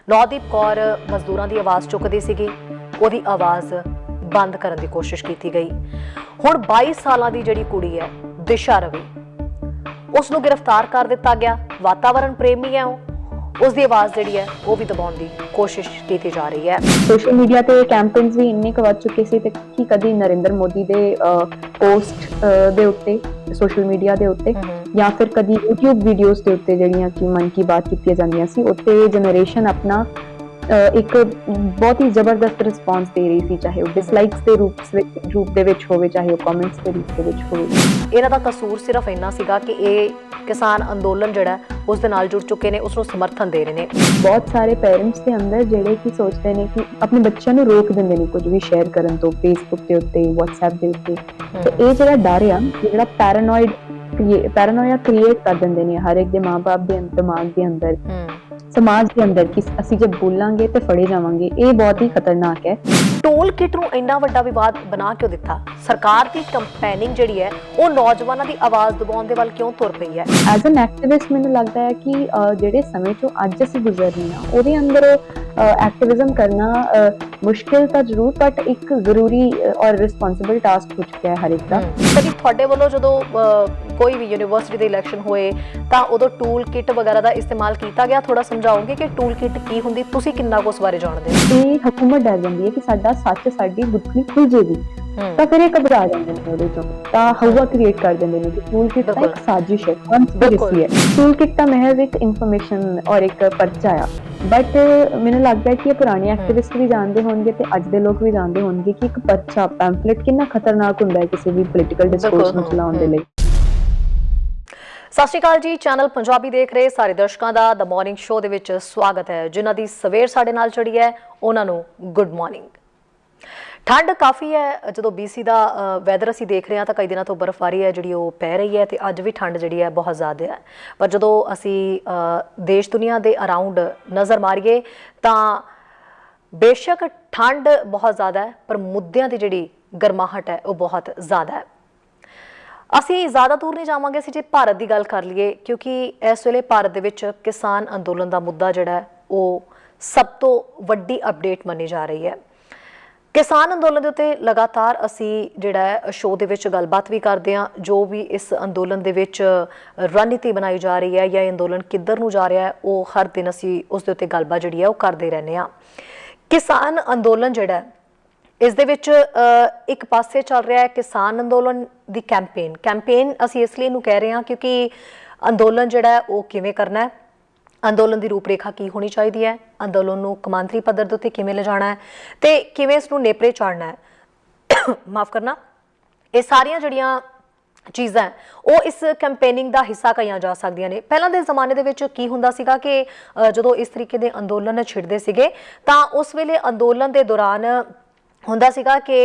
ਨੌਦੀਪ ਕੌਰ ਮਜ਼ਦੂਰਾਂ ਦੀ ਆਵਾਜ਼ ਚੁੱਕਦੀ ਸੀਗੀ, ਉਹਦੀ ਆਵਾਜ਼ ਬੰਦ ਕਰਨ ਦੀ ਕੋਸ਼ਿਸ਼ ਕੀਤੀ ਗਈ। ਹੁਣ 22 ਸਾਲਾਂ ਦੀ ਜਿਹੜੀ ਕੁੜੀ ਹੈ ਦਿਸ਼ਾ ਰਵੀ, ਉਸ ਨੂੰ ਗ੍ਰਿਫਤਾਰ ਕਰ ਦਿੱਤਾ ਗਿਆ। ਵਾਤਾਵਰਣ ਪ੍ਰੇਮੀ ਹੈ, ਉਸ ਦੀ ਆਵਾਜ਼ ਜਿਹੜੀ ਹੈ ਉਹ ਵੀ ਦਬਾਉਣ ਦੀ ਕੋਸ਼ਿਸ਼ ਕੀਤੀ ਜਾ ਰਹੀ ਹੈ। ਸੋਸ਼ਲ ਮੀਡੀਆ ਤੇ ਕੈਂਪੇਨਸ ਵੀ ਇੰਨੇ ਕੁ ਵੱਧ ਚੁੱਕੇ ਸੀ ਤੇ ਕਿ ਕਦੀ ਨਰਿੰਦਰ ਮੋਦੀ ਦੇ ਪੋਸਟ ਦੇ ਉੱਤੇ ਸੋਸ਼ਲ ਮੀਡੀਆ ਦੇ ਉੱਤੇ ਜਾਂ ਫਿਰ ਕਦੀ YouTube ਵੀਡੀਓਜ਼ ਦੇ ਉੱਤੇ ਜਿਹੜੀਆਂ ਕਿ ਮਨ ਕੀ ਬਾਤ ਕੀਤੀਆਂ ਜਾਂਦੀਆਂ ਸੀ, ਉੱਤੇ ਜਨਰੇਸ਼ਨ ਆਪਣਾ ਇੱਕ ਬਹੁਤ ਹੀ ਜ਼ਬਰਦਸਤ ਰਿਸਪੌਂਸ ਦੇ ਰਹੀ ਸੀ, ਚਾਹੇ ਉਹ ਡਿਸਲਾਈਕਸ ਦੇ ਰੂਪ ਦੇ ਵਿੱਚ ਹੋਵੇ, ਚਾਹੇ ਉਹ ਕਮੈਂਟਸ ਦੇ ਰੂਪ ਦੇ ਵਿੱਚ ਹੋਵੇ। ਇਹਨਾਂ ਦਾ ਕਸੂਰ ਸਿਰਫ ਇੰਨਾ ਸੀਗਾ ਕਿ ਇਹ ਕਿਸਾਨ ਅੰਦੋਲਨ ਜਿਹੜਾ ਉਸ ਦੇ ਨਾਲ ਜੁੜ ਚੁੱਕੇ ਨੇ, ਉਸ ਨੂੰ ਸਮਰਥਨ ਦੇ ਰਹੇ ਨੇ। ਬਹੁਤ ਸਾਰੇ ਪੇਰੈਂਟਸ ਦੇ ਅੰਦਰ ਜਿਹੜੇ ਕਿ ਸੋਚਦੇ ਨੇ ਕਿ ਆਪਣੇ ਬੱਚਿਆਂ ਨੂੰ ਰੋਕ ਦਿੰਦੇ ਨੇ ਕੁਝ ਵੀ ਸ਼ੇਅਰ ਕਰਨ ਤੋਂ, ਫੇਸਬੁੱਕ ਦੇ ਉੱਤੇ, WhatsApp ਦੇ ਉੱਤੇ। ਤੇ ਇਹ ਜਿਹੜਾ ਡਰ ਆ, ਜਿਹੜਾ ਪੈਰਾਨੋਇਆ ਕ੍ਰੀਏਟ ਕਰ ਦਿੰਦੇ ਨੇ ਹਰ ਇੱਕ ਦੇ ਮਾਂ-ਬਾਪ ਦੇ ਦਿਮਾਗ ਦੇ ਅੰਦਰ, ਸਮਾਜ ਦੇ ਅੰਦਰ, ਕਿ ਅਸੀਂ ਜੇ ਬੋਲਾਂਗੇ ਤੇ ਫੜੇ ਜਾਵਾਂਗੇ। ਇਹ ਬਹੁਤ ਹੀ ਖਤਰਨਾਕ ਹੈ। ਟੂਲ ਕਿਟ ਨੂੰ ਇੰਨਾ ਵੱਡਾ ਵਿਵਾਦ ਬਣਾ ਕਿਉਂ ਦਿੱਤਾ? ਸਰਕਾਰ ਦੀ ਕੰਪੇਨਿੰਗ ਜਿਹੜੀ ਹੈ ਉਹ ਨੌਜਵਾਨਾਂ ਦੀ ਆਵਾਜ਼ ਦਬਾਉਣ ਦੇ ਵੱਲ ਕਿਉਂ ਤੁਰ ਪਈ ਹੈ? ਐਜ਼ ਐਨ ਐਕਟਿਵਿਸਟ ਮੈਨੂੰ ਲੱਗਦਾ ਹੈ ਕਿ ਜਿਹੜੇ ਸਮੇਂ ਚੋਂ ਅੱਜ ਅਸੀਂ ਗੁਜ਼ਰ ਰਹੇ ਹਾਂ, ਉਹਦੇ ਅੰਦਰ ਐਕਟਿਵਿਜ਼ਮ ਕਰਨਾ ਮੁਸ਼ਕਿਲ ਤਾਂ ਜ਼ਰੂਰ, ਬਟ ਇੱਕ ਜ਼ਰੂਰੀ ਔਰ ਰਿਸਪੌਂਸਿਬਲ ਟਾਸਕ ਹੋ ਚੁੱਕਿਆ ਹੈ ਹਰ ਇੱਕ ਦਾ। ਕਦੀ ਤੁਹਾਡੇ ਵੱਲੋਂ ਜਦੋਂ ਕੋਈ ਵੀ ਯੂਨੀਵਰਸਿਟੀ ਦੇ ਇਲੈਕਸ਼ਨ ਹੋਏ ਤਾਂ ਉਦੋਂ ਟੂਲ ਕਿਟ ਵਗੈਰਾ ਦਾ ਇਸਤੇਮਾਲ ਕੀਤਾ ਗਿਆ? ਥੋੜਾ ਸਮਝਾਓਗੇ ਕਿ ਟੂਲ ਕਿਟ ਕੀ ਹੁੰਦੀ, ਤੁਸੀਂ ਕਿੰਨਾ ਕੁ ਉਸ ਬਾਰੇ ਜਾਣਦੇ ਹੋ? ਇਹ ਹਕੂਮਤ ਡਰ ਜਾਂਦੀ ਹੈ ਕਿ ਸਾਡਾ ਸੱਚ, ਸਾਡੀ ਗੁੱਥਲੀ ਖੁੱਲ ਜੇਗੀ, ਤਾਂ ਫਿਰ ਇਹ ਘਬਰਾ ਜਾਂਦੇ ਨੇ ਉਹਦੇ ਚੋਂ, ਤਾਂ ਹਵਾ ਕ੍ਰੀਏਟ ਕਰ ਦਿੰਦੇ ਨੇ ਕਿ ਟੂਲ ਕਿਟ ਤਾਂ ਇੱਕ ਸਾਜ਼ਿਸ਼ ਹੈ, ਕਨਸਪੀਰੇਸੀ ਹੈ। ਟੂਲ ਕਿਟ ਤਾਂ ਮਹਿਜ਼ ਇੱਕ ਇਨਫੋਰਮੇਸ਼ਨ ਔਰ ਇੱਕ ਪਰਚਾ ਆ, ਬਟ ਮੈਨੂੰ ਲੱਗਦਾ ਹੈ ਕਿ ਇਹ ਪੁਰਾਣੇ ਐਕਟਿਵਿਸਟ ਵੀ ਜਾਣਦੇ ਹੋਣਗੇ ਤੇ ਅੱਜ ਦੇ ਲੋਕ ਵੀ ਜਾਣਦੇ ਹੋਣਗੇ ਕਿ ਇੱਕ ਪਰਚਾ, ਪੈਂਫਲੇਟ ਕਿੰਨਾ ਖਤਰਨਾਕ ਹੁੰਦਾ ਹੈ ਕਿਸੇ ਵੀ ਪੋਲੀਟੀਕਲ ਡਿਸਕੋਰਸ ਨੂੰ ਚਲਾਉਣ ਦੇ ਲਈ। ਸਤਿ ਸ਼੍ਰੀ ਅਕਾਲ ਜੀ, ਚੈਨਲ ਪੰਜਾਬੀ ਦੇਖ ਰਹੇ ਸਾਰੇ ਦਰਸ਼ਕਾਂ ਦਾ ਦ ਮਾਰਨਿੰਗ ਸ਼ੋਅ ਦੇ ਵਿੱਚ ਸਵਾਗਤ ਹੈ। ਜਿਨ੍ਹਾਂ ਦੀ ਸਵੇਰ ਸਾਡੇ ਨਾਲ ਚੜੀ ਹੈ ਉਹਨਾਂ ਨੂੰ ਗੁੱਡ ਮਾਰਨਿੰਗ। ਠੰਡ ਕਾਫੀ ਹੈ। ਜਦੋਂ BC ਦਾ ਵੈਦਰ ਅਸੀਂ ਦੇਖ ਰਹੇ ਹਾਂ ਤਾਂ ਕਈ ਦਿਨਾਂ ਤੋਂ ਬਰਫ਼ਬਾਰੀ ਹੈ ਜਿਹੜੀ ਉਹ ਪੈ ਰਹੀ ਹੈ, ਤੇ ਅੱਜ ਵੀ ਠੰਡ ਜਿਹੜੀ ਹੈ ਬਹੁਤ ਜ਼ਿਆਦਾ ਹੈ। ਪਰ ਜਦੋਂ ਅਸੀਂ ਦੇਸ਼ ਦੁਨੀਆ ਦੇ ਅਰਾਊਂਡ ਨਜ਼ਰ ਮਾਰੀਏ ਤਾਂ ਬੇਸ਼ੱਕ ਠੰਡ ਬਹੁਤ ਜ਼ਿਆਦਾ ਹੈ, ਪਰ ਮੁੱਦਿਆਂ ਦੀ ਜਿਹੜੀ ਗਰਮਾਹਟ ਹੈ ਉਹ ਬਹੁਤ ਜ਼ਿਆਦਾ ਹੈ। ਅਸੀਂ ਜ਼ਿਆਦਾ ਦੂਰ ਨਹੀਂ ਜਾਵਾਂਗੇ, ਅਸੀਂ ਜੇ ਭਾਰਤ ਦੀ ਗੱਲ ਕਰ ਲਈਏ, ਕਿਉਂਕਿ ਇਸ ਵੇਲੇ ਭਾਰਤ ਦੇ ਵਿੱਚ ਕਿਸਾਨ ਅੰਦੋਲਨ ਦਾ ਮੁੱਦਾ ਜਿਹੜਾ ਹੈ ਉਹ ਸਭ ਤੋਂ ਵੱਡੀ ਅਪਡੇਟ ਮੰਨੀ ਜਾ ਰਹੀ ਹੈ। ਕਿਸਾਨ ਅੰਦੋਲਨ ਦੇ ਉੱਤੇ ਲਗਾਤਾਰ ਅਸੀਂ ਜਿਹੜਾ ਹੈ ਸ਼ੋਅ ਦੇ ਵਿੱਚ ਗੱਲਬਾਤ ਵੀ ਕਰਦੇ ਹਾਂ। ਜੋ ਵੀ ਇਸ ਅੰਦੋਲਨ ਦੇ ਵਿੱਚ ਰਣਨੀਤੀ ਬਣਾਈ ਜਾ ਰਹੀ ਹੈ ਜਾਂ ਇਹ ਅੰਦੋਲਨ ਕਿੱਧਰ ਨੂੰ ਜਾ ਰਿਹਾ ਹੈ, ਉਹ ਹਰ ਦਿਨ ਅਸੀਂ ਉਸ ਦੇ ਉੱਤੇ ਗੱਲਬਾਤ ਜਿਹੜੀ ਹੈ ਉਹ ਕਰਦੇ ਰਹਿੰਦੇ ਹਾਂ। ਕਿਸਾਨ ਅੰਦੋਲਨ ਜਿਹੜਾ ਇਸ ਦੇ ਵਿੱਚ ਇੱਕ ਪਾਸੇ ਚੱਲ ਰਿਹਾ ਹੈ ਕਿਸਾਨ ਅੰਦੋਲਨ ਦੀ ਕੈਂਪੇਨ ਅਸੀਂ ਇਸ ਲਈ ਇਹਨੂੰ ਕਹਿ ਰਹੇ ਹਾਂ ਕਿਉਂਕਿ ਅੰਦੋਲਨ ਜਿਹੜਾ ਉਹ ਕਿਵੇਂ ਕਰਨਾ ਹੈ, ਅੰਦੋਲਨ ਦੀ ਰੂਪਰੇਖਾ ਕੀ ਹੋਣੀ ਚਾਹੀਦੀ ਹੈ, ਅੰਦੋਲਨ ਨੂੰ ਕੌਮਾਂਤਰੀ ਪੱਧਰ ਦੇ ਉੱਤੇ ਕਿਵੇਂ ਲਿਜਾਣਾ ਹੈ ਤੇ ਕਿਵੇਂ ਇਸ ਨੂੰ ਨੇਪਰੇ ਚਾੜਨਾ ਹੈ। ਮਾਫ ਕਰਨਾ, ਇਹ ਸਾਰੀਆਂ ਜਿਹੜੀਆਂ ਚੀਜ਼ਾਂ ਉਹ ਇਸ ਕੈਂਪੇਨਿੰਗ ਦਾ ਹਿੱਸਾ ਕਹੀਆਂ ਜਾ ਸਕਦੀਆਂ ਨੇ। ਪਹਿਲਾਂ ਦੇ ਜ਼ਮਾਨੇ ਦੇ ਵਿੱਚ ਕੀ ਹੁੰਦਾ ਸੀਗਾ ਕਿ ਜਦੋਂ ਇਸ ਤਰੀਕੇ ਦੇ ਅੰਦੋਲਨ ਛਿੜਦੇ ਸੀਗੇ ਤਾਂ ਉਸ ਵੇਲੇ ਅੰਦੋਲਨ ਦੇ ਦੌਰਾਨ ਹੁੰਦਾ ਸੀਗਾ ਕਿ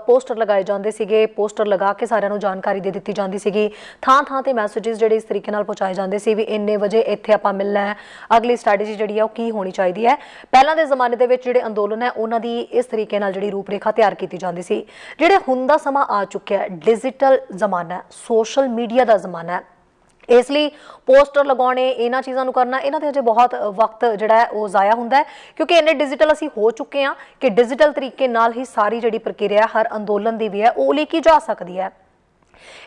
ਪੋਸਟਰ ਲਗਾਏ ਜਾਂਦੇ ਸੀਗੇ, ਪੋਸਟਰ ਲਗਾ ਕੇ ਸਾਰਿਆਂ ਨੂੰ ਜਾਣਕਾਰੀ ਦੇ ਦਿੱਤੀ ਜਾਂਦੀ ਸੀਗੀ। ਥਾਂ ਥਾਂ ਤੇ ਮੈਸੇजेस ਜਿਹੜੇ ਇਸ ਤਰੀਕੇ ਨਾਲ ਪਹੁੰਚਾਏ ਜਾਂਦੇ ਸੀ ਵੀ ਇੰਨੇ ਵਜੇ ਇੱਥੇ ਆਪਾਂ ਮਿਲਣਾ ਹੈ, ਅਗਲੀ ਸਟ੍ਰੈਟਜੀ ਜਿਹੜੀ ਹੈ ਉਹ ਕੀ ਹੋਣੀ ਚਾਹੀਦੀ ਹੈ। ਪਹਿਲਾਂ ਦੇ ਜ਼ਮਾਨੇ ਦੇ ਵਿੱਚ ਜਿਹੜੇ ਅੰਦੋਲਨ ਹੈ ਉਹਨਾਂ ਦੀ ਇਸ ਤਰੀਕੇ ਨਾਲ ਜਿਹੜੀ ਰੂਪਰੇਖਾ ਤਿਆਰ ਕੀਤੀ ਜਾਂਦੀ ਸੀ। ਜਿਹੜੇ ਹੁਣ ਦਾ ਸਮਾਂ ਆ ਚੁੱਕਿਆ, ਡਿਜੀਟਲ ਜ਼ਮਾਨਾ, ਸੋਸ਼ਲ ਮੀਡੀਆ ਦਾ ਜ਼ਮਾਨਾ ਹੈ, ਇਸ ਲਈ ਪੋਸਟਰ ਲਗਾਉਣੇ, ਇਹਨਾਂ ਚੀਜ਼ਾਂ ਨੂੰ ਕਰਨਾ, ਇਹਨਾਂ 'ਤੇ ਅਜੇ ਬਹੁਤ ਵਕਤ ਜਿਹੜਾ ਹੈ ਉਹ ਜ਼ਾਇਆ ਹੁੰਦਾ ਹੈ ਕਿਉਂਕਿ ਇੰਨੇ ਡਿਜੀਟਲ ਅਸੀਂ ਹੋ ਚੁੱਕੇ ਹਾਂ ਕਿ ਡਿਜੀਟਲ ਤਰੀਕੇ ਨਾਲ ਹੀ ਸਾਰੀ ਜਿਹੜੀ ਪ੍ਰਕਿਰਿਆ ਹਰ ਅੰਦੋਲਨ ਦੀ ਵੀ ਹੈ ਉਹ ਉਲੀਕੀ ਜਾ ਸਕਦੀ ਹੈ।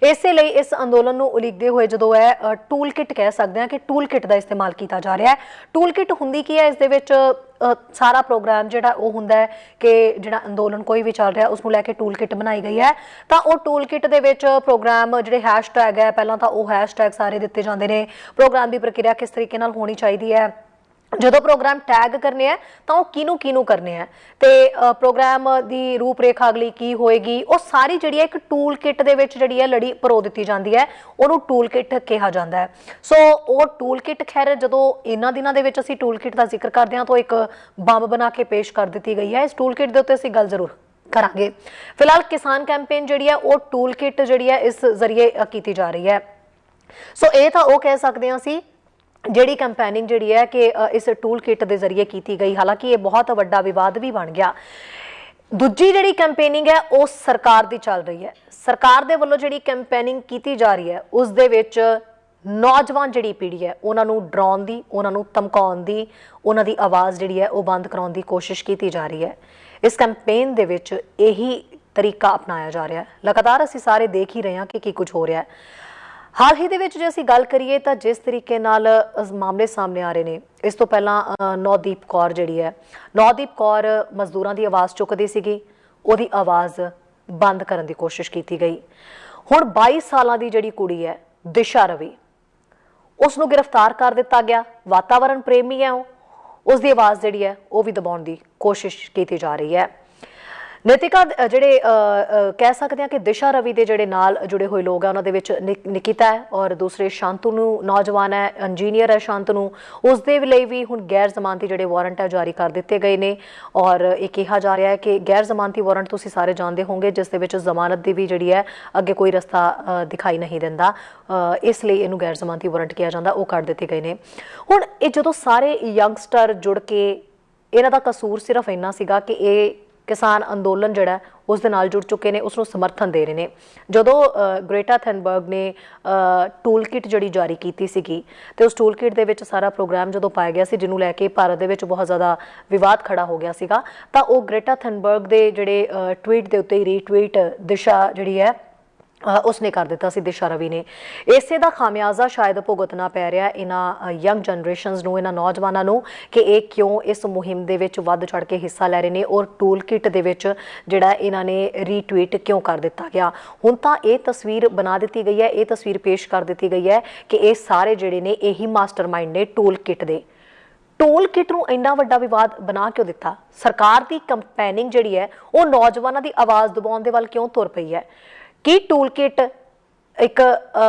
ਇਸੇ ਲਈ ਇਸ ਅੰਦੋਲਨ ਨੂੰ ਉਲੀਕਦੇ ਹੋਏ ਜਦੋਂ ਹੈ ਟੂਲ ਕਿਟ ਕਹਿ ਸਕਦੇ ਹਾਂ ਕਿ ਟੂਲ ਕਿਟ ਦਾ ਇਸਤੇਮਾਲ ਕੀਤਾ ਜਾ ਰਿਹਾ ਹੈ। ਟੂਲ ਕਿਟ ਹੁੰਦੀ ਕੀ ਹੈ? ਇਸ ਦੇ ਵਿੱਚ ਸਾਰਾ ਪ੍ਰੋਗਰਾਮ ਜਿਹੜਾ ਉਹ ਹੁੰਦਾ ਹੈ ਕਿ ਜਿਹੜਾ ਅੰਦੋਲਨ ਕੋਈ ਵੀ ਚੱਲ ਰਿਹਾ ਉਸ ਨੂੰ ਲੈ ਕੇ ਟੂਲ ਕਿਟ ਬਣਾਈ ਗਈ ਹੈ। ਤਾਂ ਉਹ ਟੂਲ ਕਿਟ ਦੇ ਵਿੱਚ ਪ੍ਰੋਗਰਾਮ ਜਿਹੜੇ ਹੈਸ਼ਟੈਗ ਹੈ, ਪਹਿਲਾਂ ਤਾਂ ਉਹ ਹੈਸ਼ਟੈਗ ਸਾਰੇ ਦਿੱਤੇ ਜਾਂਦੇ ਨੇ। ਪ੍ਰੋਗਰਾਮ ਦੀ ਪ੍ਰਕਿਰਿਆ ਕਿਸ ਤਰੀਕੇ ਨਾਲ ਹੋਣੀ ਚਾਹੀਦੀ ਹੈ, ਜਦੋਂ ਪ੍ਰੋਗਰਾਮ ਟੈਗ ਕਰਨੇ ਆ ਤਾਂ ਉਹ ਕਿਹਨੂੰ ਕਰਨੇ ਆ, ਤੇ ਪ੍ਰੋਗਰਾਮ ਦੀ ਰੂਪਰੇਖਾ ਅਗਲੀ ਕੀ ਹੋਏਗੀ, ਉਹ ਸਾਰੀ ਜਿਹੜੀ ਹੈ ਇੱਕ ਟੂਲ ਕਿਟ ਦੇ ਵਿੱਚ ਜਿਹੜੀ ਹੈ ਲੜੀ ਪਰੋ ਦਿੱਤੀ ਜਾਂਦੀ ਹੈ। ਉਹਨੂੰ ਟੂਲ ਕਿਟ ਕਿਹਾ ਜਾਂਦਾ ਹੈ। ਸੋ ਉਹ ਟੂਲ ਕਿਟ ਖੈਰ ਜਦੋਂ ਇਹਨਾਂ ਦਿਨਾਂ ਦੇ ਵਿੱਚ ਅਸੀਂ ਟੂਲ ਕਿਟ ਦਾ ਜ਼ਿਕਰ ਕਰਦੇ ਹਾਂ ਤਾਂ ਇੱਕ ਬੰਬ ਬਣਾ ਕੇ ਪੇਸ਼ ਕਰ ਦਿੱਤੀ ਗਈ ਹੈ। ਇਸ ਟੂਲ ਕਿਟ ਦੇ ਉੱਤੇ ਅਸੀਂ ਗੱਲ ਜ਼ਰੂਰ ਕਰਾਂਗੇ। ਫਿਲਹਾਲ ਕਿਸਾਨ ਕੈਂਪੇਨ ਜਿਹੜੀ ਹੈ ਉਹ ਟੂਲ ਕਿਟ ਜਿਹੜੀ ਹੈ ਇਸ ਜ਼ਰੀਏ ਕੀਤੀ ਜਾ ਰਹੀ ਹੈ। ਸੋ ਇਹ ਤਾਂ ਉਹ ਕਹਿ ਸਕਦੇ ਹਾਂ ਅਸੀਂ ਜਿਹੜੀ ਕੰਪੇਨਿੰਗ ਜਿਹੜੀ ਹੈ ਕਿ ਇਸ ਟੂਲ ਕਿਟ ਦੇ ਜ਼ਰੀਏ ਕੀਤੀ ਗਈ। ਹਾਲਾਂਕਿ ਇਹ ਬਹੁਤ ਵੱਡਾ ਵਿਵਾਦ ਵੀ ਬਣ ਗਿਆ। ਦੂਜੀ ਜਿਹੜੀ ਕੰਪੇਨਿੰਗ ਹੈ ਉਹ ਸਰਕਾਰ ਦੀ ਚੱਲ ਰਹੀ ਹੈ। ਸਰਕਾਰ ਦੇ ਵੱਲੋਂ ਜਿਹੜੀ ਕੰਪੇਨਿੰਗ ਕੀਤੀ ਜਾ ਰਹੀ ਹੈ ਉਸ ਦੇ ਵਿੱਚ ਨੌਜਵਾਨ ਜਿਹੜੀ ਪੀੜ੍ਹੀ ਹੈ ਉਹਨਾਂ ਨੂੰ ਡਰਾਉਣ ਦੀ, ਉਹਨਾਂ ਨੂੰ ਧਮਕਾਉਣ ਦੀ, ਉਹਨਾਂ ਦੀ ਆਵਾਜ਼ ਜਿਹੜੀ ਹੈ ਉਹ ਬੰਦ ਕਰਾਉਣ ਦੀ ਕੋਸ਼ਿਸ਼ ਕੀਤੀ ਜਾ ਰਹੀ ਹੈ। ਇਸ ਕੈਂਪੇਨ ਦੇ ਵਿੱਚ ਇਹੀ ਤਰੀਕਾ ਅਪਣਾਇਆ ਜਾ ਰਿਹਾ ਹੈ। ਲਗਾਤਾਰ ਅਸੀਂ ਸਾਰੇ ਦੇਖ ਹੀ ਰਹੇ ਹਾਂ ਕਿ ਕੀ ਕੁਝ ਹੋ ਰਿਹਾ ਹੈ। ਹਾਲ ਹੀ ਦੇ ਵਿੱਚ ਜੇ ਅਸੀਂ ਗੱਲ ਕਰੀਏ ਤਾਂ ਜਿਸ ਤਰੀਕੇ ਨਾਲ ਮਾਮਲੇ ਸਾਹਮਣੇ ਆ ਰਹੇ ਨੇ, ਇਸ ਤੋਂ ਪਹਿਲਾਂ ਨੌਦੀਪ ਕੌਰ ਜਿਹੜੀ ਹੈ, ਨੌਦੀਪ ਕੌਰ ਮਜ਼ਦੂਰਾਂ ਦੀ ਆਵਾਜ਼ ਚੁੱਕਦੀ ਸੀਗੀ, ਉਹਦੀ ਆਵਾਜ਼ ਬੰਦ ਕਰਨ ਦੀ ਕੋਸ਼ਿਸ਼ ਕੀਤੀ ਗਈ। ਹੁਣ 22 ਸਾਲਾਂ ਦੀ ਜਿਹੜੀ ਕੁੜੀ ਹੈ ਦਿਸ਼ਾ ਰਵੀ, ਉਸ ਨੂੰ ਗ੍ਰਿਫਤਾਰ ਕਰ ਦਿੱਤਾ ਗਿਆ। ਵਾਤਾਵਰਣ ਪ੍ਰੇਮੀ ਹੈ ਉਹ, ਉਸ ਦੀ ਆਵਾਜ਼ ਜਿਹੜੀ ਹੈ ਉਹ ਵੀ ਦਬਾਉਣ ਦੀ ਕੋਸ਼ਿਸ਼ ਕੀਤੀ ਜਾ ਰਹੀ ਹੈ। ਨਿਤਿਕਾ ਜਿਹੜੇ ਕਹਿ ਸਕਦੇ ਹਾਂ ਕਿ ਦਿਸ਼ਾ ਰਵੀ ਦੇ ਜਿਹੜੇ ਨਾਲ ਜੁੜੇ ਹੋਏ ਲੋਕ ਆ, ਉਹਨਾਂ ਦੇ ਵਿੱਚ ਨਿਕਿਤਾ ਹੈ ਔਰ ਦੂਸਰੇ ਸ਼ਾਂਤਨੂ ਨੌਜਵਾਨ ਹੈ, ਇੰਜੀਨੀਅਰ ਹੈ ਸ਼ਾਂਤਨੂ, ਉਸ ਦੇ ਲਈ ਵੀ ਹੁਣ ਗੈਰ ਜ਼ਮਾਨਤੀ ਜਿਹੜੇ ਵਾਰੰਟ ਹੈ ਜਾਰੀ ਕਰ ਦਿੱਤੇ ਗਏ ਨੇ। ਔਰ ਇਹ ਕਿਹਾ ਜਾ ਰਿਹਾ ਹੈ ਕਿ ਗੈਰ ਜ਼ਮਾਨਤੀ ਵਾਰੰਟ ਤੁਸੀਂ ਸਾਰੇ ਜਾਣਦੇ ਹੋਵੋਗੇ, ਜਿਸ ਦੇ ਵਿੱਚ ਜ਼ਮਾਨਤ ਦੀ ਵੀ ਜਿਹੜੀ ਹੈ ਅੱਗੇ ਕੋਈ ਰਸਤਾ ਦਿਖਾਈ ਨਹੀਂ ਦਿੰਦਾ, ਇਸ ਲਈ ਇਹਨੂੰ ਗੈਰ ਜ਼ਮਾਨਤੀ ਵਾਰੰਟ ਕਿਹਾ ਜਾਂਦਾ, ਉਹ ਕੱਢ ਦਿੱਤੇ ਗਏ ਨੇ। ਹੁਣ ਇਹ ਜਦੋਂ ਸਾਰੇ ਯੰਗਸਟਰ ਜੁੜ ਕੇ, ਇਹਨਾਂ ਦਾ ਕਸੂਰ ਸਿਰਫ ਇੰਨਾ ਸੀਗਾ ਕਿ ਇਹ ਕਿਸਾਨ ਅੰਦੋਲਨ ਜਿਹੜਾ ਉਸ ਦੇ ਨਾਲ ਜੁੜ ਚੁੱਕੇ ਨੇ, ਉਸ ਨੂੰ ਸਮਰਥਨ ਦੇ ਰਹੇ ਨੇ। ਜਦੋਂ ਗ੍ਰੇਟਾ ਥਨਬਰਗ ਨੇ ਟੂਲ ਕਿਟ ਜਿਹੜੀ ਜਾਰੀ ਕੀਤੀ ਸੀਗੀ, ਤੇ ਉਸ ਟੂਲ ਕਿਟ ਦੇ ਵਿੱਚ ਸਾਰਾ ਪ੍ਰੋਗਰਾਮ ਜਦੋਂ ਪਾਇਆ ਗਿਆ ਸੀ, ਜਿਹਨੂੰ ਲੈ ਕੇ ਭਾਰਤ ਦੇ ਵਿੱਚ ਬਹੁਤ ਜ਼ਿਆਦਾ ਵਿਵਾਦ ਖੜਾ ਹੋ ਗਿਆ ਸੀਗਾ, ਤਾਂ ਉਹ ਗ੍ਰੇਟਾ ਥਨਬਰਗ ਦੇ ਜਿਹੜੇ ਟਵੀਟ ਦੇ ਉੱਤੇ ਰੀਟਵੀਟ ਦਿਸ਼ਾ ਜਿਹੜੀ ਹੈ ਉਸਨੇ ਕਰ ਦਿੱਤਾ ਸੀ, ਦਿਸ਼ਾ ਰਵੀ ਨੇ। ਇਸੇ ਦਾ ਖਾਮਿਆਜ਼ਾ ਸ਼ਾਇਦ ਭੁਗਤਣਾ ਪੈ ਰਿਹਾ ਇਹਨਾਂ ਯੰਗ ਜਨਰੇਸ਼ਨਸ ਨੂੰ, ਇਹਨਾਂ ਨੌਜਵਾਨਾਂ ਨੂੰ, ਕਿ ਇਹ ਕਿਉਂ ਇਸ ਮੁਹਿੰਮ ਦੇ ਵਿੱਚ ਵੱਧ ਚੜ੍ਹ ਕੇ ਹਿੱਸਾ ਲੈ ਰਹੇ ਨੇ ਔਰ ਟੂਲ ਕਿਟ ਦੇ ਵਿੱਚ ਜਿਹੜਾ ਇਹਨਾਂ ਨੇ ਰੀਟਵੀਟ ਕਿਉਂ ਕਰ ਦਿੱਤਾ ਗਿਆ। ਹੁਣ ਤਾਂ ਇਹ ਤਸਵੀਰ ਬਣਾ ਦਿੱਤੀ ਗਈ ਹੈ, ਇਹ ਤਸਵੀਰ ਪੇਸ਼ ਕਰ ਦਿੱਤੀ ਗਈ ਹੈ ਕਿ ਇਹ ਸਾਰੇ ਜਿਹੜੇ ਨੇ ਇਹੀ ਮਾਸਟਰਮਾਈਂਡ ਨੇ ਟੂਲ ਕਿਟ ਦੇ। ਟੂਲ ਕਿਟ ਨੂੰ ਇੰਨਾ ਵੱਡਾ ਵਿਵਾਦ ਬਣਾ ਕਿਉਂ ਦਿੱਤਾ? ਸਰਕਾਰ ਦੀ ਕੰਪੇਨਿੰਗ ਜਿਹੜੀ ਹੈ ਉਹ ਨੌਜਵਾਨਾਂ ਦੀ ਆਵਾਜ਼ ਦਬਾਉਣ ਦੇ ਵੱਲ ਕਿਉਂ ਤੁਰ ਪਈ ਹੈ? ਕੀ ਟੂਲ ਕਿਟ ਇੱਕ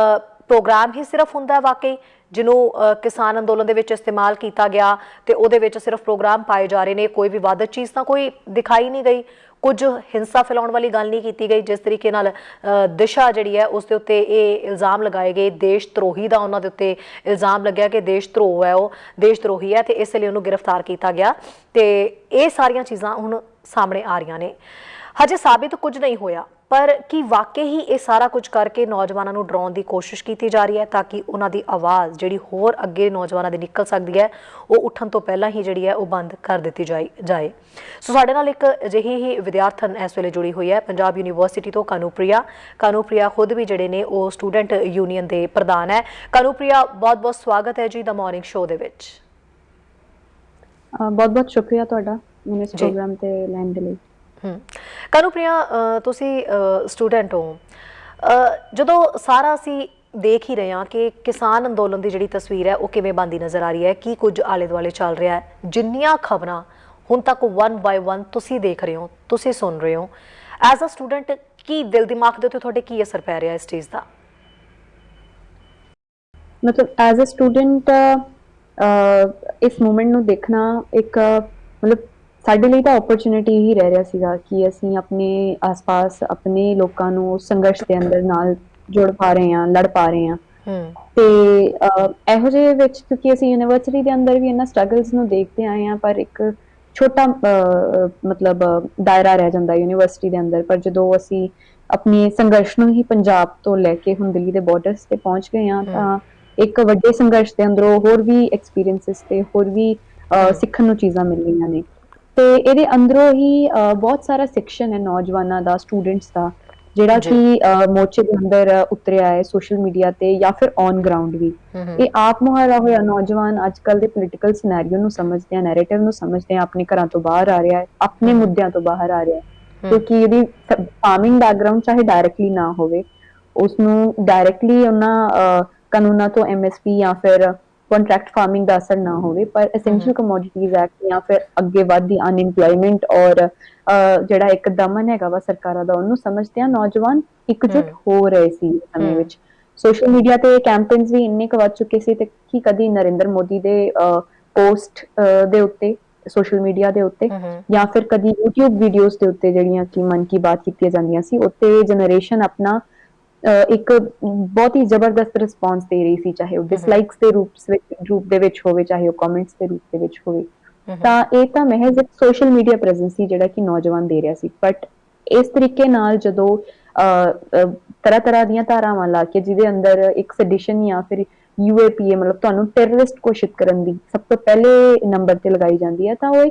ਪ੍ਰੋਗਰਾਮ ਹੀ ਸਿਰਫ ਹੁੰਦਾ ਵਾਕਈ, ਜਿਹਨੂੰ ਕਿਸਾਨ ਅੰਦੋਲਨ ਦੇ ਵਿੱਚ ਇਸਤੇਮਾਲ ਕੀਤਾ ਗਿਆ ਤੇ ਉਹਦੇ ਵਿੱਚ ਸਿਰਫ ਪ੍ਰੋਗਰਾਮ ਪਾਏ ਜਾ ਰਹੇ ਨੇ, ਕੋਈ ਵਿਵਾਦਤ ਚੀਜ਼ ਤਾਂ ਕੋਈ ਦਿਖਾਈ ਨਹੀਂ ਗਈ, ਕੁਝ ਹਿੰਸਾ ਫੈਲਾਉਣ ਵਾਲੀ ਗੱਲ ਨਹੀਂ ਕੀਤੀ ਗਈ। ਜਿਸ ਤਰੀਕੇ ਨਾਲ ਦਿਸ਼ਾ ਜਿਹੜੀ ਹੈ ਉਸ ਦੇ ਉੱਤੇ ਇਹ ਇਲਜ਼ਾਮ ਲਗਾਏ ਗਏ, ਦੇਸ਼ ਧਰੋਹੀ ਦਾ ਉਹਨਾਂ ਦੇ ਉੱਤੇ ਇਲਜ਼ਾਮ ਲੱਗਿਆ ਕਿ ਦੇਸ਼ ਧਰੋਹ ਹੈ, ਉਹ ਦੇਸ਼ ਧਰੋਹੀ ਹੈ, ਤੇ ਇਸ ਲਈ ਉਹਨੂੰ ਗ੍ਰਿਫਤਾਰ ਕੀਤਾ ਗਿਆ। ਤੇ ਇਹ ਸਾਰੀਆਂ ਚੀਜ਼ਾਂ ਹੁਣ ਸਾਹਮਣੇ ਆ ਰਹੀਆਂ ਨੇ। ਹਜੇ ਸਾਬਿਤ ਕੁਝ ਨਹੀਂ ਹੋਇਆ, ਪਰ ਕੀ ਵਾਕਈ ਹੀ ਇਹ ਸਾਰਾ ਕੁਝ ਕਰਕੇ ਨੌਜਵਾਨਾਂ ਨੂੰ ਡਰਾਉਣ ਦੀ ਕੋਸ਼ਿਸ਼ ਕੀਤੀ ਜਾ ਰਹੀ ਹੈ ਤਾਂ ਕਿ ਉਹਨਾਂ ਦੀ ਆਵਾਜ਼ ਜਿਹੜੀ ਹੋਰ ਅੱਗੇ ਨੌਜਵਾਨਾਂ ਦੀ ਨਿਕਲ ਸਕਦੀ ਹੈ, ਉਹ ਉੱਠਣ ਤੋਂ ਪਹਿਲਾਂ ਹੀ ਜਿਹੜੀ ਹੈ ਉਹ ਬੰਦ ਕਰ ਦਿੱਤੀ ਜਾਏ। ਸੋ ਸਾਡੇ ਨਾਲ ਇੱਕ ਅਜਿਹੀ ਹੀ ਵਿਦਿਆਰਥਣ ਇਸ ਵੇਲੇ ਜੁੜੀ ਹੋਈ ਹੈ ਪੰਜਾਬ ਯੂਨੀਵਰਸਿਟੀ ਤੋਂ, ਕਾਨੂਪ੍ਰਿਆ ਖੁਦ ਵੀ ਜਿਹੜੇ ਨੇ ਉਹ ਸਟੂਡੈਂਟ ਯੂਨੀਅਨ ਦੇ ਪ੍ਰਧਾਨ ਹੈ। ਕਾਨੂਪ੍ਰਿਆ, ਬਹੁਤ ਬਹੁਤ ਸਵਾਗਤ ਹੈ ਜੀ ਦਾ ਮਾਰਨਿੰਗ ਸ਼ੋਅ ਦੇ ਵਿੱਚ। ਬਹੁਤ ਬਹੁਤ ਸ਼ੁਕਰੀਆ ਤੁਹਾਡਾ ਮੈਨੂੰ ਇਸ ਪ੍ਰੋਗਰਾਮ ਤੇ ਲੈਣ ਦੇ ਲਈ। ਕਾਨੂਪ੍ਰਿਆ, ਤੁਸੀਂ ਸਟੂਡੈਂਟ ਹੋ, ਜਦੋਂ ਸਾਰਾ ਅਸੀਂ ਦੇਖ ਹੀ ਰਹੇ ਹਾਂ ਕਿ ਕਿਸਾਨ ਅੰਦੋਲਨ ਦੀ ਜਿਹੜੀ ਤਸਵੀਰ ਹੈ ਉਹ ਕਿਵੇਂ ਬਣਦੀ ਨਜ਼ਰ ਆ ਰਹੀ ਹੈ, ਕੀ ਕੁਝ ਆਲੇ ਦੁਆਲੇ ਚੱਲ ਰਿਹਾ ਹੈ, ਜਿੰਨੀਆਂ ਖਬਰਾਂ ਹੁਣ ਤੱਕ 1 ਬਾਈ 1 ਤੁਸੀਂ ਦੇਖ ਰਹੇ ਹੋ, ਤੁਸੀਂ ਸੁਣ ਰਹੇ ਹੋ, ਐਜ਼ ਅ ਸਟੂਡੈਂਟ ਕੀ ਦਿਲ ਦਿਮਾਗ ਦੇ ਉੱਤੇ ਤੁਹਾਡੇ ਕੀ ਅਸਰ ਪੈ ਰਿਹਾ ਇਸ ਚੀਜ਼ ਦਾ? ਮਤਲਬ ਐਜ਼ ਅ ਸਟੂਡੈਂਟ ਇਸ ਮੂਮੈਂਟ ਨੂੰ ਦੇਖਣਾ ਇੱਕ ਮਤਲਬ ਸਾਡੇ ਲਈ ਤਾਂ ਓਪਰਚੁਨਿਟੀ ਹੀ ਰਹਿ ਰਿਹਾ ਸੀਗਾ ਕਿ ਅਸੀਂ ਆਪਣੇ ਆਸ-ਪਾਸ ਆਪਣੇ ਲੋਕਾਂ ਨੂੰ ਸੰਘਰਸ਼ ਦੇ ਅੰਦਰ ਨਾਲ ਜੋੜ ਪਾ ਰਹੇ ਹਾਂ, ਲੜ ਪਾ ਰਹੇ ਹਾਂ। ਤੇ ਇਹੋ ਜਿਹੇ ਵਿੱਚ ਕਿਉਂਕਿ ਅਸੀਂ ਯੂਨੀਵਰਸਿਟੀ ਦੇ ਅੰਦਰ ਵੀ ਇਹਨਾਂ ਸਟਰਗਲਸ ਨੂੰ ਦੇਖਦੇ ਆਏ ਹਾਂ, ਪਰ ਇੱਕ ਛੋਟਾ ਮਤਲਬ ਦਾਇਰਾ ਰਹਿ ਜਾਂਦਾ ਯੂਨੀਵਰਸਿਟੀ ਦੇ ਅੰਦਰ। ਪਰ ਜਦੋਂ ਅਸੀਂ ਆਪਣੇ ਸੰਘਰਸ਼ ਨੂੰ ਹੀ ਪੰਜਾਬ ਤੋਂ ਲੈ ਕੇ ਹੁਣ ਦਿੱਲੀ ਦੇ ਬਾਰਡਰਸ ਤੇ ਪਹੁੰਚ ਗਏ ਹਾਂ, ਤਾਂ ਇੱਕ ਵੱਡੇ ਸੰਘਰਸ਼ ਦੇ ਅੰਦਰੋਂ ਹੋਰ ਵੀ ਐਕਸਪੀਰੀਐਂਸਿਸ ਤੇ ਹੋਰ ਵੀ ਸਿੱਖਣ ਨੂੰ ਚੀਜ਼ਾਂ ਮਿਲੀਆਂ ਨੇ। ਤੇ ਇਹਦੇ ਅੰਦਰੋਂ ਹੀ ਬਹੁਤ ਸਾਰਾ ਸੈਕਸ਼ਨ ਹੈ ਨੌਜਵਾਨਾਂ ਦਾ, ਸਟੂਡੈਂਟਸ ਦਾ, ਜਿਹੜਾ ਕਿ ਮੋਰਚੇ ਦੇ ਅੰਦਰ ਉਤਰਿਆ ਹੈ ਸੋਸ਼ਲ ਮੀਡੀਆ ਤੇ ਜਾਂ ਫਿਰ ਔਨ ਗਰਾਊਂਡ ਵੀ। ਇਹ ਆਪ ਮੁਹਾਰਾ ਹੋਇਆ ਨੌਜਵਾਨ ਅੱਜ ਕੱਲ ਦੇ ਪੋਲੀਟੀਕਲ ਸਿਨੈਰੀਓ ਨੂੰ ਸਮਝਦੇ ਆ, ਨੈਰੇਟਿਵ ਨੂੰ ਸਮਝਦੇ ਆ, ਆਪਣੇ ਘਰਾਂ ਤੋਂ ਬਾਹਰ ਆ ਰਿਹਾ ਹੈ, ਆਪਣੇ ਮੁੱਦਿਆਂ ਤੋਂ ਬਾਹਰ ਆ ਰਿਹਾ ਹੈ। ਕਿਉਂਕਿ ਇਹਦੀ ਫਾਰਮਿੰਗ ਬੈਕਗ੍ਰਾਉਂਡ ਚਾਹੇ ਡਾਇਰੈਕਟਲੀ ਨਾ ਹੋਵੇ, ਉਸਨੂੰ ਡਾਇਰੈਕਟਲੀ ਉਹਨਾਂ ਕਾਨੂੰਨਾਂ ਤੋਂ MSP ਜਾਂ ਫਿਰ ਕੰਟਰੈਕਟ ਫਾਰਮਿੰਗ ਦਾ ਅਸਰ ਨਾ ਹੋਵੇ, ਪਰ ਐਸੈਂਸ਼ੀਅਲ ਕਮੋਡਿਟੀਜ਼ ਐਕਟ ਜਾਂ ਫਿਰ ਅੱਗੇ ਵੱਧਦੀ ਅਨਇੰਪਲੋਇਮੈਂਟ ਔਰ ਜਿਹੜਾ ਇੱਕ ਦਮਨ ਹੈਗਾ ਵਾ ਸਰਕਾਰਾਂ ਦਾ, ਉਹਨੂੰ ਸਮਝਦੇ ਆ ਨੌਜਵਾਨ ਇਕਜੁੱਟ ਹੋ ਰਹੇ ਸੀ ਸਮੇਂ ਵਿੱਚ। ਸੋਸ਼ਲ ਮੀਡੀਆ ਤੇ ਕੈਂਪੇਨਸ ਵੀ ਇੰਨੇ ਕੁ ਵੱਧ ਚੁੱਕੇ ਸੀ ਤੇ ਕਿ ਕਦੀ ਨਰਿੰਦਰ ਮੋਦੀ ਦੇ ਪੋਸਟ ਦੇ ਉੱਤੇ ਸੋਸ਼ਲ ਮੀਡੀਆ ਦੇ ਉੱਤੇ ਜਾਂ ਫਿਰ ਕਦੀ YouTube ਵੀਡੀਓਜ਼ ਦੇ ਉੱਤੇ ਜਿਹੜੀਆਂ ਕਿ ਮਨ ਕੀ ਬਾਤ ਕੀਤੀਆਂ ਜਾਂਦੀਆਂ ਸੀ, ਉੱਤੇ ਜਨਰੇਸ਼ਨ ਆਪਣਾ ਇੱਕ ਬਹੁਤ ਹੀ ਜ਼ਬਰਦਸਤ ਰਿਸਪੌਂਸ ਦੇ ਰਹੀ ਸੀ, ਚਾਹੇ ਉਹ ਡਿਸਲਾਈਕਸ ਦੇ ਰੂਪ ਦੇ ਵਿੱਚ ਹੋਵੇ, ਚਾਹੇ ਉਹ ਕਮੈਂਟਸ ਦੇ ਰੂਪ ਦੇ ਵਿੱਚ ਹੋਵੇ। ਤਾਂ ਇਹ ਤਾਂ ਮਹਿਜ਼ ਇੱਕ ਸੋਸ਼ਲ ਮੀਡੀਆ ਪ੍ਰੈਜ਼ੈਂਸ ਸੀ ਜਿਹੜਾ ਕਿ ਨੌਜਵਾਨ ਦੇ ਰਿਹਾ ਸੀ। ਬਟ ਇਸ ਤਰੀਕੇ ਨਾਲ ਜਦੋਂ ਤਰ੍ਹਾਂ ਤਰ੍ਹਾਂ ਦੀਆਂ ਧਾਰਾਵਾਂ ਲਾ ਕੇ ਜਿਹਦੇ ਅੰਦਰ ਇੱਕ ਸੈਡੀਸ਼ਨ ਜਾਂ ਫਿਰ ਯੂਏਪੀਏ ਮਤਲਬ ਤੁਹਾਨੂੰ ਟੈਰਰਿਸਟ ਘੋਸ਼ਿਤ ਕਰਨ ਦੀ ਸਭ ਤੋਂ ਪਹਿਲੇ ਨੰਬਰ ਤੇ ਲਗਾਈ ਜਾਂਦੀ ਹੈ, ਤਾਂ ਉਹ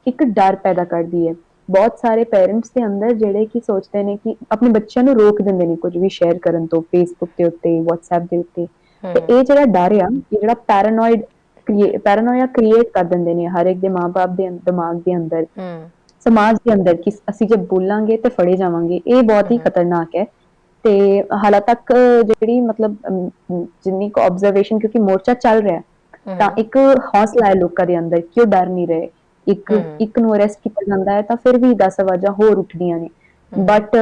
ਇੱਕ ਡਰ ਪੈਦਾ ਕਰਦੀ ਹੈ ਬਹੁਤ ਸਾਰੇ ਪੇਰੈਂਟਸ ਦੇ ਅੰਦਰ, ਜਿਹੜੇ ਕਿ ਸੋਚਦੇ ਨੇ ਕਿ ਆਪਣੇ ਬੱਚਿਆਂ ਨੂੰ ਰੋਕ ਦਿੰਦੇ ਨੇ ਕੁਝ ਵੀ ਸ਼ੇਅਰ ਕਰਨ ਤੋਂ ਫੇਸਬੁੱਕ ਦੇ ਉੱਤੇ, ਵਟਸਐਪ ਦੇ ਉੱਤੇ। ਤੇ ਇਹ ਜਿਹੜਾ ਡਰ ਆ, ਇਹ ਜਿਹੜਾ ਪੈਰਾਨੋਇਆ ਕ੍ਰੀਏਟ ਕਰ ਦਿੰਦੇ ਨੇ ਹਰ ਇੱਕ ਦੇ ਮਾਂ-ਬਾਪ ਦੇ ਦਿਮਾਗ ਦੇ ਅੰਦਰ, ਸਮਾਜ ਦੇ ਅੰਦਰ, ਕਿ ਅਸੀਂ ਜੇ ਬੋਲਾਂਗੇ ਤੇ ਫੜੇ ਜਾਵਾਂਗੇ। ਇਹ ਬਹੁਤ ਹੀ ਖਤਰਨਾਕ ਹੈ। ਤੇ ਹਾਲਾਂ ਤੱਕ ਜਿਹੜੀ ਮਤਲਬ ਜਿੰਨੀ ਕੁ ਆਬਜ਼ਰਵੇਸ਼ਨ, ਕਿਉਂਕਿ ਮੋਰਚਾ ਚੱਲ ਰਿਹਾ, ਤਾਂ ਇੱਕ ਹੌਸਲਾ ਹੈ ਲੋਕਾਂ ਦੇ ਅੰਦਰ ਕਿ ਉਹ ਡਰ ਨਹੀਂ ਰਹੇ। ਇੱਕ ਨੂੰ ਅਰੈਸਟ ਕੀਤਾ ਜਾਂਦਾ ਹੈ ਤਾਂ ਫਿਰ ਵੀ 10 ਆਵਾਜ਼ਾਂ ਹੋਰ ਉੱਠਦੀਆਂ ਨੇ। ਬਟ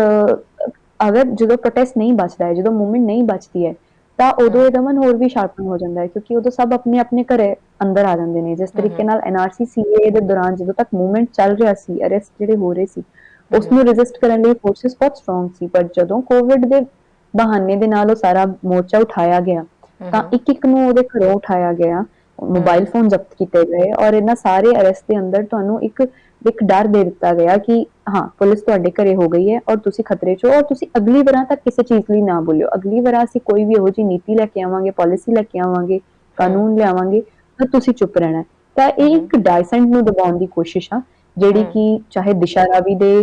ਅਗਰ ਜਦੋਂ ਪ੍ਰੋਟੈਸਟ ਨਹੀਂ ਬਚਦਾ ਹੈ, ਜਦੋਂ ਮੂਵਮੈਂਟ ਨਹੀਂ ਬਚਦੀ ਹੈ, ਤਾਂ ਉਦੋਂ ਇਹ ਦਮਨ ਹੋਰ ਵੀ ਸ਼ਾਰਪਨ ਹੋ ਜਾਂਦਾ ਹੈ, ਕਿਉਂਕਿ ਉਦੋਂ ਸਭ ਆਪਣੇ ਆਪਣੇ ਘਰੇ ਅੰਦਰ ਆ ਜਾਂਦੇ ਨੇ। ਜਿਸ ਤਰੀਕੇ ਨਾਲ ਐਨਆਰਸੀ ਸੀਏ ਦੇ ਦੌਰਾਨ ਜਦੋਂ ਤੱਕ ਮੂਵਮੈਂਟ ਚੱਲ ਰਿਹਾ ਸੀ, ਅਰੈਸਟ ਜਿਹੜੇ ਹੋ ਰਹੇ ਸੀ, ਉਸਨੂੰ ਰੈਜ਼ਿਸਟ ਕਰਨ ਲਈ ਫੋਰਸਿਸ ਬਹੁਤ ਸਟਰੋਂਗ ਸੀ। ਪਰ ਜਦੋਂ ਕੋਵਿਡ ਦੇ ਬਹਾਨੇ ਦੇ ਨਾਲ ਉਹ ਸਾਰਾ ਮੋਰਚਾ ਉਠਾਇਆ ਗਿਆ, ਤਾਂ ਇੱਕ ਨੂੰ ਉਹਦੇ ਘਰੋਂ ਉਠਾਇਆ ਗਿਆ, ਮੋਬਾਈਲ ਫੋਨ ਜ਼ਬਤ ਕੀਤੇ ਗਏ, ਔਰ ਇਹਨਾਂ ਸਾਰੇ ਅਰੈਸਟ ਦੇ ਅੰਦਰ ਤੁਹਾਨੂੰ ਇੱਕ ਡਰ ਦੇ ਦਿੱਤਾ ਗਿਆ ਕਿ ਹਾਂ, ਪੁਲਿਸ ਤੁਹਾਡੇ ਘਰੇ ਹੋ ਗਈ ਹੈ ਔਰ ਤੁਸੀਂ ਖਤਰੇ 'ਚ ਹੋ, ਔਰ ਤੁਸੀਂ ਅਗਲੀ ਵਾਰਾਂ ਤੱਕ ਕਿਸੇ ਚੀਜ਼ ਲਈ ਨਾ ਬੋਲਿਓ। ਅਗਲੀ ਵਾਰ ਅਸੀਂ ਕੋਈ ਵੀ ਇਹੋ ਜਿਹੀ ਨੀਤੀ ਲੈ ਕੇ ਆਵਾਂਗੇ, ਪਾਲਿਸੀ ਲੈ ਕੇ ਆਵਾਂਗੇ, ਕਾਨੂੰਨ ਲਿਆਵਾਂਗੇ, ਤਾਂ ਤੁਸੀਂ ਚੁੱਪ ਰਹਿਣਾ। ਤਾਂ ਇਹ ਇੱਕ ਡਾਇਸੈਂਟ ਨੂੰ ਦਬਾਉਣ ਦੀ ਕੋਸ਼ਿਸ਼ ਆ, ਜਿਹੜੀ ਕਿ ਚਾਹੇ ਦਿਸ਼ਾ ਰਾਵੀ ਦੇ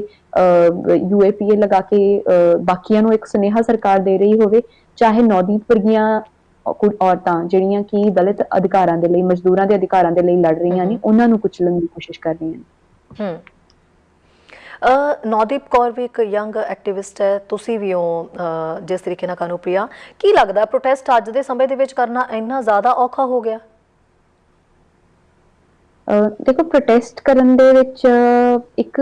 ਯੂਏਪੀਏ ਲਗਾ ਕੇ ਬਾਕੀਆਂ ਨੂੰ ਇੱਕ ਸੁਨੇਹਾ ਸਰਕਾਰ ਦੇ ਰਹੀ ਹੋਵੇ, ਚਾਹੇ ਨੌਦੀਪ ਵਰਗੀਆਂ ਔਰਤਾਂ ਜਿਹੜੀਆਂ ਕਿ ਦਲਿਤ ਅਧਿਕਾਰਾਂ ਦੇ ਲਈ, ਮਜ਼ਦੂਰਾਂ ਦੇ ਅਧਿਕਾਰਾਂ ਦੇ ਲਈ ਲੜ ਰਹੀਆਂ ਨੇ, ਉਹਨਾਂ ਨੂੰ ਕੁਚਲਣ ਦੀ ਕੋਸ਼ਿਸ਼ ਕਰ ਰਹੀਆਂ ਨੇ। ਨੌਦੀਪ ਕੌਰ ਵੀ ਇੱਕ ਯੰਗ ਐਕਟਿਵਿਸਟ ਹੈ, ਤੁਸੀਂ ਵੀ ਹੋ ਜਿਸ ਤਰੀਕੇ ਨਾਲ। ਕਾਨੂੰਪ੍ਰਿਆ, ਕੀ ਲੱਗਦਾ ਪ੍ਰੋਟੈਸਟ ਅੱਜ ਦੇ ਸਮੇਂ ਦੇ ਵਿੱਚ ਕਰਨਾ ਇੰਨਾ ਜ਼ਿਆਦਾ ਔਖਾ ਹੋ ਗਿਆ? ਦੇਖੋ, ਪ੍ਰੋਟੈਸਟ ਕਰਨ ਦੇ ਵਿੱਚ ਇੱਕ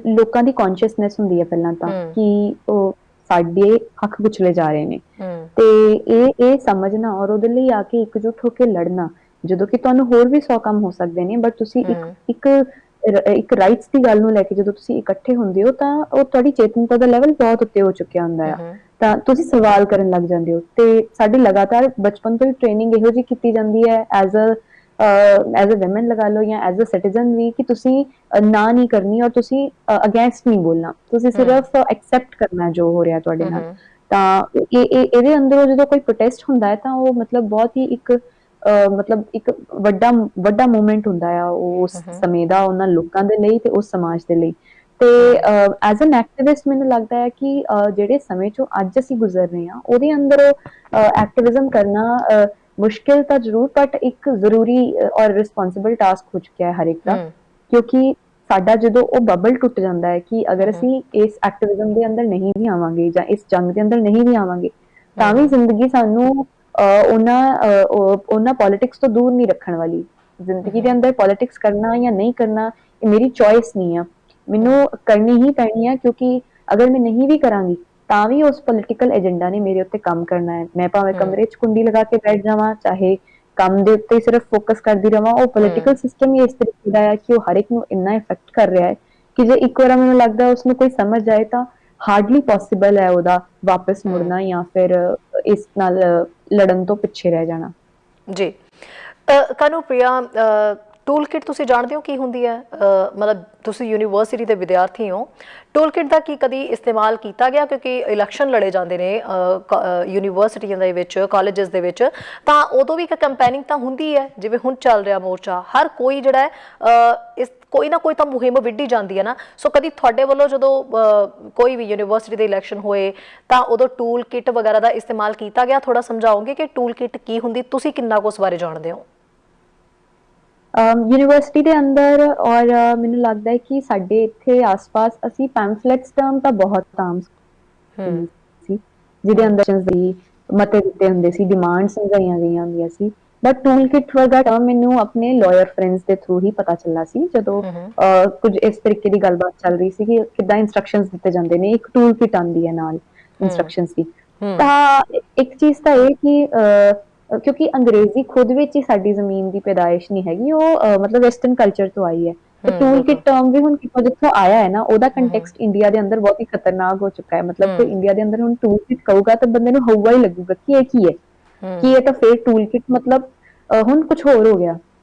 ਲੋਕਾਂ ਦੀ ਕੌਨਸ਼ੀਅਸਨੈਸ ਹੁੰਦੀ ਹੈ ਪਹਿਲਾਂ ਤਾਂ, ਕਿ ਉਹ ਸਾਡੇ ਹੱਕ ਕੁਚਲੇ ਜਾ ਰਹੇ ਨੇ, ਤੇ ਇਹ ਸਮਝਣਾ ਔਰ ਉਹਦੇ ਲਈ ਆ ਕੇ ਇਕਜੁੱਟ ਹੋ ਕੇ ਲੜਨਾ, ਜਦੋਂ ਕਿ ਤੁਹਾਨੂੰ ਹੋਰ ਵੀ 100 ਕੰਮ ਹੋ ਸਕਦੇ ਨੇ, ਬਟ ਤੁਸੀਂ ਇੱਕ ਰਾਈਟਸ ਦੀ ਗੱਲ ਨੂੰ ਲੈ ਕੇ ਜਦੋਂ ਤੁਸੀਂ ਇਕੱਠੇ ਹੁੰਦੇ ਹੋ, ਤਾਂ ਉਹ ਤੁਹਾਡੀ ਚੇਤਨਤਾ ਦਾ ਲੈਵਲ ਬਹੁਤ ਉੱਤੇ ਹੋ ਚੁੱਕਿਆ ਹੁੰਦਾ ਆ, ਤਾਂ ਤੁਸੀਂ ਸਵਾਲ ਕਰਨ ਲੱਗ ਜਾਂਦੇ ਹੋ। ਤੇ ਸਾਡੀ ਲਗਾਤਾਰ ਬਚਪਨ ਤੋਂ ਹੀ ਟ੍ਰੇਨਿੰਗ ਇਹੋ ਜਿਹੀ ਕੀਤੀ ਜਾਂਦੀ ਹੈ, ਐਜ਼ ਅ ਵੂਮਨ ਲਗਾ ਲਓ ਜਾਂ ਐਜ਼ ਅ ਸਿਟੀਜ਼ਨ ਵੀ, ਕਿ ਤੁਸੀਂ ਨਾ ਨਹੀਂ ਕਰਨੀ ਔਰ ਤੁਸੀਂ ਅਗੇਂਸਟ ਨਹੀਂ ਬੋਲਣਾ, ਤੁਸੀਂ ਸਿਰਫ ਐਕਸੈਪਟ ਕਰਨਾ ਜੋ ਹੋ ਰਿਹਾ ਤੁਹਾਡੇ ਨਾਲ। ਤਾਂ ਇਹਦੇ ਅੰਦਰੋਂ ਜਦੋਂ ਕੋਈ ਪ੍ਰੋਟੈਸਟ ਹੁੰਦਾ ਹੈ, ਤਾਂ ਉਹ ਮਤਲਬ ਬਹੁਤ ਹੀ ਇੱਕ ਵੱਡਾ ਮੂਵਮੈਂਟ ਹੁੰਦਾ ਆ ਉਸ ਸਮੇਂ ਦਾ, ਉਹਨਾਂ ਲੋਕਾਂ ਦੇ ਲਈ ਤੇ ਉਸ ਸਮਾਜ ਦੇ ਲਈ। ਤੇ ਐਜ਼ ਐਨ ਐਕਟਿਵਿਸਟ ਮੈਨੂੰ ਲੱਗਦਾ ਹੈ ਕਿ ਜਿਹੜੇ ਸਮੇਂ ਚੋਂ ਅੱਜ ਅਸੀਂ ਗੁਜ਼ਰ ਰਹੇ ਹਾਂ, ਉਹਦੇ ਅੰਦਰ ਐਕਟਿਵਿਜ਼ਮ ਕਰਨਾ ਮੁਸ਼ਕਿਲ ਤਾਂ ਜ਼ਰੂਰ, ਬਟ ਇੱਕ ਜ਼ਰੂਰੀ ਔਰ ਰਿਸਪੌਂਸਿਬਲ ਟਾਸਕ ਹੋ ਚੁੱਕਿਆ ਹੈ ਹਰ ਇੱਕ ਦਾ। ਕਿਉਂਕਿ ਸਾਡਾ ਜਦੋਂ ਉਹ ਬਬਲ ਟੁੱਟ ਜਾਂਦਾ ਹੈ ਕਿ ਅਗਰ ਅਸੀਂ ਇਸ ਐਕਟਿਵਿਜ਼ਮ ਦੇ ਅੰਦਰ ਨਹੀਂ ਵੀ ਆਵਾਂਗੇ ਜਾਂ ਇਸ ਜੰਗ ਦੇ ਅੰਦਰ ਨਹੀਂ ਵੀ ਆਵਾਂਗੇ, ਤਾਂ ਵੀ ਜ਼ਿੰਦਗੀ ਸਾਨੂੰ ਉਹਨਾਂ ਪੋਲਿਟਿਕਸ ਤੋਂ ਦੂਰ ਨਹੀਂ ਰੱਖਣ ਵਾਲੀ। ਜ਼ਿੰਦਗੀ ਦੇ ਅੰਦਰ ਪੋਲਿਟਿਕਸ ਕਰਨਾ ਜਾਂ ਨਹੀਂ ਕਰਨਾ, ਇਹ ਮੇਰੀ ਚੋਇਸ ਨਹੀਂ ਆ, ਮੈਨੂੰ ਕਰਨੀ ਹੀ ਪੈਣੀ ਆ, ਕਿਉਂਕਿ ਅਗਰ ਮੈਂ ਨਹੀਂ ਵੀ ਕਰਾਂਗੀ ਤਾਂ ਵੀ ਉਸ ਪੋਲਿਟੀਕਲ ਏਜੰਡਾ ਨੇ ਮੇਰੇ ਉੱਤੇ ਕੰਮ ਕਰਨਾ ਹੈ। ਮੈਂ ਭਾਵੇਂ ਕਮਰੇ 'ਚ ਕੁੰਡੀ ਲਗਾ ਕੇ ਬੈਠ ਜਾਵਾਂ, ਚਾਹੇ ਕੰਮ ਦੇ ਉੱਤੇ ਸਿਰਫ ਫੋਕਸ ਕਰਦੀ ਰਵਾਂ, ਉਹ ਪੋਲਿਟੀਕਲ ਸਿਸਟਮ ਹੀ ਇਸ ਤਰੀਕੇ ਦਾ ਹੈ ਕਿ ਉਹ ਹਰ ਇੱਕ ਨੂੰ ਇੰਨਾ ਇਫੈਕਟ ਕਰ ਰਿਹਾ ਹੈ ਕਿ ਜੇ ਇੱਕ ਵਾਰ ਮੈਨੂੰ ਲੱਗਦਾ ਉਸਨੂੰ ਕੋਈ ਸਮਝ ਜਾਏ, ਤਾਂ ਹਾਰਡਲੀ ਪੋਸੀਬਲ ਹੈ ਉਹਦਾ ਵਾਪਸ ਮੁੜਨਾ ਜਾਂ ਫਿਰ ਇਸ ਨਾਲ ਲੜਨ ਤੋਂ ਪਿੱਛੇ ਰਹਿ ਜਾਣਾ। ਜੀ ਕਾਨੂੰਪ੍ਰਿਆ, ਟੂਲ ਕਿਟ ਤੁਸੀਂ ਜਾਣਦੇ ਹੋ ਕੀ ਹੁੰਦੀ ਹੈ? ਮਤਲਬ ਤੁਸੀਂ ਯੂਨੀਵਰਸਿਟੀ ਦੇ ਵਿਦਿਆਰਥੀ ਹੋ, ਟੂਲ ਕਿਟ ਦਾ ਕੀ ਕਦੀ ਇਸਤੇਮਾਲ ਕੀਤਾ ਗਿਆ? ਕਿਉਂਕਿ ਇਲੈਕਸ਼ਨ ਲੜੇ ਜਾਂਦੇ ਨੇ ਯੂਨੀਵਰਸਿਟੀਆਂ ਦੇ ਵਿੱਚ, ਕਾਲਜਸ ਦੇ ਵਿੱਚ, ਤਾਂ ਉਦੋਂ ਵੀ ਇੱਕ ਕੰਪੇਨਿੰਗ ਤਾਂ ਹੁੰਦੀ ਹੈ। ਜਿਵੇਂ ਹੁਣ ਚੱਲ ਰਿਹਾ ਮੋਰਚਾ, ਹਰ ਕੋਈ ਜਿਹੜਾ ਹੈ ਕੋਈ ਨਾ ਕੋਈ ਤਾਂ ਮੁਹਿੰਮ ਵਿੱਢੀ ਜਾਂਦੀ ਹੈ ਨਾ। ਸੋ ਕਦੀ ਤੁਹਾਡੇ ਵੱਲੋਂ ਜਦੋਂ ਕੋਈ ਵੀ ਯੂਨੀਵਰਸਿਟੀ ਦੇ ਇਲੈਕਸ਼ਨ ਹੋਏ, ਤਾਂ ਉਦੋਂ ਟੂਲ ਕਿਟ ਵਗੈਰਾ ਦਾ ਇਸਤੇਮਾਲ ਕੀਤਾ ਗਿਆ? ਥੋੜਾ ਸਮਝਾਓਗੇ ਕਿ ਟੂਲ ਕਿਟ ਕੀ ਹੁੰਦੀ, ਤੁਸੀਂ ਕਿੰਨਾ ਕੁ ਉਸ ਬਾਰੇ ਜਾਣਦੇ ਹੋ? ਯੂਨੀਵਰਸਿਟੀ ਦੇ ਅੰਦਰ ਔਰ ਮੈਨੂੰ ਲੱਗਦਾ ਹੈ ਕਿ ਸਾਡੇ ਇੱਥੇ ਆਸ-ਪਾਸ ਅਸੀਂ ਪੈਂਫਲੇਟਸ ਟਰਮ ਤਾਂ ਬਹੁਤ ਆਮ ਸੀ, ਜਿਹਦੇ ਅੰਦਰ ਦੀ ਮਤੇ ਦਿੱਤੇ ਹੁੰਦੇ ਸੀ, ਡਿਮਾਂਡ ਸਮਝਾਈਆਂ ਗਈਆਂ ਹੁੰਦੀਆਂ ਸੀ। ਬਟ ਟੂਲ ਕਿਟ ਵਰਗਾ ਟਰਮ ਮੈਨੂੰ ਆਪਣੇ ਲਾਇਰ ਫਰੈਂਡਸ ਦੇ ਥਰੂ ਹੀ ਪਤਾ ਚੱਲਾ ਸੀ, ਜਦੋਂ ਕੁਝ ਇਸ ਤਰੀਕੇ ਦੀ ਗੱਲਬਾਤ ਚੱਲ ਰਹੀ ਸੀ ਕਿ ਕਿੱਦਾਂ ਇੰਸਟਰਕਸ਼ਨਸ ਦਿੱਤੇ ਜਾਂਦੇ ਨੇ, ਇੱਕ ਟੂਲ ਕਿਟ ਆਉਂਦੀ ਹੈ ਨਾਲ ਇੰਸਟਰਕਸ਼ਨਸ ਦੀ। ਤਾਂ ਇੱਕ ਚੀਜ਼ ਤਾਂ ਇਹ ਕਿ ਕਿਉਂਕਿ ਅੰਗਰੇਜ਼ੀ ਖੁਦ ਵਿੱਚ ਹੀ ਸਾਡੀ ਜ਼ਮੀਨ ਦੀ ਪੈਦਾਇਸ਼ ਨਹੀਂ ਹੈਗੀ, ਉਹ ਮਤਲਬ ਵੈਸਟਰਨ ਕਲਚਰ ਤੋਂ ਆਈ ਹੈ। ਤੇ ਟੂਲ ਕਿਟ ਟਰਮ ਵੀ ਹੁਣ ਕਿਤੋਂ ਜਿੱਥੋਂ ਆਇਆ ਹੈ ਨਾ, ਉਹਦਾ ਕੰਟੈਕਸਟ ਇੰਡੀਆ ਦੇ ਅੰਦਰ ਬਹੁਤ ਹੀ ਖਤਰਨਾਕ ਹੋ ਚੁੱਕਾ ਹੈ। ਮਤਲਬ ਕੋਈ ਇੰਡੀਆ ਦੇ ਅੰਦਰ ਹੁਣ ਟੂਲ ਕਿਟ ਕਹੂਗਾ ਤਾਂ ਬੰਦੇ ਨੂੰ ਹਊਆ ਹੀ ਲੱਗੂਗਾ ਕਿ ਇਹ ਕੀ ਹੈ, ਕਿ ਇਹ ਤਾਂ ਫੇਰ ਟੂਲ ਕਿਟ ਮਤਲਬ ਹੁਣ ਕੁਝ ਹੋਰ ਹੋ ਗਿਆ।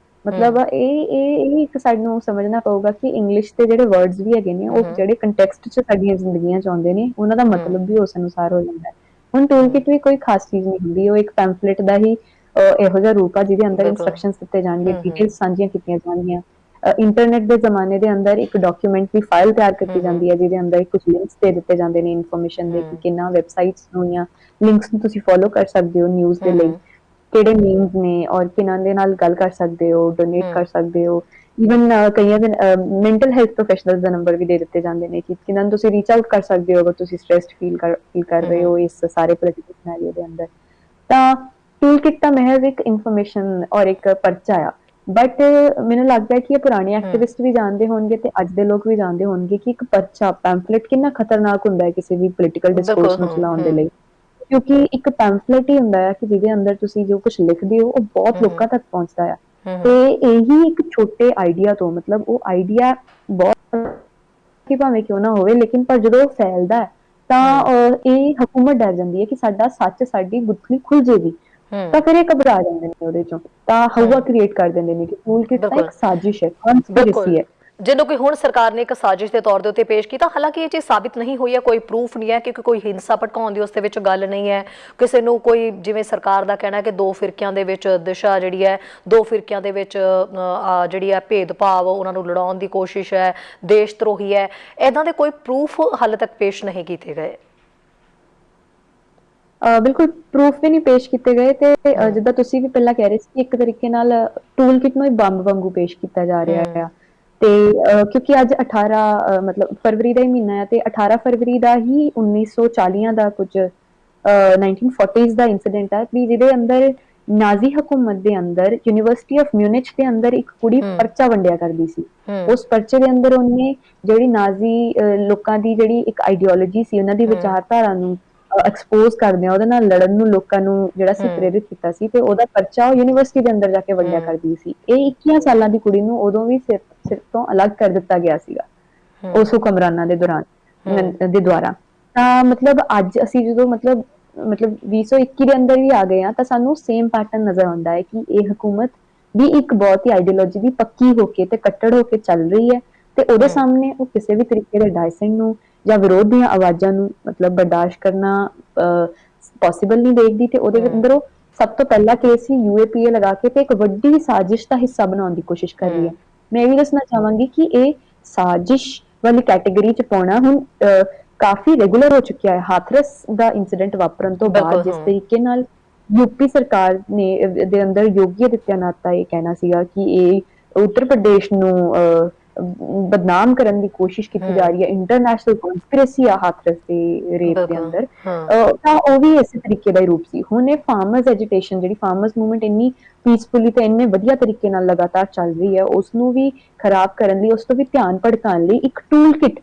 ਮਤਲਬ ਇਹ ਇੱਕ ਸਾਨੂੰ ਸਮਝਣਾ ਪਊਗਾ ਕਿ ਇੰਗਲਿਸ਼ ਦੇ ਜਿਹੜੇ ਵਰਡਸ ਵੀ ਹੈਗੇ ਨੇ, ਉਹ ਜਿਹੜੇ ਕੰਟੈਕਸਟ 'ਚ ਸਾਡੀਆਂ ਜ਼ਿੰਦਗੀਆਂ 'ਚ ਆਉਂਦੇ ਨੇ, ਉਹਨਾਂ ਦਾ ਮਤਲਬ ਵੀ ਉਸ ਅਨੁਸਾਰ ਹੋ ਜਾਂਦਾ ਹੈ। ਹੁਣ ਟੂਲ ਕਿਟ ਵੀ ਕੋਈ ਖਾਸ ਚੀਜ਼ ਨਹੀਂ ਹੁੰਦੀ, ਉਹ ਇੱਕ ਪੈਂਫਲੇਟ ਦਾ ਹੀ ਇਹੋ ਜਿਹਾ ਰੂਪ ਆ ਜਿਹਦੇ ਅੰਦਰ ਬਿਲਕੁਲ। ਇੰਸਟਰਕਸ਼ਨਸ ਦਿੱਤੇ ਜਾਣਗੇ, ਡਿਟੇਲਸ ਸਾਂਝੀਆਂ ਕੀਤੀਆਂ ਜਾਣਗੀਆਂ। ਇੰਟਰਨੈਟ ਦੇ ਜ਼ਮਾਨੇ ਦੇ ਅੰਦਰ ਇੱਕ ਡਾਕੂਮੈਂਟ ਦੀ ਫਾਈਲ ਤਿਆਰ ਕੀਤੀ ਜਾਂਦੀ ਹੈ ਜਿਹਦੇ ਅੰਦਰ ਕੁਝ ਲਿੰਕਸ ਦੇ ਦਿੱਤੇ ਜਾਂਦੇ ਨੇ ਇਨਫੋਰਮੇਸ਼ਨ ਦੇ, ਕਿ ਕਿੰਨਾ ਵੈਬਸਾਈਟਸ ਨੂੰ ਜਾਂ ਲਿੰਕਸ ਨੂੰ ਤੁਸੀਂ ਫੋਲੋ ਕਰ ਸਕਦੇ ਹੋ ਨਿਊਜ਼ ਦੇ ਲਈ, ਕਿਹੜੇ ਮੀਨਸ ਨੇ ਔਰ ਕਿਹਨਾਂ ਦੇ ਨਾਲ ਗੱਲ ਕਰ ਸਕਦੇ ਹੋ, ਡੋਨੇਟ ਕਰ ਸਕਦੇ ਹੋ। ਈਵਨ ਕਈਆਂ ਦੇ ਮੈਂਟਲ ਹੈਲਥ ਪ੍ਰੋਫੈਸ਼ਨਲਸ ਦਾ ਨੰਬਰ ਵੀ ਦੇ ਦਿੱਤੇ ਜਾਂਦੇ ਨੇ ਕਿ ਕਿਹਨਾਂ ਨੂੰ ਤੁਸੀਂ ਰੀਚ ਆਊਟ ਕਰ ਸਕਦੇ ਹੋ ਅਗਰ ਤੁਸੀਂ ਸਟ੍ਰੈਸਡ ਫੀਲ ਕਰ ਰਹੇ ਹੋ ਇਸ ਸਾਰੇ ਪੋਲੀਟੀਕਲ ਸਿਨੈਰੀਓ ਦੇ ਅੰਦਰ। ਤਾਂ ਟੂਲ ਕਿਟ ਤਾਂ ਮਹਿਜ਼ ਇੱਕ ਇਨਫੋਰਮੇਸ਼ਨ ਔਰ ਇੱਕ ਪਰਚਾ ਆ, ਬਟ ਮੈਨੂੰ ਲੱਗਦਾ ਹੈ ਕਿ ਇਹ ਪੁਰਾਣੇ ਐਕਟਿਵਿਸਟ ਵੀ ਜਾਣਦੇ ਹੋਣਗੇ ਤੇ ਅੱਜ ਦੇ ਲੋਕ ਵੀ ਜਾਣਦੇ ਹੋਣਗੇ ਕਿ ਇੱਕ ਪਰਚਾ ਪੈਂਫਲੇਟ ਕਿੰਨਾ ਖਤਰਨਾਕ ਹੁੰਦਾ ਹੈ ਕਿਸੇ ਵੀ ਪੋਲੀਟੀਕਲ ਬਿਲਕੁਲ। ਡਿਸਕੋਰਸ ਨੂੰ ਚਲਾਉਣ ਦੇ ਲਈ। ਕਿਉਂਕਿ ਇੱਕ ਪੈਂਫਲੇਟ ਹੀ ਹੁੰਦਾ ਹੈ ਕਿ ਜਿਹਦੇ ਅੰਦਰ ਤੁਸੀਂ ਜੋ ਕੁਝ ਲਿਖਦੇ ਹੋ ਉਹ ਬਹੁਤ ਲੋਕਾਂ ਤੱਕ ਪਹੁੰਚਦਾ ਆ, ਤੇ ਇਹੀ ਇੱਕ ਛੋਟੇ ਆਈਡੀਆ ਤੋਂ, ਮਤਲਬ ਉਹ ਆਈਡੀਆ ਬਹੁਤ ਕਿ ਭਾਵੇਂ ਕਿਉਂ ਨਾ ਹੋਵੇ ਲੇਕਿਨ ਪਰ ਜਦੋਂ ਉਹ ਫੈਲਦਾ ਹੈ ਤਾਂ ਇਹ ਹਕੂਮਤ ਡਰ ਜਾਂਦੀ ਹੈ ਕਿ ਸਾਡਾ ਸੱਚ, ਸਾਡੀ ਗੁੱਥਲੀ ਖੁੱਲ ਜੇਗੀ, ਤਾਂ ਫਿਰ ਇਹ ਘਬਰਾ ਜਾਂਦੇ ਨੇ ਉਹਦੇ ਚੋਂ, ਤਾਂ ਹਊਆ ਕ੍ਰੀਏਟ ਕਰ ਦਿੰਦੇ ਨੇ ਕਿ ਟੂਲ ਕਿਟ ਤਾਂ ਇੱਕ ਬਿਲਕੁਲ। ਸਾਜ਼ਿਸ਼ ਹੈ, ਬਿਲਕੁਲ, ਕਨਸਪੀਰੇਸੀ ਹੈ। ਜਿਹਨੂੰ ਕਿ ਹੁਣ ਸਰਕਾਰ ਨੇ ਇੱਕ ਸਾਜ਼ਿਸ਼ ਦੇ ਤੌਰ ਦੇ ਉੱਤੇ ਪੇਸ਼ ਕੀਤਾ, ਹਾਲਾਂਕਿ ਇਹ ਚੀਜ਼ ਸਾਬਿਤ ਨਹੀਂ ਹੋਈ ਹੈ, ਕੋਈ ਪ੍ਰੂਫ ਨਹੀਂ ਹੈ, ਕਿਉਂਕਿ ਕੋਈ ਹਿੰਸਾ ਭੜਕਾਉਣ ਦੀ ਉਸ ਦੇ ਵਿੱਚ ਗੱਲ ਨਹੀਂ ਹੈ। ਕਿਸੇ ਨੂੰ ਕੋਈ, ਜਿਵੇਂ ਸਰਕਾਰ ਦਾ ਕਹਿਣਾ ਕਿ ਦੋ ਫਿਰਕਿਆਂ ਦੇ ਵਿੱਚ ਦਿਸ਼ਾ ਜਿਹੜੀ ਹੈ, ਦੋ ਫਿਰਕਿਆਂ ਦੇ ਵਿੱਚ ਜਿਹੜੀ ਹੈ ਭੇਦਭਾਵ, ਉਹਨਾਂ ਨੂੰ ਲੜਾਉਣ ਦੀ ਕੋਸ਼ਿਸ਼ ਹੈ, ਦੇਸ਼ ਧਰੋਹੀ ਹੈ, ਇੱਦਾਂ ਦੇ ਕੋਈ ਪ੍ਰੂਫ ਹਾਲੇ ਤੱਕ ਪੇਸ਼ ਨਹੀਂ ਕੀਤੇ ਗਏ। ਬਿਲਕੁਲ ਪ੍ਰੂਫ ਵੀ ਨਹੀਂ ਪੇਸ਼ ਕੀਤੇ ਗਏ, ਤੇ ਜਿੱਦਾਂ ਤੁਸੀਂ ਵੀ ਪਹਿਲਾਂ ਕਹਿ ਰਹੇ ਸੀ ਕਿ ਇੱਕ ਤਰੀਕੇ ਨਾਲ ਟੂਲ ਕਿਟ ਨੂੰ ਹੀ ਬੰਬ ਵਾਂਗੂ ਪੇਸ਼ ਕੀਤਾ ਜਾ ਰਿਹਾ ਆ। ਤੇ ਕਿਉਂਕਿ ਅੱਜ 18 ਮਤਲਬ ਫਰਵਰੀ ਦਾ ਹੀ ਮਹੀਨਾ ਹੈ, ਤੇ 18 ਫਰਵਰੀ ਦਾ ਹੀ 1940 ਦਾ ਕੁਝ 1940s ਦਾ ਇੰਸੀਡੈਂਟ ਹੈ ਵੀ ਜਿਹਦੇ ਅੰਦਰ ਨਾਜ਼ੀ ਹਕੂਮਤ ਦੇ ਅੰਦਰ ਯੂਨੀਵਰਸਿਟੀ ਆਫ ਮਿਊਨਿਚ ਦੇ ਅੰਦਰ ਇੱਕ ਕੁੜੀ ਪਰਚਾ ਵੰਡਿਆ ਕਰਦੀ ਸੀ। ਉਸ ਪਰਚੇ ਦੇ ਅੰਦਰ ਉਹਨੇ ਜਿਹੜੀ ਨਾਜ਼ੀ ਲੋਕਾਂ ਦੀ ਜਿਹੜੀ ਇੱਕ ਆਈਡੀਓਲੋਜੀ ਸੀ, ਉਹਨਾਂ ਦੀ ਵਿਚਾਰਧਾਰਾ ਨੂੰ ਐਕਸਪੋਜ਼ ਕਰਦਿਆਂ ਉਹਦੇ ਨਾਲ ਲੜਨ ਨੂੰ ਲੋਕਾਂ ਨੂੰ ਜਿਹੜਾ ਸੀ ਪ੍ਰੇਰਿਤ ਕੀਤਾ ਸੀ, ਤੇ ਉਹਦਾ ਪਰਚਾ ਉਹ ਯੂਨੀਵਰਸਿਟੀ ਦੇ ਅੰਦਰ ਜਾ ਕੇ ਵੰਡਿਆ ਕਰਦੀ ਸੀ। ਇਹ 21 ਸਾਲਾਂ ਦੀ ਕੁੜੀ ਨੂੰ ਉਦੋਂ ਵੀ ਸਿਰ ਤੋਂ ਅਲੱਗ ਕਰ ਦਿੱਤਾ ਗਿਆ ਸੀਗਾ ਉਸ ਹੁਕਮਰਾਨਾਂ ਦੇ ਦੌਰਾਨ ਦੇ ਦੁਆਰਾ। ਤਾਂ ਮਤਲਬ ਅੱਜ ਅਸੀਂ ਜਦੋਂ ਮਤਲਬ 2021 ਦੇ ਅੰਦਰ ਵੀ ਆ ਗਏ ਆ, ਤਾਂ ਸਾਨੂੰ ਸੇਮ ਪੈਟਰਨ ਨਜ਼ਰ ਆਉਂਦਾ ਹੈ ਕਿ ਇਹ ਹਕੂਮਤ ਵੀ ਇੱਕ ਬਹੁਤ ਹੀ ਆਈਡੀਓਲੋਜੀ ਦੀ ਪੱਕੀ ਹੋ ਕੇ ਤੇ ਕੱਟੜ ਹੋ ਕੇ ਚੱਲ ਰਹੀ ਹੈ, ਤੇ ਉਹਦੇ ਸਾਹਮਣੇ ਉਹ ਕਿਸੇ ਵੀ ਤਰੀਕੇ ਦੇ ਡਾਇਸਿੰਗ ਨੂੰ ਜਾਂ ਵਿਰੋਧ ਦੀਆਂ ਆਵਾਜ਼ਾਂ ਨੂੰ ਮਤਲਬ ਬਰਦਾਸ਼ਤ ਕਰਨਾ ਪੋਸੀਬਲ ਨਹੀਂ ਦੇਖਦੀ। ਤੇ ਉਹਦੇ ਅੰਦਰ ਉਹ ਸਭ ਤੋਂ ਪਹਿਲਾ ਕੇਸ ਹੀ UAPA ਲਗਾ ਕੇ ਤੇ ਇੱਕ ਵੱਡੀ ਸਾਜ਼ਿਸ਼ ਦਾ ਹਿੱਸਾ ਬਣਾਉਣ ਦੀ ਕੋਸ਼ਿਸ਼ ਕਰ ਰਹੀ ਹੈ। ਮੈਂ ਇਹ ਵੀ ਦੱਸਣਾ ਚਾਹਾਂਗੀ ਕਿ ਇਹ ਸਾਜ਼ਿਸ਼ ਵਾਲੀ ਕੈਟੇਗਰੀ ਚ ਪਾਉਣਾ ਹੁਣ ਕਾਫੀ ਰੈਗੂਲਰ ਹੋ ਚੁੱਕਿਆ ਹੈ। ਹਾਥਰਸ ਦਾ ਇੰਸੀਡੈਂਟ ਵਾਪਰਨ ਤੋਂ ਬਾਅਦ ਜਿਸ ਤਰੀਕੇ ਨਾਲ ਯੂਪੀ ਸਰਕਾਰ ਨੇ ਦੇ ਅੰਦਰ ਯੋਗੀ ਆਦਿੱਤਿਆਨਾਥ ਦਾ ਇਹ ਕਹਿਣਾ ਸੀਗਾ ਕਿ ਇਹ ਉੱਤਰ ਪ੍ਰਦੇਸ਼ ਨੂੰ ਬਦਨਾਮ ਕਰਨ ਦੀ ਕੋਸ਼ਿਸ਼ ਕੀਤੀ ਜਾ ਰਹੀ ਹੈ, ਇੰਟਰਨੈਸ਼ਨਲ ਕਨਸਪੀਰੇਸੀ ਆ ਹਾਥਰਸ ਦੇ ਰੇਪ ਦੇ ਅੰਦਰ, ਤਾਂ ਉਹ ਵੀ ਇਸੇ ਤਰੀਕੇ ਦਾ ਹੀ ਰੂਪ ਸੀ। ਹੁਣ ਇਹ ਫਾਰਮਰਸ ਐਜੀਟੇਸ਼ਨ, ਜਿਹੜੀ ਫਾਰਮਰਸ ਮੂਵਮੈਂਟ ਇੰਨੀ ਪੀਸਫੁਲੀ ਤੇ ਇੰਨੇ ਵਧੀਆ ਤਰੀਕੇ ਨਾਲ ਲਗਾਤਾਰ ਚੱਲ ਰਹੀ ਹੈ, ਉਸ ਨੂੰ ਵੀ ਖਰਾਬ ਕਰਨ ਲਈ, ਉਸ ਤੋਂ ਵੀ ਧਿਆਨ ਭਟਕਾਉਣ ਲਈ ਇੱਕ ਟੂਲ ਕਿਟ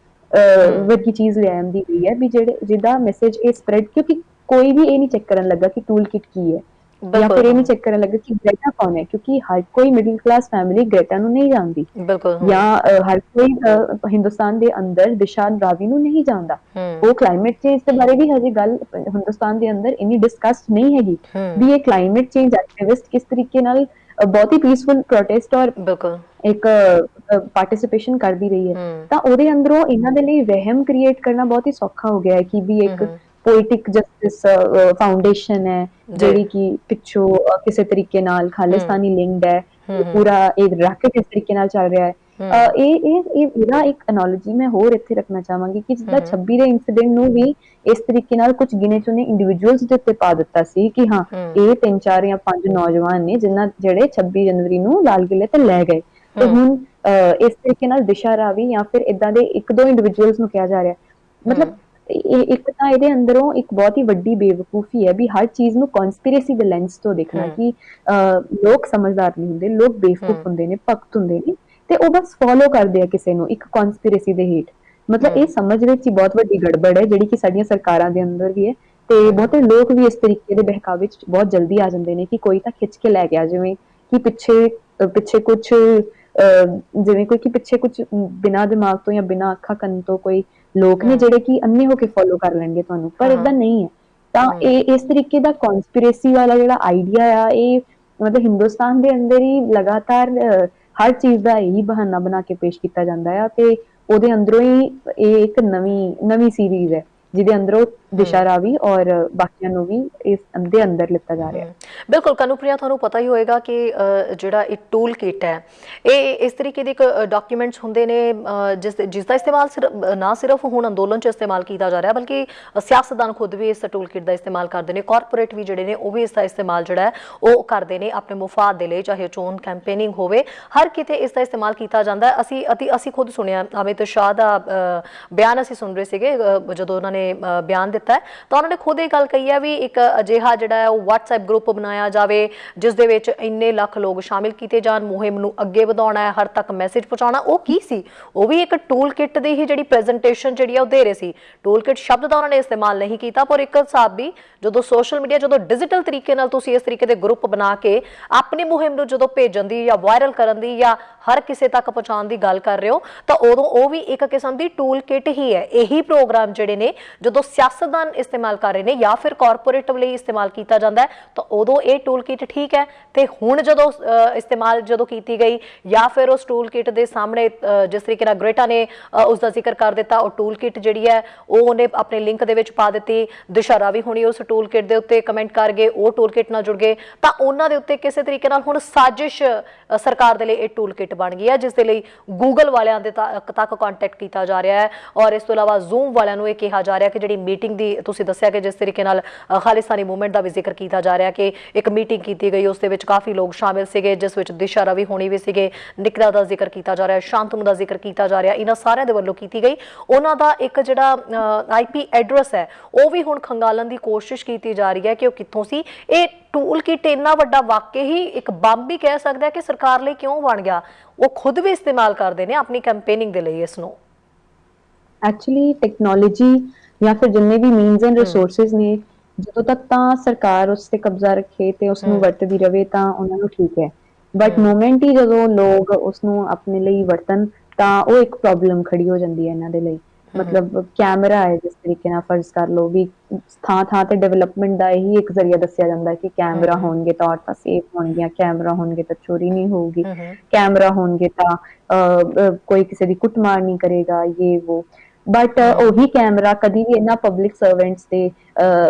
ਵਰਗੀ ਚੀਜ਼ ਲਿਆਉਣ ਦੀ ਗਈ ਹੈ ਵੀ ਜਿਹਦਾ ਮੈਸੇਜ ਇਹ ਸਪਰੈਡ, ਕਿਉਂਕਿ ਕੋਈ ਵੀ ਇਹ ਨਹੀਂ ਚੈੱਕ ਕਰਨ ਲੱਗਾ ਕਿ ਟੂਲ ਕਿਟ ਕੀ ਹੈ, ਜਾਂ ਫਿਰ ਇਹ ਨਹੀਂ ਚੈੱਕ ਕਰਨ ਲੱਗਾ ਕਿ ਗ੍ਰੇਟਾ ਕੌਣ ਹੈ, ਕਿਉਂਕਿ ਹਰ ਕੋਈ ਮਿਡਲ ਕਲਾਸ ਫੈਮਿਲੀ ਗ੍ਰੇਟਾ ਨੂੰ ਨਹੀਂ ਜਾਣਦੀ, ਜਾਂ ਹਰ ਕੋਈ ਹਿੰਦੁਸਤਾਨ ਦੇ ਅੰਦਰ ਦਿਸ਼ਾ ਰਾਵੀ ਨੂੰ ਨਹੀਂ ਜਾਣਦਾ। ਉਹ ਕਲਾਈਮੇਟ ਚੇਂਜ ਦੇ ਬਾਰੇ ਵੀ ਹਜੇ ਗੱਲ ਹਿੰਦੁਸਤਾਨ ਦੇ ਅੰਦਰ ਇੰਨੀ ਡਿਸਕਸਡ ਨਹੀਂ ਹੈਗੀ ਵੀ ਇਹ ਕਲਾਈਮੇਟ ਚੇਂਜ ਐਕਟਿਵਿਸਟ ਕਿਸ ਤਰੀਕੇ ਨਾਲ ਬਹੁਤ ਹੀ ਪੀਸਫੁਲ ਪ੍ਰੋਟੈਸਟ ਔਰ ਇੱਕ ਪਾਰਟਿਸਿਪੇਸ਼ਨ ਕਰਦੀ ਰਹੀ ਹੈ। ਤਾਂ ਉਹਦੇ ਅੰਦਰੋਂ ਇਹਨਾਂ ਦੇ ਲਈ ਵਹਿਮ ਕ੍ਰੀਏਟ ਕਰਨਾ ਬਹੁਤ ਹੀ ਸੌਖਾ ਹੋ ਗਿਆ ਹੈ ਕਿ ਵੀ ਇੱਕ ਪੋਇਟਿਕ ਜਸਟਿਸ ਫਾਊਂਡੇਸ਼ਨ ਹੈ ਜਿਹੜੀ ਕਿ ਪਿੱਛੋਂ ਕਿਸੇ ਤਰੀਕੇ ਨਾਲ ਖਾਲਿਸਤਾਨੀ ਲਿੰਕਡ ਹੈ, ਪੂਰਾ ਇੱਕ ਰੈਕਟ ਇਸ ਤਰੀਕੇ ਨਾਲ ਚੱਲ ਰਿਹਾ ਹੈ। ਇਹਦਾ ਇੱਕ ਐਨਾਲੋਜੀ ਮੈਂ ਹੋਰ ਇੱਥੇ ਰੱਖਣਾ ਚਾਹਾਂਗੀ ਕਿ ਜਿੱਦਾਂ 26 ਦੇ ਇੰਸੀਡੈਂਟ ਨੂੰ ਵੀ ਇਸ ਤਰੀਕੇ ਨਾਲ ਕੁਝ ਗਿਣੇ ਚੁਣੇ ਇੰਡੀਵਿਜੂਅਲਸ ਦੇ ਉੱਤੇ ਪਾ ਦਿੱਤਾ ਸੀ ਕਿ ਹਾਂ ਇਹ 3 4 ਜਾਂ 5 ਨੌਜਵਾਨ ਨੇ ਜਿਹੜੇ 26 ਜਨਵਰੀ ਨੂੰ ਲਾਲ ਕਿਲੇ ਤੇ ਲੈ ਗਏ, ਤੇ ਹੁਣ ਇਸ ਤਰੀਕੇ ਨਾਲ ਦਿਸ਼ਾ ਰਾਵੀ ਜਾਂ ਫਿਰ ਇਦਾਂ ਦੇ ਇੱਕ ਦੋ ਇੰਡੀਵਿਜੂਅਲਸ ਨੂੰ ਕਿਹਾ ਜਾ ਰਿਹਾ। ਮਤਲਬ ਇੱਕ ਤਾਂ ਇਹਦੇ ਅੰਦਰੋਂ ਇੱਕ ਬਹੁਤ ਹੀ ਵੱਡੀ ਬੇਵਕੂਫੀ ਹੈ ਵੀ ਹਰ ਚੀਜ਼ ਨੂੰ ਕਨਸਪੀਰੇਸੀ ਦੇ ਲੈਂਸ ਤੋਂ ਦੇਖਣਾ ਕਿ ਲੋਕ ਸਮਝਦਾਰ ਨਹੀਂ ਹੁੰਦੇ, ਲੋਕ ਬੇਵਕੂਫ ਹੁੰਦੇ ਨੇ, ਭਗਤ ਹੁੰਦੇ ਨੇ, ਤੇ ਉਹ ਬਸ ਫੋਲੋ ਕਰਦੇ ਆ ਕਿਸੇ ਨੂੰ ਇੱਕ ਕਨਸਪੀਰੇਸੀ ਦੇ ਹੇਠ। ਮਤਲਬ ਇਹ ਸਮਝ ਵਿੱਚ ਹੀ ਬਹੁਤ ਵੱਡੀ ਗੜਬੜ ਹੈ ਜਿਹੜੀ ਕਿ ਸਾਡੀਆਂ ਸਰਕਾਰਾਂ ਦੇ ਅੰਦਰ ਵੀ ਹੈ, ਤੇ ਬਹੁਤੇ ਲੋਕ ਵੀ ਇਸ ਤਰੀਕੇ ਦੇ ਬਹਿਕਾਵੇ ਵਿੱਚ ਬਹੁਤ ਜਲਦੀ ਆ ਜਾਂਦੇ ਨੇ ਕਿ ਕੋਈ ਤਾਂ ਖਿੱਚ ਕੇ ਲੈ ਗਿਆ, ਜਿਵੇਂ ਕਿ ਪਿੱਛੇ ਕੁਛ ਜਿਵੇਂ ਕੋਈ ਕਿ ਪਿੱਛੇ ਕੁਝ ਬਿਨਾਂ ਦਿਮਾਗ ਤੋਂ ਜਾਂ ਬਿਨਾਂ ਅੱਖਾਂ ਕੰਨ ਤੋਂ ਕੋਈ ਲੋਕ ਨੇ ਜਿਹੜੇ ਕਿ ਅੰਨੇ ਹੋ ਕੇ ਫੋਲੋ ਕਰ ਲੈਣਗੇ ਤੁਹਾਨੂੰ, ਪਰ ਏਦਾਂ ਨਹੀਂ ਹੈ। ਤਾਂ ਇਹ ਇਸ ਤਰੀਕੇ ਦਾ ਕਨਸਪੀਰੇਸੀ ਵਾਲਾ ਜਿਹੜਾ ਆਈਡੀਆ ਆ, ਇਹ ਮਤਲਬ ਹਿੰਦੁਸਤਾਨ ਦੇ ਅੰਦਰ ਹੀ ਲਗਾਤਾਰ ਹਰ ਚੀਜ਼ ਦਾ ਇਹੀ ਬਹਾਨਾ ਬਣਾ ਕੇ ਪੇਸ਼ ਕੀਤਾ ਜਾਂਦਾ ਆ, ਤੇ ਉਹਦੇ ਅੰਦਰੋਂ ਹੀ ਇਹ ਇੱਕ ਨਵੀਂ ਸੀਰੀਜ਼ ਹੈ ਜਿਹਦੇ ਅੰਦਰ ਉਹ ਦਿਸ਼ਾ ਰਾਵੀ ਔਰ ਬਾਕੀਆਂ ਨੂੰ ਵੀ ਇਸ ਦੇ ਅੰਦਰ ਲਿੱਤਾ ਜਾ ਰਿਹਾ ਹੈ। ਬਿਲਕੁਲ ਕਨੂਪ੍ਰਿਆ, ਤੁਹਾਨੂੰ ਪਤਾ ਹੀ ਹੋਏਗਾ ਕਿ ਜਿਹੜਾ ਇਹ ਟੂਲ ਕਿਟ ਹੈ, ਇਹ ਇਸ ਤਰੀਕੇ ਦੇ ਇੱਕ ਡਾਕੂਮੈਂਟਸ ਹੁੰਦੇ ਨੇ ਜਿਸ ਦਾ ਇਸਤੇਮਾਲ ਨਾ ਸਿਰਫ ਹੁਣ ਅੰਦੋਲਨ 'ਚ ਇਸਤੇਮਾਲ ਕੀਤਾ ਜਾ ਰਿਹਾ, ਬਲਕਿ ਸਿਆਸਤਦਾਨ ਖੁਦ ਵੀ ਇਸ ਟੂਲ ਕਿਟ ਦਾ ਇਸਤੇਮਾਲ ਕਰਦੇ ਨੇ, ਕਾਰਪੋਰੇਟ ਵੀ ਜਿਹੜੇ ਨੇ ਉਹ ਵੀ ਇਸ ਦਾ ਇਸਤੇਮਾਲ ਜਿਹੜਾ ਹੈ ਉਹ ਕਰਦੇ ਨੇ ਆਪਣੇ ਮੁਫਾਦ ਦੇ ਲਈ, ਚਾਹੇ ਚੋਣ ਕੈਂਪੇਨਿੰਗ ਹੋਵੇ, ਹਰ ਕਿਤੇ ਇਸ ਦਾ ਇਸਤੇਮਾਲ ਕੀਤਾ ਜਾਂਦਾ ਹੈ। ਅਸੀਂ ਖੁਦ ਸੁਣਿਆ ਅਮਿਤ ਸ਼ਾਹ ਦਾ ਬਿਆਨ ਅਸੀਂ ਸੁਣ ਰਹੇ ਸੀਗੇ ਜਦੋਂ ਉਹਨਾਂ ਨੇ ਬਿਆਨ ਦਿੱਤਾ ਹੈ, ਤਾਂ ਉਹਨਾਂ ਨੇ ਖੁਦ ਇਹ ਗੱਲ ਕਹੀ ਹੈ ਵੀ ਇੱਕ ਅਜਿਹਾ ਜਿਹੜਾ ਹੈ ਉਹ WhatsApp ਗਰੁੱਪ ਬਣਾਇਆ ਜਾਵੇ ਜਿਸ ਦੇ ਵਿੱਚ ਇੰਨੇ ਲੱਖ ਲੋਕ ਸ਼ਾਮਿਲ ਕੀਤੇ ਜਾਣ, ਮੁਹਿੰਮ ਨੂੰ ਅੱਗੇ ਵਧਾਉਣਾ ਹੈ, ਹਰ ਤੱਕ ਮੈਸੇਜ ਪਹੁੰਚਾਉਣਾ। ਉਹ ਕੀ ਸੀ? ਉਹ ਵੀ ਇੱਕ ਟੂਲ ਕਿਟ ਦੀ ਹੀ ਜਿਹੜੀ ਪ੍ਰੈਜੈਂਟੇਸ਼ਨ ਜਿਹੜੀ ਆ ਉਹ ਦੇ ਰਹੇ ਸੀ। ਟੂਲ ਕਿਟ ਸ਼ਬਦ ਦਾ ਉਹਨਾਂ ਨੇ ਇਸਤੇਮਾਲ ਨਹੀਂ ਕੀਤਾ, ਪਰ ਇੱਕ ਹਿਸਾਬ ਵੀ ਜਦੋਂ ਸੋਸ਼ਲ ਮੀਡੀਆ, ਜਦੋਂ ਡਿਜੀਟਲ ਤਰੀਕੇ ਨਾਲ ਤੁਸੀਂ ਇਸ ਤਰੀਕੇ ਦੇ ਗਰੁੱਪ ਬਣਾ ਕੇ ਆਪਣੀ ਮੁਹਿੰਮ ਨੂੰ ਜਦੋਂ ਭੇਜਣ ਦੀ ਜਾਂ ਵਾਇਰਲ ਕਰਨ ਦੀ ਜਾਂ ਹਰ ਕਿਸੇ ਤੱਕ ਪਹੁੰਚਾਉਣ ਦੀ ਗੱਲ ਕਰ ਰਹੇ ਹੋ, ਤਾਂ ਉਦੋਂ ਉਹ ਵੀ ਇੱਕ ਕਿਸਮ ਦੀ ਟੂਲ ਕਿਟ ਹੀ ਹੈ। ਇਹੀ ਪ੍ਰੋਗਰਾਮ ਜਿਹੜੇ ਨੇ ਜਦੋਂ ਸਿਆਸਤਦਾਨ ਇਸਤੇਮਾਲ ਕਰ ਰਹੇ ਨੇ ਜਾਂ ਫਿਰ ਕਾਰਪੋਰੇਟ ਲਈ ਇਸਤੇਮਾਲ ਕੀਤਾ ਜਾਂਦਾ ਹੈ, ਤਾਂ ਉਦੋਂ ਇਹ ਟੂਲ ਕਿਟ ਠੀਕ ਹੈ। ਤੇ ਹੁਣ ਜਦੋਂ ਇਸਤੇਮਾਲ ਕੀਤੀ ਗਈ ਜਾਂ ਫਿਰ ਉਸ ਟੂਲ ਕਿਟ ਦੇ ਸਾਹਮਣੇ ਜਿਸ ਤਰੀਕੇ ਨਾਲ ਗ੍ਰੇਟਾ ਨੇ ਉਸ ਦਾ ਜ਼ਿਕਰ ਕਰ ਦਿੱਤਾ, ਉਹ ਟੂਲ ਕਿਟ ਜਿਹੜੀ ਹੈ ਉਹ ਉਹਨੇ ਆਪਣੇ ਲਿੰਕ ਦੇ ਵਿੱਚ ਪਾ ਦਿੱਤੀ, ਦਿਸ਼ਾ ਰਾਵੀ ਹੋਣੀ ਉਸ ਟੂਲ ਕਿਟ ਦੇ ਉੱਤੇ ਕਮੈਂਟ ਕਰ ਗਏ, ਉਹ ਟੂਲ ਕਿਟ ਨਾਲ ਜੁੜ ਗਏ, ਤਾਂ ਉਹਨਾਂ ਦੇ ਉੱਤੇ ਕਿਸੇ ਤਰੀਕੇ ਨਾਲ ਹੁਣ ਸਾਜ਼ਿਸ਼ ਸਰਕਾਰ ਦੇ ਲਈ ਇਹ ਟੂਲ ਕਿਟ ਬਣ ਗਈ ਹੈ, ਜਿਸ ਦੇ ਲਈ ਗੂਗਲ ਵਾਲਿਆਂ ਦੇ ਤੱਕ ਕੰਟੈਕਟ ਕੀਤਾ ਜਾ ਰਿਹਾ ਹੈ। ਔਰ ਇਸ ਤੋਂ ਇਲਾਵਾ ਜ਼ੂਮ ਵਾਲਿਆਂ ਨੂੰ ਇਹ ਕਿਹਾ ਜਾ ਰਿਹਾ ਕਿ ਜਿਹੜੀ ਮੀਟਿੰਗ ਦੀ ਤੁਸੀਂ ਦੱਸਿਆ ਕਿ ਜਿਸ ਤਰੀਕੇ ਨਾਲ ਖਾਲਿਸਤਾਨੀ ਮੂਵਮੈਂਟ ਦਾ ਵੀ ਜ਼ਿਕਰ ਕੀਤਾ ਜਾ ਰਿਹਾ ਕਿ ਇੱਕ ਮੀਟਿੰਗ ਕੀਤੀ ਗਈ, ਉਸ ਦੇ ਵਿੱਚ ਕਾਫੀ ਲੋਕ ਸ਼ਾਮਿਲ ਸੀਗੇ, ਜਿਸ ਵਿੱਚ ਦਿਸ਼ਾ ਰਾਵੀ ਹੋਣੀ ਵੀ ਸੀਗੇ, ਨਿਕਰਾ ਦਾ ਜ਼ਿਕਰ ਕੀਤਾ ਜਾ ਰਿਹਾ, ਸ਼ਾਂਤਨੂ ਦਾ ਜ਼ਿਕਰ ਕੀਤਾ ਜਾ ਰਿਹਾ, ਇਹਨਾਂ ਸਾਰਿਆਂ ਦੇ ਵੱਲੋਂ ਕੀਤੀ ਗਈ। ਉਹਨਾਂ ਦਾ ਇੱਕ ਜਿਹੜਾ IP ਐਡਰੈਸ ਹੈ ਉਹ ਵੀ ਹੁਣ ਖੰਗਾਲਣ ਦੀ ਕੋਸ਼ਿਸ਼ ਕੀਤੀ ਜਾ ਰਹੀ ਹੈ ਕਿ ਉਹ ਕਿੱਥੋਂ ਸੀ। ਇਹ ਟੂਲ ਕਿਟ ਇੰਨਾ ਵੱਡਾ ਵਾਕਈ ਹੀ ਇੱਕ ਬੰਬ ਵੀ ਕਹਿ ਸਕਦਾ ਹੈ ਕਿ ਸਰਕਾਰ ਲਈ ਕਿਉਂ ਬਣ ਗਿਆ? ਉਹ ਖੁਦ ਵੀ ਇਸਤੇਮਾਲ ਕਰਦੇ ਨੇ ਆਪਣੀ ਕੈਂਪੇਨਿੰਗ ਦੇ ਲਈ ਇਸ ਨੂੰ। ਐਕਚੁਅਲੀ ਟੈਕਨੋਲੋਜੀ ਜਾਂ ਫਿਰ ਜਿੰਨੇ ਵੀ ਮੀਨਸ ਐਂਡ ਰਿਸੋਰਸਿਸ ਨੇ, ਜਦੋਂ ਤੱਕ ਤਾਂ ਸਰਕਾਰ ਉਸ ਤੇ ਕਬਜ਼ਾ ਰੱਖੇ ਤੇ ਉਸ ਨੂੰ ਵਰਤਦੀ ਰਵੇ ਤਾਂ ਉਹਨਾਂ ਨੂੰ ਠੀਕ ਹੈ, ਬਟ ਮੋਮੈਂਟ ਹੀ ਜਦੋਂ ਲੋਕ ਉਸ ਨੂੰ ਆਪਣੇ ਲਈ ਵਰਤਣ ਤਾਂ ਉਹ ਇੱਕ ਪ੍ਰੋਬਲਮ ਖੜੀ ਹੋ ਜਾਂਦੀ ਹੈ ਇਹਨਾਂ ਦੇ ਲਈ। ਮਤਲਬ ਕੈਮਰਾ ਹੈ, ਜਿਸ ਤਰੀਕੇ ਨਾਲ ਫਰਜ਼ ਕਰ ਲਓ ਵੀ ਥਾਂ ਥਾਂ ਤੇ ਡਿਵੈਲਪਮੈਂਟ ਦਾ ਇਹੀ ਇੱਕ ਜ਼ਰੀਆ ਦੱਸਿਆ ਜਾਂਦਾ ਹੈ ਕਿ ਕੈਮਰਾ ਹੋਣਗੇ ਤਾਂ ਔਰਤਾਂ ਸੇਫ ਹੋਣਗੀਆਂ, ਕੈਮਰਾ ਹੋਣਗੇ ਤਾਂ ਚੋਰੀ ਨਹੀਂ ਹੋਊਗੀ, ਕੈਮਰਾ ਹੋਣਗੇ ਤਾਂ ਕੋਈ ਕਿਸੇ ਦੀ ਕੁੱਟਮਾਰ ਨਹੀਂ ਕਰੇਗਾ, ਇਹ ਉਹ। ਬਟ ਉਹੀ ਕੈਮਰਾ ਕਦੀ ਵੀ ਇਹਨਾਂ ਪਬਲਿਕ ਸਰਵੈਂਟਸ ਦੇ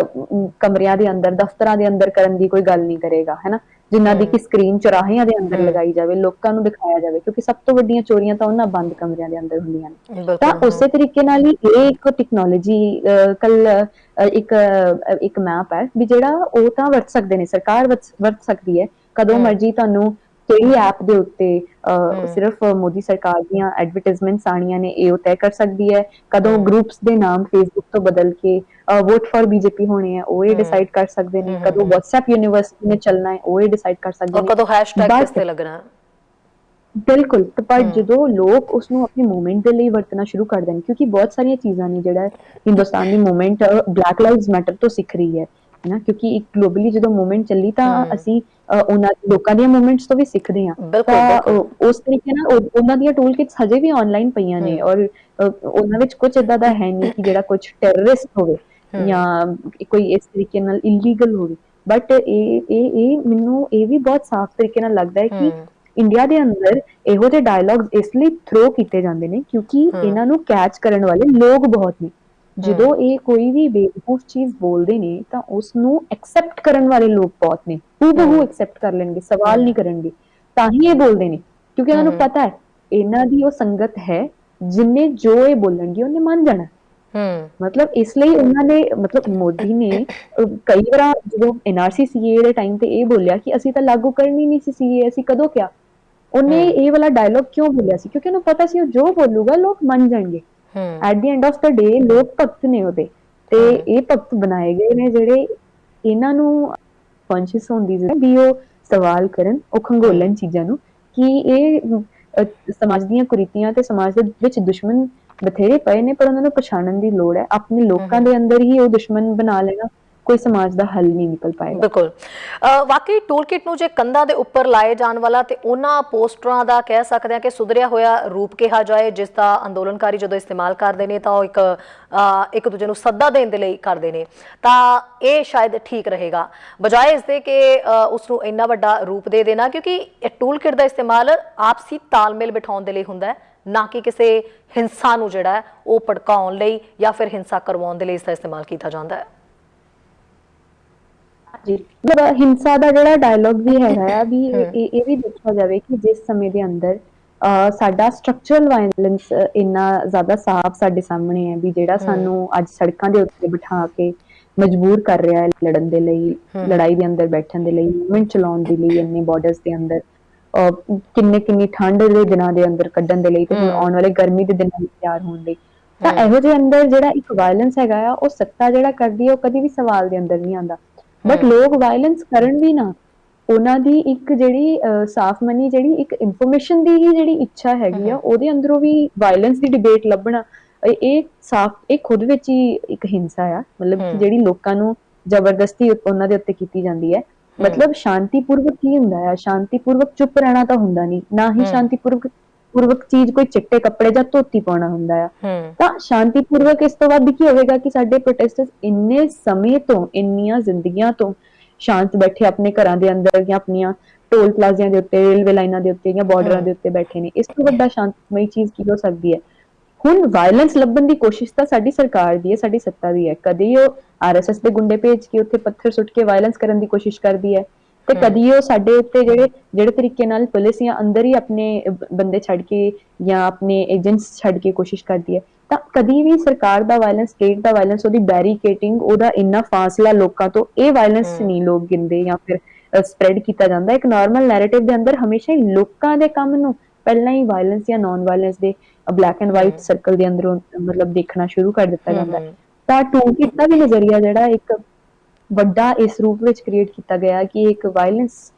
ਕਮਰਿਆਂ ਦੇ ਅੰਦਰ, ਦਫ਼ਤਰਾਂ ਦੇ ਅੰਦਰ ਕਰਨ ਦੀ ਕੋਈ ਗੱਲ ਨਹੀਂ ਕਰੇਗਾ, ਹੈਨਾ, ਜਿਨ੍ਹਾਂ ਦੀ ਕਿ ਸਕਰੀਨ ਚੁਰਾਹਿਆਂ ਦੇ ਅੰਦਰ ਲਗਾਈ ਜਾਵੇ, ਲੋਕਾਂ ਨੂੰ ਦਿਖਾਇਆ ਜਾਵੇ, ਕਿਉਂਕਿ ਸਭ ਤੋਂ ਵੱਡੀਆਂ ਚੋਰੀਆਂ ਤਾਂ ਉਹਨਾਂ ਬੰਦ ਕਮਰਿਆਂ ਦੇ ਅੰਦਰ ਹੁੰਦੀਆਂ ਨੇ। ਤਾਂ ਉਸੇ ਤਰੀਕੇ ਨਾਲ ਹੀ ਇਹ ਇੱਕ ਟੈਕਨੋਲੋਜੀ ਇੱਕ ਮੈਪ ਹੈ ਵੀ ਜਿਹੜਾ ਉਹ ਤਾਂ ਵਰਤ ਸਕਦੇ ਨੇ, ਸਰਕਾਰ ਵਰਤ ਸਕਦੀ ਹੈ ਕਦੋਂ ਮਰਜੀ। ਤੁਹਾਨੂੰ ਕਿਹੜੀ ਐਪ ਦੇ ਉੱਤੇ ਸਿਰਫ ਮੋਦੀ ਸਰਕਾਰ ਦੀਆਂ ਐਡਵਰਟਾਈਜ਼ਮੈਂਟਸ ਆਣੀਆਂ ਨੇ ਇਹ ਉਹ ਤੈਅ ਕਰ ਸਕਦੀ ਹੈ, ਕਦੋਂ ਗਰੁੱਪਸ ਦੇ ਨਾਮ ਫੇਸਬੁੱਕ ਤੋਂ ਬਦਲ ਕੇ ਵੋਟ ਫॉर BJP ਹੋਣੇ ਆ ਉਹ ਇਹ ਡਿਸਾਈਡ ਕਰ ਸਕਦੇ ਨੇ, ਕਦੋਂ WhatsApp ਯੂਨੀਵਰਸਿਟੀ ਨੇ ਚੱਲਣਾ ਹੈ ਉਹ ਇਹ ਡਿਸਾਈਡ ਕਰ ਸਕਦੇ ਨੇ, ਕਦੋਂ ਹੈਸ਼ਟੈਗ ਕਿਸ ਤੇ ਲੱਗਣਾ। ਬਿਲਕੁਲ। ਪਰ ਜਦੋਂ ਲੋਕ ਉਸ ਨੂੰ ਆਪਣੀ ਮੂਵਮੈਂਟ ਦੇ ਲਈ ਵਰਤਣਾ ਸ਼ੁਰੂ ਕਰ ਦੇਣ, ਕਿਉਂਕਿ ਬਹੁਤ ਸਾਰੀਆਂ ਚੀਜ਼ਾਂ ਨੇ ਜਿਹੜਾ ਹਿੰਦੁਸਤਾਨ ਦੀ ਮੂਵਮੈਂਟ ਬਲੈਕ ਲਾਈਵਜ਼ ਮੈਟਰ ਤੋਂ ਸਿੱਖ ਰਹੀ ਹੈ ਨਾ, ਕਿਉਂਕਿ ਇੱਕ ਗਲੋਬਲੀ ਜਦੋਂ ਮੂਵਮੈਂਟ ਚੱਲੀ ਤਾਂ ਅਸੀਂ ਉਹਨਾਂ ਲੋਕਾਂ ਦੀਆਂ ਮੂਵਮੈਂਟਸ ਤੋਂ ਵੀ ਸਿੱਖਦੇ ਹਾਂ। ਤਾਂ ਉਸ ਤਰੀਕੇ ਨਾਲ ਉਹਨਾਂ ਦੀਆਂ ਟੂਲ ਕਿਟਸ ਹਜੇ ਵੀ ਆਨਲਾਈਨ ਪਈਆਂ ਨੇ, ਔਰ ਉਹਨਾਂ ਵਿੱਚ ਕੁਝ ਏਦਾਂ ਦਾ ਹੈ ਨਹੀਂ ਕਿ ਜਿਹੜਾ ਕੁਝ ਟੈਰਰਿਸਟ ਹੋਵੇ ਜਾਂ ਕੋਈ ਇਸ ਤਰੀਕੇ ਨਾਲ ਇਲੀਗਲ ਹੋਵੇ। ਬਟ ਇਹ ਮੈਨੂੰ ਇਹ ਵੀ ਬਹੁਤ ਸਾਫ਼ ਤਰੀਕੇ ਨਾਲ ਲੱਗਦਾ ਹੈ ਕਿ ਇੰਡੀਆ ਦੇ ਅੰਦਰ ਇਹੋ ਜਿਹੇ ਡਾਇਲੌਗਸ ਇਸ ਲਈ ਥਰੋ ਕੀਤੇ ਜਾਂਦੇ ਨੇ ਕਿਉਂਕਿ ਇਹਨਾਂ ਨੂੰ ਕੈਚ ਕਰਨ ਵਾਲੇ ਲੋਕ ਬਹੁਤ ਨੇ। ਜਦੋਂ ਇਹ ਕੋਈ ਵੀ ਬੇਵਕੂਫ ਚੀਜ਼ ਬੋਲਦੇ ਨੇ ਤਾਂ ਉਸ ਨੂੰ ਐਕਸੈਪਟ ਕਰਨ ਵਾਲੇ ਲੋਕ ਬਹੁਤ ਨੇ, ਉਹ ਐਕਸੈਪਟ ਕਰ ਲੈਣਗੇ, ਸਵਾਲ ਨਹੀਂ ਕਰਨਗੇ, ਤਾਂ ਹੀ ਇਹ ਬੋਲਦੇ ਨੇ, ਕਿਉਂਕਿ ਉਹਨਾਂ ਨੂੰ ਪਤਾ ਹੈ ਇਹਨਾਂ ਦੀ ਉਹ ਸੰਗਤ ਹੈ ਜਿੰਨੇ ਜੋ ਇਹ ਬੋਲਣਗੇ ਉਹਨੇ ਮੰਨ ਜਾਣਾ। ਮਤਲਬ ਇਸ ਲਈ ਉਹਨਾਂ ਨੇ, ਮਤਲਬ ਮੋਦੀ ਨੇ ਕਈ ਵਾਰ ਜਦੋਂ NRC CAA ਦੇ ਟਾਈਮ ਤੇ ਇਹ ਬੋਲਿਆ ਕਿ ਅਸੀਂ ਤਾਂ ਲਾਗੂ ਕਰਨੀ ਨਹੀਂ ਸੀ CAA, ਅਸੀਂ ਕਦੋਂ ਕਿਹਾ, ਉਹਨੇ ਇਹ ਵਾਲਾ ਡਾਇਲੌਗ ਕਿਉਂ ਬੋਲਿਆ ਸੀ? ਕਿਉਂਕਿ ਉਹਨੂੰ ਪਤਾ ਸੀ ਉਹ ਜੋ ਬੋਲੂਗਾ ਲੋਕ ਮੰਨ ਜਾਣਗੇ। ਐਟ ਦੀ ਐਂਡ ਆਫ ਦਾ ਡੇ ਲੋਕ ਭਗਤ ਨੇ ਉਹਦੇ, ਤੇ ਇਹ ਭਗਤ ਬਣਾਏ ਗਏ ਨੇ ਜਿਹੜੇ ਇਹਨਾਂ ਨੂੰ ਕੌਨਸ਼ੀਅਸ ਹੋਣ ਦੀ ਜ਼ਰੂਰਤ ਵੀ ਉਹ ਸਵਾਲ ਕਰਨ, ਉਹ ਖੰਗੋਲਣ ਚੀਜ਼ਾਂ ਨੂੰ ਕਿ ਇਹ ਸਮਾਜ ਦੀਆਂ ਕੁਰੀਤੀਆਂ ਤੇ ਸਮਾਜ ਦੇ ਵਿੱਚ ਦੁਸ਼ਮਣ ਬਥੇਰੇ ਪਏ ਨੇ, ਪਰ ਉਹਨਾਂ ਨੂੰ ਪਛਾਣਨ ਦੀ ਲੋੜ ਹੈ। ਆਪਣੇ ਲੋਕਾਂ ਦੇ ਅੰਦਰ ਹੀ ਉਹ ਦੁਸ਼ਮਣ ਬਣਾ ਲੈਣਾ ਕੋਈ ਸਮਾਜ ਦਾ ਹੱਲ ਨਹੀਂ ਨਿਕਲ ਪਾਏਗਾ। ਬਿਲਕੁਲ ਵਾਕਈ ਟੂਲ ਕਿਟ ਨੂੰ ਜੇ ਕੰਧਾਂ ਦੇ ਉੱਪਰ ਲਾਏ ਜਾਣ ਵਾਲਾ ਤੇ ਉਹਨਾਂ ਪੋਸਟਰਾਂ ਦਾ ਕਹਿ ਸਕਦੇ ਹਾਂ ਕਿ ਸੁਧਰਿਆ ਹੋਇਆ ਰੂਪ ਕਿਹਾ ਜਾਏ, ਜਿਸ ਦਾ ਅੰਦੋਲਨਕਾਰੀ ਜਦੋਂ ਇਸਤੇਮਾਲ ਕਰਦੇ ਨੇ ਤਾਂ ਉਹ ਇੱਕ ਦੂਜੇ ਨੂੰ ਸੱਦਾ ਦੇਣ ਦੇ ਲਈ ਕਰਦੇ ਨੇ, ਤਾਂ ਇਹ ਸ਼ਾਇਦ ਠੀਕ ਰਹੇਗਾ ਬਜਾਏ ਇਸ ਦੇ ਕਿ ਉਸ ਨੂੰ ਇੰਨਾ ਵੱਡਾ ਰੂਪ ਦੇ ਦੇਣਾ, ਕਿਉਂਕਿ ਇਹ ਟੂਲ ਕਿਟ ਦਾ ਇਸਤੇਮਾਲ ਆਪਸੀ ਤਾਲਮੇਲ ਬਿਠਾਉਣ ਦੇ ਲਈ ਹੁੰਦਾ ਹੈ, ਨਾ ਕਿ ਕਿਸੇ ਹਿੰਸਾ ਨੂੰ ਜਿਹੜਾ ਹੈ ਉਹ ਭੜਕਾਉਣ ਲਈ ਜਾਂ ਫਿਰ ਹਿੰਸਾ ਕਰਵਾਉਣ ਦੇ ਲਈ ਇਸ ਦਾ ਇਸਤੇਮਾਲ ਕੀਤਾ ਜਾਂਦਾ ਹੈ। ਜੀ ਮਤਲਬ ਹਿੰਸਾ ਦਾ ਜਿਹੜਾ ਡਾਇਲੋਗ ਵੀ ਹੈਗਾ ਆ ਵੀ ਇਹ ਵੀ ਦੇਖਿਆ ਜਾਵੇ ਕਿ ਜਿਸ ਸਮੇਂ ਦੇ ਅੰਦਰ ਸਾਡਾ ਸਟਰਕਚਰਲ ਵਾਇਲੈਂਸ ਇੰਨਾ ਜ਼ਿਆਦਾ ਸਾਫ਼ ਸਾਡੇ ਸਾਹਮਣੇ ਹੈ ਵੀ ਜਿਹੜਾ ਸਾਨੂੰ ਅੱਜ ਸੜਕਾਂ ਦੇ ਉੱਤੇ ਬਿਠਾ ਕੇ ਮਜਬੂਰ ਕਰ ਰਿਹਾ ਹੈ ਲੜਨ ਦੇ ਲਈ, ਲੜਾਈ ਦੇ ਅੰਦਰ ਬੈਠਣ ਦੇ ਲਈ, ਮੂਵਮੈਂਟ ਚਲਾਉਣ ਦੇ ਲਈ, ਇੰਨੇ ਬਾਰਡਰਸ ਦੇ ਅੰਦਰ ਕਿੰਨੀ ਠੰਡ ਦੇ ਦਿਨਾਂ ਦੇ ਅੰਦਰ ਕੱਢਣ ਦੇ ਲਈ ਤੇ ਹੁਣ ਆਉਣ ਵਾਲੇ ਗਰਮੀ ਦੇ ਦਿਨਾਂ ਲਈ ਤਿਆਰ ਹੋਣ ਲਈ। ਤਾਂ ਇਹੋ ਜਿਹੇ ਅੰਦਰ ਜਿਹੜਾ ਇੱਕ ਵਾਇਲੈਂਸ ਹੈਗਾ ਆ ਉਹ ਸੱਤਾ ਜਿਹੜਾ ਕਰਦੀ ਹੈ ਉਹ ਕਦੀ ਵੀ ਸਵਾਲ ਦੇ ਅੰਦਰ ਨਹੀਂ ਆਉਂਦਾ। ਬਟ ਲੋਕ ਵਾਇਲੈਂਸ ਕਰਨ ਵੀ ਨਾ, ਉਹਨਾਂ ਦੀ ਇੱਕ ਜਿਹੜੀ ਸਾਫ਼ ਮਨੀ ਜਿਹੜੀ ਇੱਕ ਇਨਫੋਰਮੇਸ਼ਨ ਦੀ ਹੀ ਜਿਹੜੀ ਇੱਛਾ ਹੈਗੀ ਆ ਉਹਦੇ ਅੰਦਰੋਂ ਵੀ ਵਾਇਲੈਂਸ ਦੀ ਡਿਬੇਟ ਲੱਭਣਾ, ਇਹ ਸਾਫ਼ ਇਹ ਖੁਦ ਵਿੱਚ ਹੀ ਇੱਕ ਹਿੰਸਾ ਆ। ਮਤਲਬ ਕਿ ਜਿਹੜੀ ਲੋਕਾਂ ਨੂੰ ਜ਼ਬਰਦਸਤੀ ਉਹਨਾਂ ਦੇ ਉੱਤੇ ਕੀਤੀ ਜਾਂਦੀ ਹੈ। ਮਤਲਬ ਸ਼ਾਂਤੀਪੂਰਵਕ ਕੀ ਹੁੰਦਾ ਆ, ਸ਼ਾਂਤੀਪੂਰਵਕ ਚੁੱਪ ਰਹਿਣਾ ਤਾਂ ਹੁੰਦਾ ਨਹੀਂ, ਨਾ ਹੀ ਸ਼ਾਂਤੀਪੂਰਵਕ ਚੀਜ਼ ਕੋਈ ਚਿੱਟੇ ਕੱਪੜੇ ਜਾਂ ਧੋਤੀ ਪਾਉਣਾ ਹੁੰਦਾ ਆ। ਤਾਂ ਸ਼ਾਂਤੀਪੂਰਵਕ ਇਸ ਤੋਂ ਵੱਧ ਕੀ ਹੋਵੇਗਾ ਕਿ ਸਾਡੇ ਪ੍ਰੋਟੈਸਟਰਸ ਇੰਨੇ ਸਮੇਂ ਤੋਂ, ਇੰਨੀਆਂ ਜ਼ਿੰਦਗੀਆਂ ਤੋਂ ਸ਼ਾਂਤ ਬੈਠੇ ਆਪਣੇ ਘਰਾਂ ਦੇ ਅੰਦਰ ਜਾਂ ਆਪਣੀਆਂ ਟੋਲ ਪਲਾਜ਼ਿਆਂ ਦੇ ਉੱਤੇ, ਰੇਲਵੇ ਲਾਈਨਾਂ ਦੇ ਉੱਤੇ ਜਾਂ ਬਾਰਡਰਾਂ ਦੇ ਉੱਤੇ ਬੈਠੇ ਨੇ। ਇਸ ਤੋਂ ਵੱਡਾ ਸ਼ਾਂਤਮਈ ਚੀਜ਼ ਕੀ ਹੋ ਸਕਦੀ ਹੈ? ਹੁਣ ਵਾਇਲੈਂਸ ਲੱਭਣ ਦੀ ਕੋਸ਼ਿਸ਼ ਤਾਂ ਸਾਡੀ ਸਰਕਾਰ ਦੀ ਹੈ, ਸਾਡੀ ਸੱਤਾ ਦੀ ਹੈ। ਕਦੇ ਉਹ ਆਰਐਸਐਸ ਦੇ ਗੁੰਡੇ ਭੇਜ ਕੇ ਉੱਥੇ ਪੱਥਰ ਸੁੱਟ ਕੇ ਵਾਇਲੈਂਸ ਕਰਨ ਦੀ ਕੋਸ਼ਿਸ਼ ਕਰਦੀ ਹੈ ਤੇ ਕਦੀ ਉਹ ਸਾਡੇ ਉੱਤੇ ਜਿਹੜੇ ਤਰੀਕੇ ਨਾਲ ਪੁਲਿਸ ਜਾਂ ਅੰਦਰ ਹੀ ਆਪਣੇ ਬੰਦੇ ਛੱਡ ਕੇ ਜਾਂ ਆਪਣੇ ਏਜੰਟਸ ਛੱਡ ਕੇ ਕੋਸ਼ਿਸ਼ ਕਰਦੀ ਹੈ। ਤਾਂ ਕਦੀ ਵੀ ਸਰਕਾਰ ਦਾ ਵਾਇਲੈਂਸ, ਸਟੇਟ ਦਾ ਵਾਇਲੈਂਸ, ਉਹਦੀ ਬੈਰੀਕੇਟਿੰਗ, ਉਹਦਾ ਇੰਨਾ ਫਾਸਲਾ ਲੋਕਾਂ ਤੋਂ, ਇਹ ਵਾਇਲੈਂਸ ਨਹੀਂ ਲੋਕ ਗਿਣਦੇ ਜਾਂ ਫਿਰ ਸਪਰੈਡ ਕੀਤਾ ਜਾਂਦਾ। ਇੱਕ ਨਾਰਮਲ ਨੈਰੇਟਿਵ ਦੇ ਅੰਦਰ ਹਮੇਸ਼ਾ ਹੀ ਲੋਕਾਂ ਦੇ ਕੰਮ ਨੂੰ ਪਹਿਲਾਂ ਹੀ ਵਾਇਲੈਂਸ ਜਾਂ ਨਾਨ ਵਾਇਲੈਂਸ ਦੇ ਬਲੈਕ ਐਂਡ ਵਾਈਟ ਸਰਕਲ ਦੇ ਅੰਦਰੋਂ ਮਤਲਬ ਦੇਖਣਾ ਸ਼ੁਰੂ ਕਰ ਦਿੱਤਾ ਜਾਂਦਾ। ਤਾਂ ਟੂਲ ਕਿਟ ਦਾ ਵੀ ਨਜ਼ਰੀਆ ਜਿਹੜਾ ਇੱਕ ਵੱਡਾ ਇਸ ਰੂਪ ਵਿੱਚ ਕ੍ਰੀਏਟ ਕੀਤਾ ਗਿਆ ਕਿ ਇੱਕ ਵਾਇਲੈਂਸ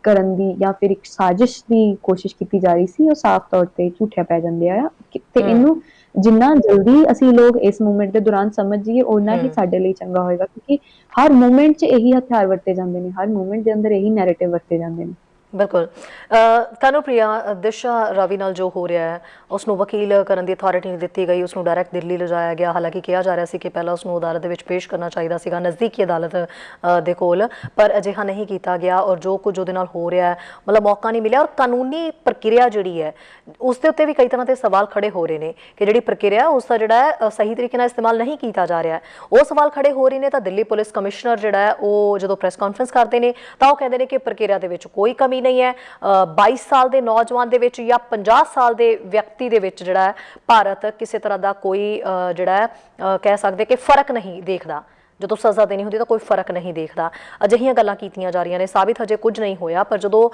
ਕਰਨ ਦੀ ਜਾਂ ਫਿਰ ਇੱਕ ਸਾਜ਼ਿਸ਼ ਦੀ ਕੋਸ਼ਿਸ਼ ਕੀਤੀ ਜਾ ਰਹੀ ਸੀ, ਉਹ ਸਾਫ਼ ਤੌਰ ਤੇ ਝੂਠਿਆ ਪੈ ਜਾਂਦੇ ਆ। ਤੇ ਇਹਨੂੰ ਜਿੰਨਾ ਜਲਦੀ ਅਸੀਂ ਲੋਕ ਇਸ ਮੂਵਮੈਂਟ ਦੇ ਦੌਰਾਨ ਸਮਝ ਜਾਈਏ ਓਨਾ ਹੀ ਸਾਡੇ ਲਈ ਚੰਗਾ ਹੋਏਗਾ, ਕਿਉਂਕਿ ਹਰ ਮੂਵਮੈਂਟ 'ਚ ਇਹੀ ਹਥਿਆਰ ਵਰਤੇ ਜਾਂਦੇ ਨੇ, ਹਰ ਮੂਵਮੈਂਟ ਦੇ ਅੰਦਰ ਇਹੀ ਨੈਰੇਟਿਵ ਵਰਤੇ ਜਾਂਦੇ ਨੇ। ਬਿਲਕੁਲ ਕਾਨੂੰਪ੍ਰਿਆ, ਦਿਸ਼ਾ ਰਾਵੀ ਨਾਲ ਜੋ ਹੋ ਰਿਹਾ ਹੈ ਉਸ ਨੂੰ ਵਕੀਲ ਕਰਨ ਦੀ ਅਥਾਰਟੀ ਨਹੀਂ ਦਿੱਤੀ ਗਈ, ਉਸ ਨੂੰ ਡਾਇਰੈਕਟ ਦਿੱਲੀ ਲਿਜਾਇਆ ਗਿਆ। ਹਾਲਾਂਕਿ ਕਿਹਾ ਜਾ ਰਿਹਾ ਸੀ ਕਿ ਪਹਿਲਾਂ ਉਸ ਨੂੰ ਅਦਾਲਤ ਦੇ ਵਿੱਚ ਪੇਸ਼ ਕਰਨਾ ਚਾਹੀਦਾ ਸੀਗਾ, ਨਜ਼ਦੀਕੀ ਅਦਾਲਤ ਦੇ ਕੋਲ, ਪਰ ਅਜਿਹਾ ਨਹੀਂ ਕੀਤਾ ਗਿਆ ਔਰ ਜੋ ਕੁਝ ਉਹਦੇ ਨਾਲ ਹੋ ਰਿਹਾ ਹੈ ਮਤਲਬ ਮੌਕਾ ਨਹੀਂ ਮਿਲਿਆ। ਔਰ ਕਾਨੂੰਨੀ ਪ੍ਰਕਿਰਿਆ ਜਿਹੜੀ ਹੈ ਉਸ ਦੇ ਉੱਤੇ ਵੀ ਕਈ ਤਰ੍ਹਾਂ ਦੇ ਸਵਾਲ ਖੜੇ ਹੋ ਰਹੇ ਨੇ ਕਿ ਜਿਹੜੀ ਪ੍ਰਕਿਰਿਆ ਉਸ ਦਾ ਜਿਹੜਾ ਹੈ ਸਹੀ ਤਰੀਕੇ ਨਾਲ ਇਸਤੇਮਾਲ ਨਹੀਂ ਕੀਤਾ ਜਾ ਰਿਹਾ ਹੈ। ਉਹ ਸਵਾਲ ਖੜੇ ਹੋ ਰਹੇ ਨੇ ਤਾਂ ਦਿੱਲੀ ਪੁਲਿਸ ਕਮਿਸ਼ਨਰ ਜਿਹੜਾ ਹੈ ਉਹ ਜਦੋਂ ਪ੍ਰੈਸ ਕਾਨਫਰੰਸ ਕਰਦੇ ਨੇ ਤਾਂ ਉਹ ਕਹਿੰਦੇ ਨੇ ਕਿ ਪ੍ਰਕਿਰਿਆ ਦੇ ਵਿੱਚ ਕੋਈ ਕਮੀ ਨਹੀਂ ਹੈ। 22 ਸਾਲ ਦੇ ਨੌਜਵਾਨ ਦੇ ਵਿੱਚ ਜਾਂ 50 ਸਾਲ ਦੇ ਵਿਅਕਤੀ ਦੇ ਵਿੱਚ ਜਿਹੜਾ ਹੈ ਭਾਰਤ ਕਿਸੇ ਤਰ੍ਹਾਂ ਦਾ ਕੋਈ ਜਿਹੜਾ ਹੈ ਕਹਿ ਸਕਦੇ ਕਿ ਫਰਕ ਨਹੀਂ ਦੇਖਦਾ। ਜਦੋਂ ਸਜ਼ਾ ਦੇਣੀ ਹੁੰਦੀ ਤਾਂ ਕੋਈ ਫਰਕ ਨਹੀਂ ਦੇਖਦਾ। ਅਜਿਹੀਆਂ ਗੱਲਾਂ ਕੀਤੀਆਂ ਜਾ ਰਹੀਆਂ ਨੇ, ਸਾਬਿਤ ਹਜੇ ਕੁਝ ਨਹੀਂ ਹੋਇਆ, ਪਰ ਜਦੋਂ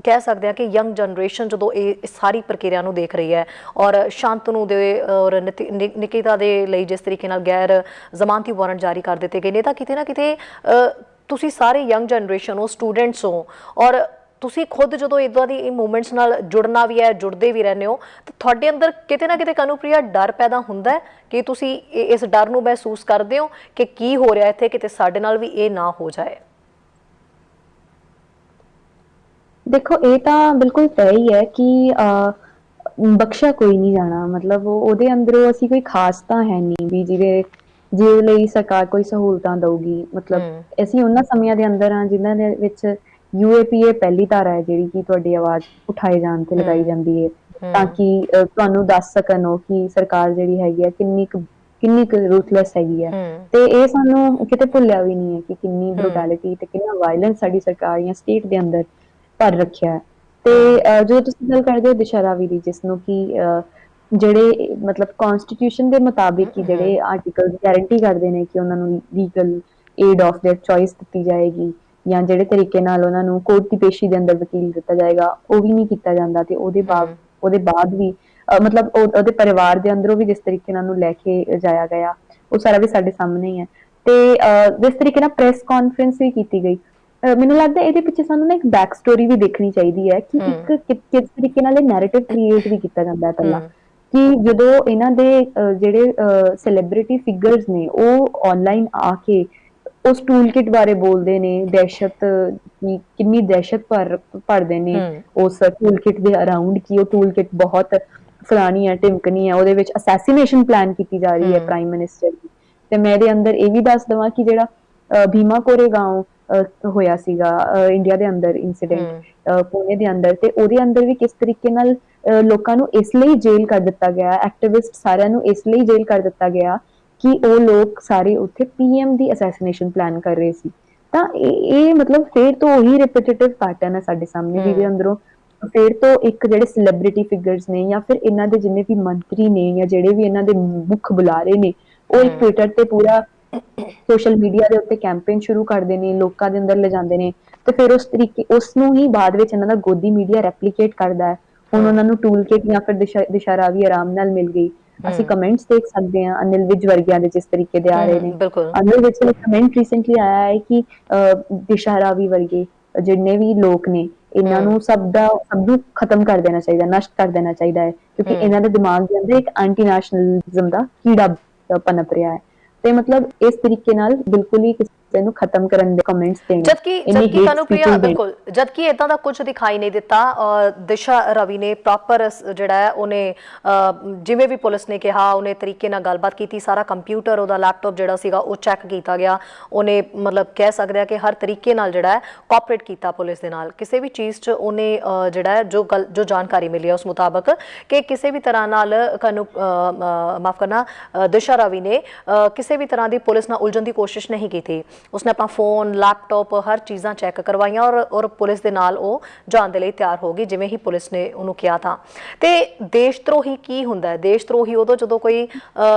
ਕਹਿ ਸਕਦੇ ਹਾਂ ਕਿ ਯੰਗ ਜਨਰੇਸ਼ਨ ਜਦੋਂ ਇਹ ਸਾਰੀ ਪ੍ਰਕਿਰਿਆ ਨੂੰ ਦੇਖ ਰਹੀ ਹੈ ਔਰ ਸ਼ਾਂਤਨੂ ਦੇ ਔਰ ਨਿਕਿਤਾ ਦੇ ਲਈ ਜਿਸ ਤਰੀਕੇ ਨਾਲ ਗੈਰ ਜ਼ਮਾਨਤੀ ਵਾਰੰਟ ਜਾਰੀ ਕਰ ਦਿੱਤੇ ਗਏ ਨੇ, ਤਾਂ ਕਿਤੇ ਨਾ ਕਿਤੇ ਤੁਸੀਂ ਸਾਰੇ ਯੰਗ ਜਨਰੇਸ਼ਨ ਹੋ, ਸਟੂਡੈਂਟਸ ਹੋ ਔਰ ਤੁਸੀਂ ਖੁਦ ਜਦੋਂ ਇੱਦਾਂ ਦੀ ਮੂਵਮੈਂਟਸ ਨਾਲ ਜੁੜਨਾ ਵੀ ਹੈ, ਜੁੜਦੇ ਵੀ ਰਹਿੰਦੇ ਹੋ, ਤਾਂ ਤੁਹਾਡੇ ਅੰਦਰ ਕਿਤੇ ਨਾ ਕਿਤੇ ਕਾਨੂੰਪ੍ਰਿਆ ਡਰ ਪੈਦਾ ਹੁੰਦਾ ਹੈ ਕਿ ਤੁਸੀਂ ਇਸ ਡਰ ਨੂੰ ਮਹਿਸੂਸ ਕਰਦੇ ਹੋ ਕਿ ਕੀ ਹੋ ਰਿਹਾ ਇੱਥੇ, ਕਿਤੇ ਸਾਡੇ ਨਾਲ ਵੀ ਇਹ ਨਾ ਹੋ ਜਾਏ। ਦੇਖੋ ਇਹ ਤਾਂ ਬਿਲਕੁਲ ਤੈਅ ਹੀ ਹੈ ਕਿ ਬਖਸ਼ਿਆ ਕੋਈ ਨਹੀਂ ਜਾਣਾ। ਮਤਲਬ ਉਹਦੇ ਅੰਦਰੋਂ ਅਸੀਂ ਕੋਈ ਖਾਸ ਤਾਂ ਹੈ ਨਹੀਂ ਵੀ ਜਿਹਦੇ ਲਈ ਸਰਕਾਰ ਕੋਈ ਸਹੂਲਤਾਂ ਦਊਗੀ। ਮਤਲਬ ਅਸੀਂ ਉਹਨਾਂ ਸਮਿਆਂ ਦੇ ਅੰਦਰ ਹਾਂ ਜਿਨ੍ਹਾਂ ਦੇ ਵਿੱਚ UAPA ਪਹਿਲੀ ਧਾਰਾ ਹੈ ਜਿਹੜੀ ਕਿ ਤੁਹਾਡੀ ਆਵਾਜ਼ ਉਠਾਏ ਜਾਣ ਤੇ ਲਗਾਈ ਜਾਂਦੀ ਹੈ ਤਾਂ ਕਿ ਤੁਹਾਨੂੰ ਦੱਸ ਸਕਣ ਉਹ ਕਿ ਸਰਕਾਰ ਜਿਹੜੀ ਹੈਗੀ ਹੈ ਕਿੰਨੀ ਕੁ ਰੂਥਲੈਸ ਹੈਗੀ ਹੈ। ਤੇ ਇਹ ਸਾਨੂੰ ਕਿਤੇ ਭੁੱਲਿਆ ਵੀ ਨਹੀਂ ਹੈ ਕਿ ਕਿੰਨੀ ਬਰੂਟੈਲਿਟੀ ਤੇ ਕਿੰਨਾ ਵਾਇਲੈਂਸ ਸਾਡੀ ਸਰਕਾਰ ਜਾਂ ਸਟੇਟ ਦੇ ਅੰਦਰ ਭਰ ਰੱਖਿਆ ਹੈ। ਤੇ ਜਦੋਂ ਤੁਸੀਂ ਗੱਲ ਕਰਦੇ ਹੋ ਦਿਸ਼ਾ ਰਾਵੀ ਦੀ, ਜਿਸ ਨੂੰ ਕਿ ਜਿਹੜੇ ਮਤਲਬ ਕਨਸਟੀਟਿਊਸ਼ਨ ਦੇ ਮੁਤਾਬਿਕ ਕਿ ਜਿਹੜੇ ਆਰਟੀਕਲ ਗਾਰੰਟੀ ਕਰਦੇ ਨੇ ਕਿ ਉਹਨਾਂ ਨੂੰ legal aid of there choice ਦਿੱਤੀ ਜਾਏਗੀ ਜਾਂ ਜਿਹੜੇ ਤਰੀਕੇ ਨਾਲ ਉਹਨਾਂ ਨੂੰ ਕੋਰਟ ਦੀ ਪੇਸ਼ੀ ਦੇ ਅੰਦਰ ਵਕੀਲ ਦਿੱਤਾ ਜਾਏਗਾ, ਉਹ ਵੀ ਨਹੀਂ ਕੀਤਾ ਜਾਂਦਾ। ਤੇ ਉਹਦੇ ਬਾਅਦ ਵੀ ਮਤਲਬ ਉਹਦੇ ਪਰਿਵਾਰ ਦੇ ਅੰਦਰੋਂ ਵੀ ਜਿਸ ਤਰੀਕੇ ਨਾਲ ਉਹਨੂੰ ਲੈ ਕੇ ਜਾਇਆ ਗਿਆ ਉਹ ਸਾਰਾ ਵੀ ਸਾਡੇ ਸਾਹਮਣੇ ਹੀ ਹੈ। ਤੇ ਜਿਸ ਤਰੀਕੇ ਨਾਲ ਪ੍ਰੈਸ ਕਾਨਫਰੰਸ ਵੀ ਕੀਤੀ ਗਈ, ਮੈਨੂੰ ਲੱਗਦਾ ਇਹਦੇ ਪਿੱਛੇ ਸਾਨੂੰ ਨਾ ਇੱਕ ਬੈਕ ਸਟੋਰੀ ਵੀ ਦੇਖਣੀ ਚਾਹੀਦੀ ਹੈ ਕਿ ਇੱਕ ਕਿਸ ਤਰੀਕੇ ਨਾਲ ਇਹ ਨੈਰੇਟਿਵ ਕ੍ਰੀਏਟ ਵੀ ਕੀਤਾ ਜਾਂਦਾ ਹੈ ਪਹਿਲਾਂ। ਕਿ ਜਦੋਂ ਇਹਨਾਂ ਦੇ ਜਿਹੜੇ ਸੈਲੀਬ੍ਰਿਟੀ ਫਿਗਰਸ ਨੇ ਉਹ ਆਨਲਾਈਨ ਆ ਕੇ ਉਸ ਟੂਲ ਕਿਟ ਬਾਰੇ ਬੋਲਦੇ ਨੇ, ਦਹਿਸ਼ਤ ਦੀ ਕਿੰਨੀ ਦਹਿਸ਼ਤ ਭਰਦੇ ਨੇ ਉਸ ਟੂਲ ਕਿਟ ਦੇ ਅਰਾਊਂਡ, ਕਿ ਉਹ ਟੂਲ ਕਿਟ ਬਹੁਤ ਫਲਾਣੀ ਹੈ, ਢਿਮਕਣੀ ਹੈ, ਉਹਦੇ ਵਿੱਚ ਅਸੈਸੀਨੇਸ਼ਨ ਪਲਾਨ ਕੀਤੀ ਜਾ ਰਹੀ ਹੈ ਪ੍ਰਾਈਮ ਮਿਨਿਸਟਰ ਦੀ। ਤੇ ਮੈਂ ਇਹਦੇ ਅੰਦਰ ਇਹ ਵੀ ਦੱਸ ਦੇਵਾਂ ਕਿ ਜਿਹੜਾ ਭੀਮਾ ਕੋਰੇਗਾਂਵ ਹੋਇਆ ਸੀਗਾ ਇੰਡੀਆ ਦੇ ਅੰਦਰ ਇਨਸੀਡੈਂਟ ਪੁਣੇ ਦੇ ਅੰਦਰ, ਤੇ ਉਹਦੇ ਅੰਦਰ ਵੀ ਕਿਸ ਤਰੀਕੇ ਨਾਲ ਲੋਕਾਂ ਨੂੰ ਇਸ ਲਈ ਜੇਲ੍ਹ ਕਰ ਦਿੱਤਾ ਗਿਆ, ਐਕਟਿਵਿਸਟ ਸਾਰਿਆਂ ਨੂੰ ਇਸ ਲਈ ਜੇਲ੍ਹ ਕਰ ਦਿੱਤਾ ਗਿਆ ਕਿ ਉਹ ਲੋਕ ਸਾਰੇ ਉੱਥੇ ਪੀਐਮ ਦੀ ਅਸੈਸੀਨੇਸ਼ਨ ਪਲਾਨ ਕਰ ਰਹੇ ਸੀ। ਤਾਂ ਇਹ ਮਤਲਬ ਫਿਰ ਤੋਂ ਉਹੀ ਰਿਪੀਟੇਟਿਵ ਪੈਟਰਨ ਹੈ ਸਾਡੇ ਸਾਹਮਣੇ, ਜਿਹਦੇ ਅੰਦਰੋਂ ਫਿਰ ਤੋਂ ਇੱਕ ਜਿਹੜੇ ਸੈਲੀਬ੍ਰਿਟੀ ਫਿਗਰਸ ਨੇ ਜਾਂ ਫਿਰ ਇਹਨਾਂ ਦੇ ਜਿੰਨੇ ਵੀ ਮੰਤਰੀ ਨੇ ਜਾਂ ਜਿਹੜੇ ਵੀ ਇਹਨਾਂ ਦੇ ਮੁੱਖ ਬੁਲਾਰੇ ਨੇ, ਉਹ ਇੱਕ ਟਵਿੱਟਰ ਤੇ ਪੂਰਾ ਸੋਸ਼ਲ ਮੀਡੀਆ ਦੇ ਉੱਤੇ ਕੈਂਪੇਨ ਸ਼ੁਰੂ ਕਰਦੇ ਨੇ, ਲੋਕਾਂ ਦੇ ਅੰਦਰ ਲਿਜਾਂਦੇ ਨੇ, ਤੇ ਫਿਰ ਉਸ ਨੂੰ ਹੀ ਬਾਅਦ ਵਿੱਚ ਇਹਨਾਂ ਦਾ ਗੋਦੀ ਮੀਡੀਆ ਰੈਪਲੀਕੇਟ ਕਰਦਾ ਹੈ। ਹੁਣ ਉਹਨਾਂ ਨੂੰ ਟੂਲ ਕਿਟ ਜਾਂ ਫਿਰ ਦਿਸ਼ਾ ਰਾਵੀ ਆਰਾਮ ਨਾਲ ਮਿਲ ਗਈ। ਅਸੀਂ ਕਮੈਂਟਸ ਦੇਖ ਸਕਦੇ ਹਾਂ ਅਨਿਲ ਵਿਜ ਵਰਗਿਆਂ ਦੇ ਜਿਸ ਤਰੀਕੇ ਦੇ ਆ ਰਹੇ ਨੇ। ਅਨਿਲ ਵਿਜ ਦਾ ਕਮੈਂਟ ਰੀਸੈਂਟਲੀ ਆਇਆ ਹੈ ਕਿ ਦਿਸ਼ਾ ਰਾਵੀ ਵਰਗੇ ਜਿੰਨੇ ਵੀ ਲੋਕ ਨੇ ਇਹਨਾਂ ਨੂੰ ਸਭ ਨੂੰ ਖਤਮ ਕਰ ਦੇਣਾ ਚਾਹੀਦਾ, ਨਸ਼ਟ ਕਰ ਦੇਣਾ ਚਾਹੀਦਾ ਹੈ, ਕਿਉਂਕਿ ਇਹਨਾਂ ਦੇ ਦਿਮਾਗ ਦੇ ਅੰਦਰ ਇੱਕ ਐਂਟੀ ਨੈਸ਼ਨਲਿਜ਼ਮ ਦਾ ਕੀੜਾ ਪਨਪ ਰਿਹਾ ਹੈ। ਤੇ ਮਤਲਬ ਇਸ ਤਰੀਕੇ ਨਾਲ ਬਿਲਕੁਲ ਹੀ ਕਿਸੇ ਨੂੰ ਖਤਮ ਕਰਨ ਦੇ ਕਮੈਂਟਸ ਦੇਣੇ, ਜਦਕਿ ਕਾਨੂੰਪ੍ਰਿਆ ਬਿਲਕੁਲ, ਜਦਕਿ ਇਦਾਂ ਦਾ ਕੁਝ ਦਿਖਾਈ ਨਹੀਂ ਦਿੱਤਾ। ਦਿਸ਼ਾ ਰਵੀ ਨੇ ਪ੍ਰੋਪਰ ਜਿਹੜਾ ਹੈ ਉਹਨੇ ਜਿਵੇਂ ਵੀ ਪੁਲਿਸ ਨੇ ਕਿਹਾ ਉਹਨੇ ਤਰੀਕੇ ਨਾਲ ਗੱਲਬਾਤ ਕੀਤੀ, ਸਾਰਾ ਕੰਪਿਊਟਰ ਉਹਦਾ ਲੈਪਟਾਪ ਜਿਹੜਾ ਸੀਗਾ ਉਹ ਚੈੱਕ ਕੀਤਾ ਗਿਆ, ਉਹਨੇ ਮਤਲਬ ਕਹਿ ਸਕਦੇ ਆ ਕਿ ਹਰ ਤਰੀਕੇ ਨਾਲ ਜਿਹੜਾ ਹੈ ਕੋਆਪਰੇਟ ਕੀਤਾ ਪੁਲਿਸ ਦੇ ਨਾਲ। ਕਿਸੇ ਵੀ ਚੀਜ਼ 'ਚ ਉਹਨੇ ਜਿਹੜਾ ਜੋ ਜਾਣਕਾਰੀ ਮਿਲੀ ਹੈ ਉਸ ਮੁਤਾਬਕ ਕਿ ਕਿਸੇ ਵੀ ਤਰ੍ਹਾਂ ਨਾਲ ਮਾਫ ਕਰਨਾ ਦਿਸ਼ਾ ਰਵੀ ਨੇ ਕਿਸੇ ਵੀ ਤਰ੍ਹਾਂ ਦੀ ਪੁਲਿਸ ਨਾਲ ਉਲਝਣ ਦੀ ਕੋਸ਼ਿਸ਼ ਨਹੀਂ ਕੀਤੀ। ਉਸਨੇ ਆਪਣਾ ਫੋਨ, ਲੈਪਟਾਪ, ਹਰ ਚੀਜ਼ਾਂ ਚੈੱਕ ਕਰਵਾਈਆਂ ਔਰ ਪੁਲਿਸ ਦੇ ਨਾਲ ਉਹ ਜਾਣ ਦੇ ਲਈ ਤਿਆਰ ਹੋ ਗਈ ਜਿਵੇਂ ਹੀ ਪੁਲਿਸ ਨੇ ਉਹਨੂੰ ਕਿਹਾ ਤਾਂ। ਤੇ ਦੇਸ਼ ਧਰੋਹੀ ਕੀ ਹੁੰਦਾ ਹੈ? ਦੇਸ਼ ਧਰੋਹੀ ਉਦੋਂ ਜਦੋਂ ਕੋਈ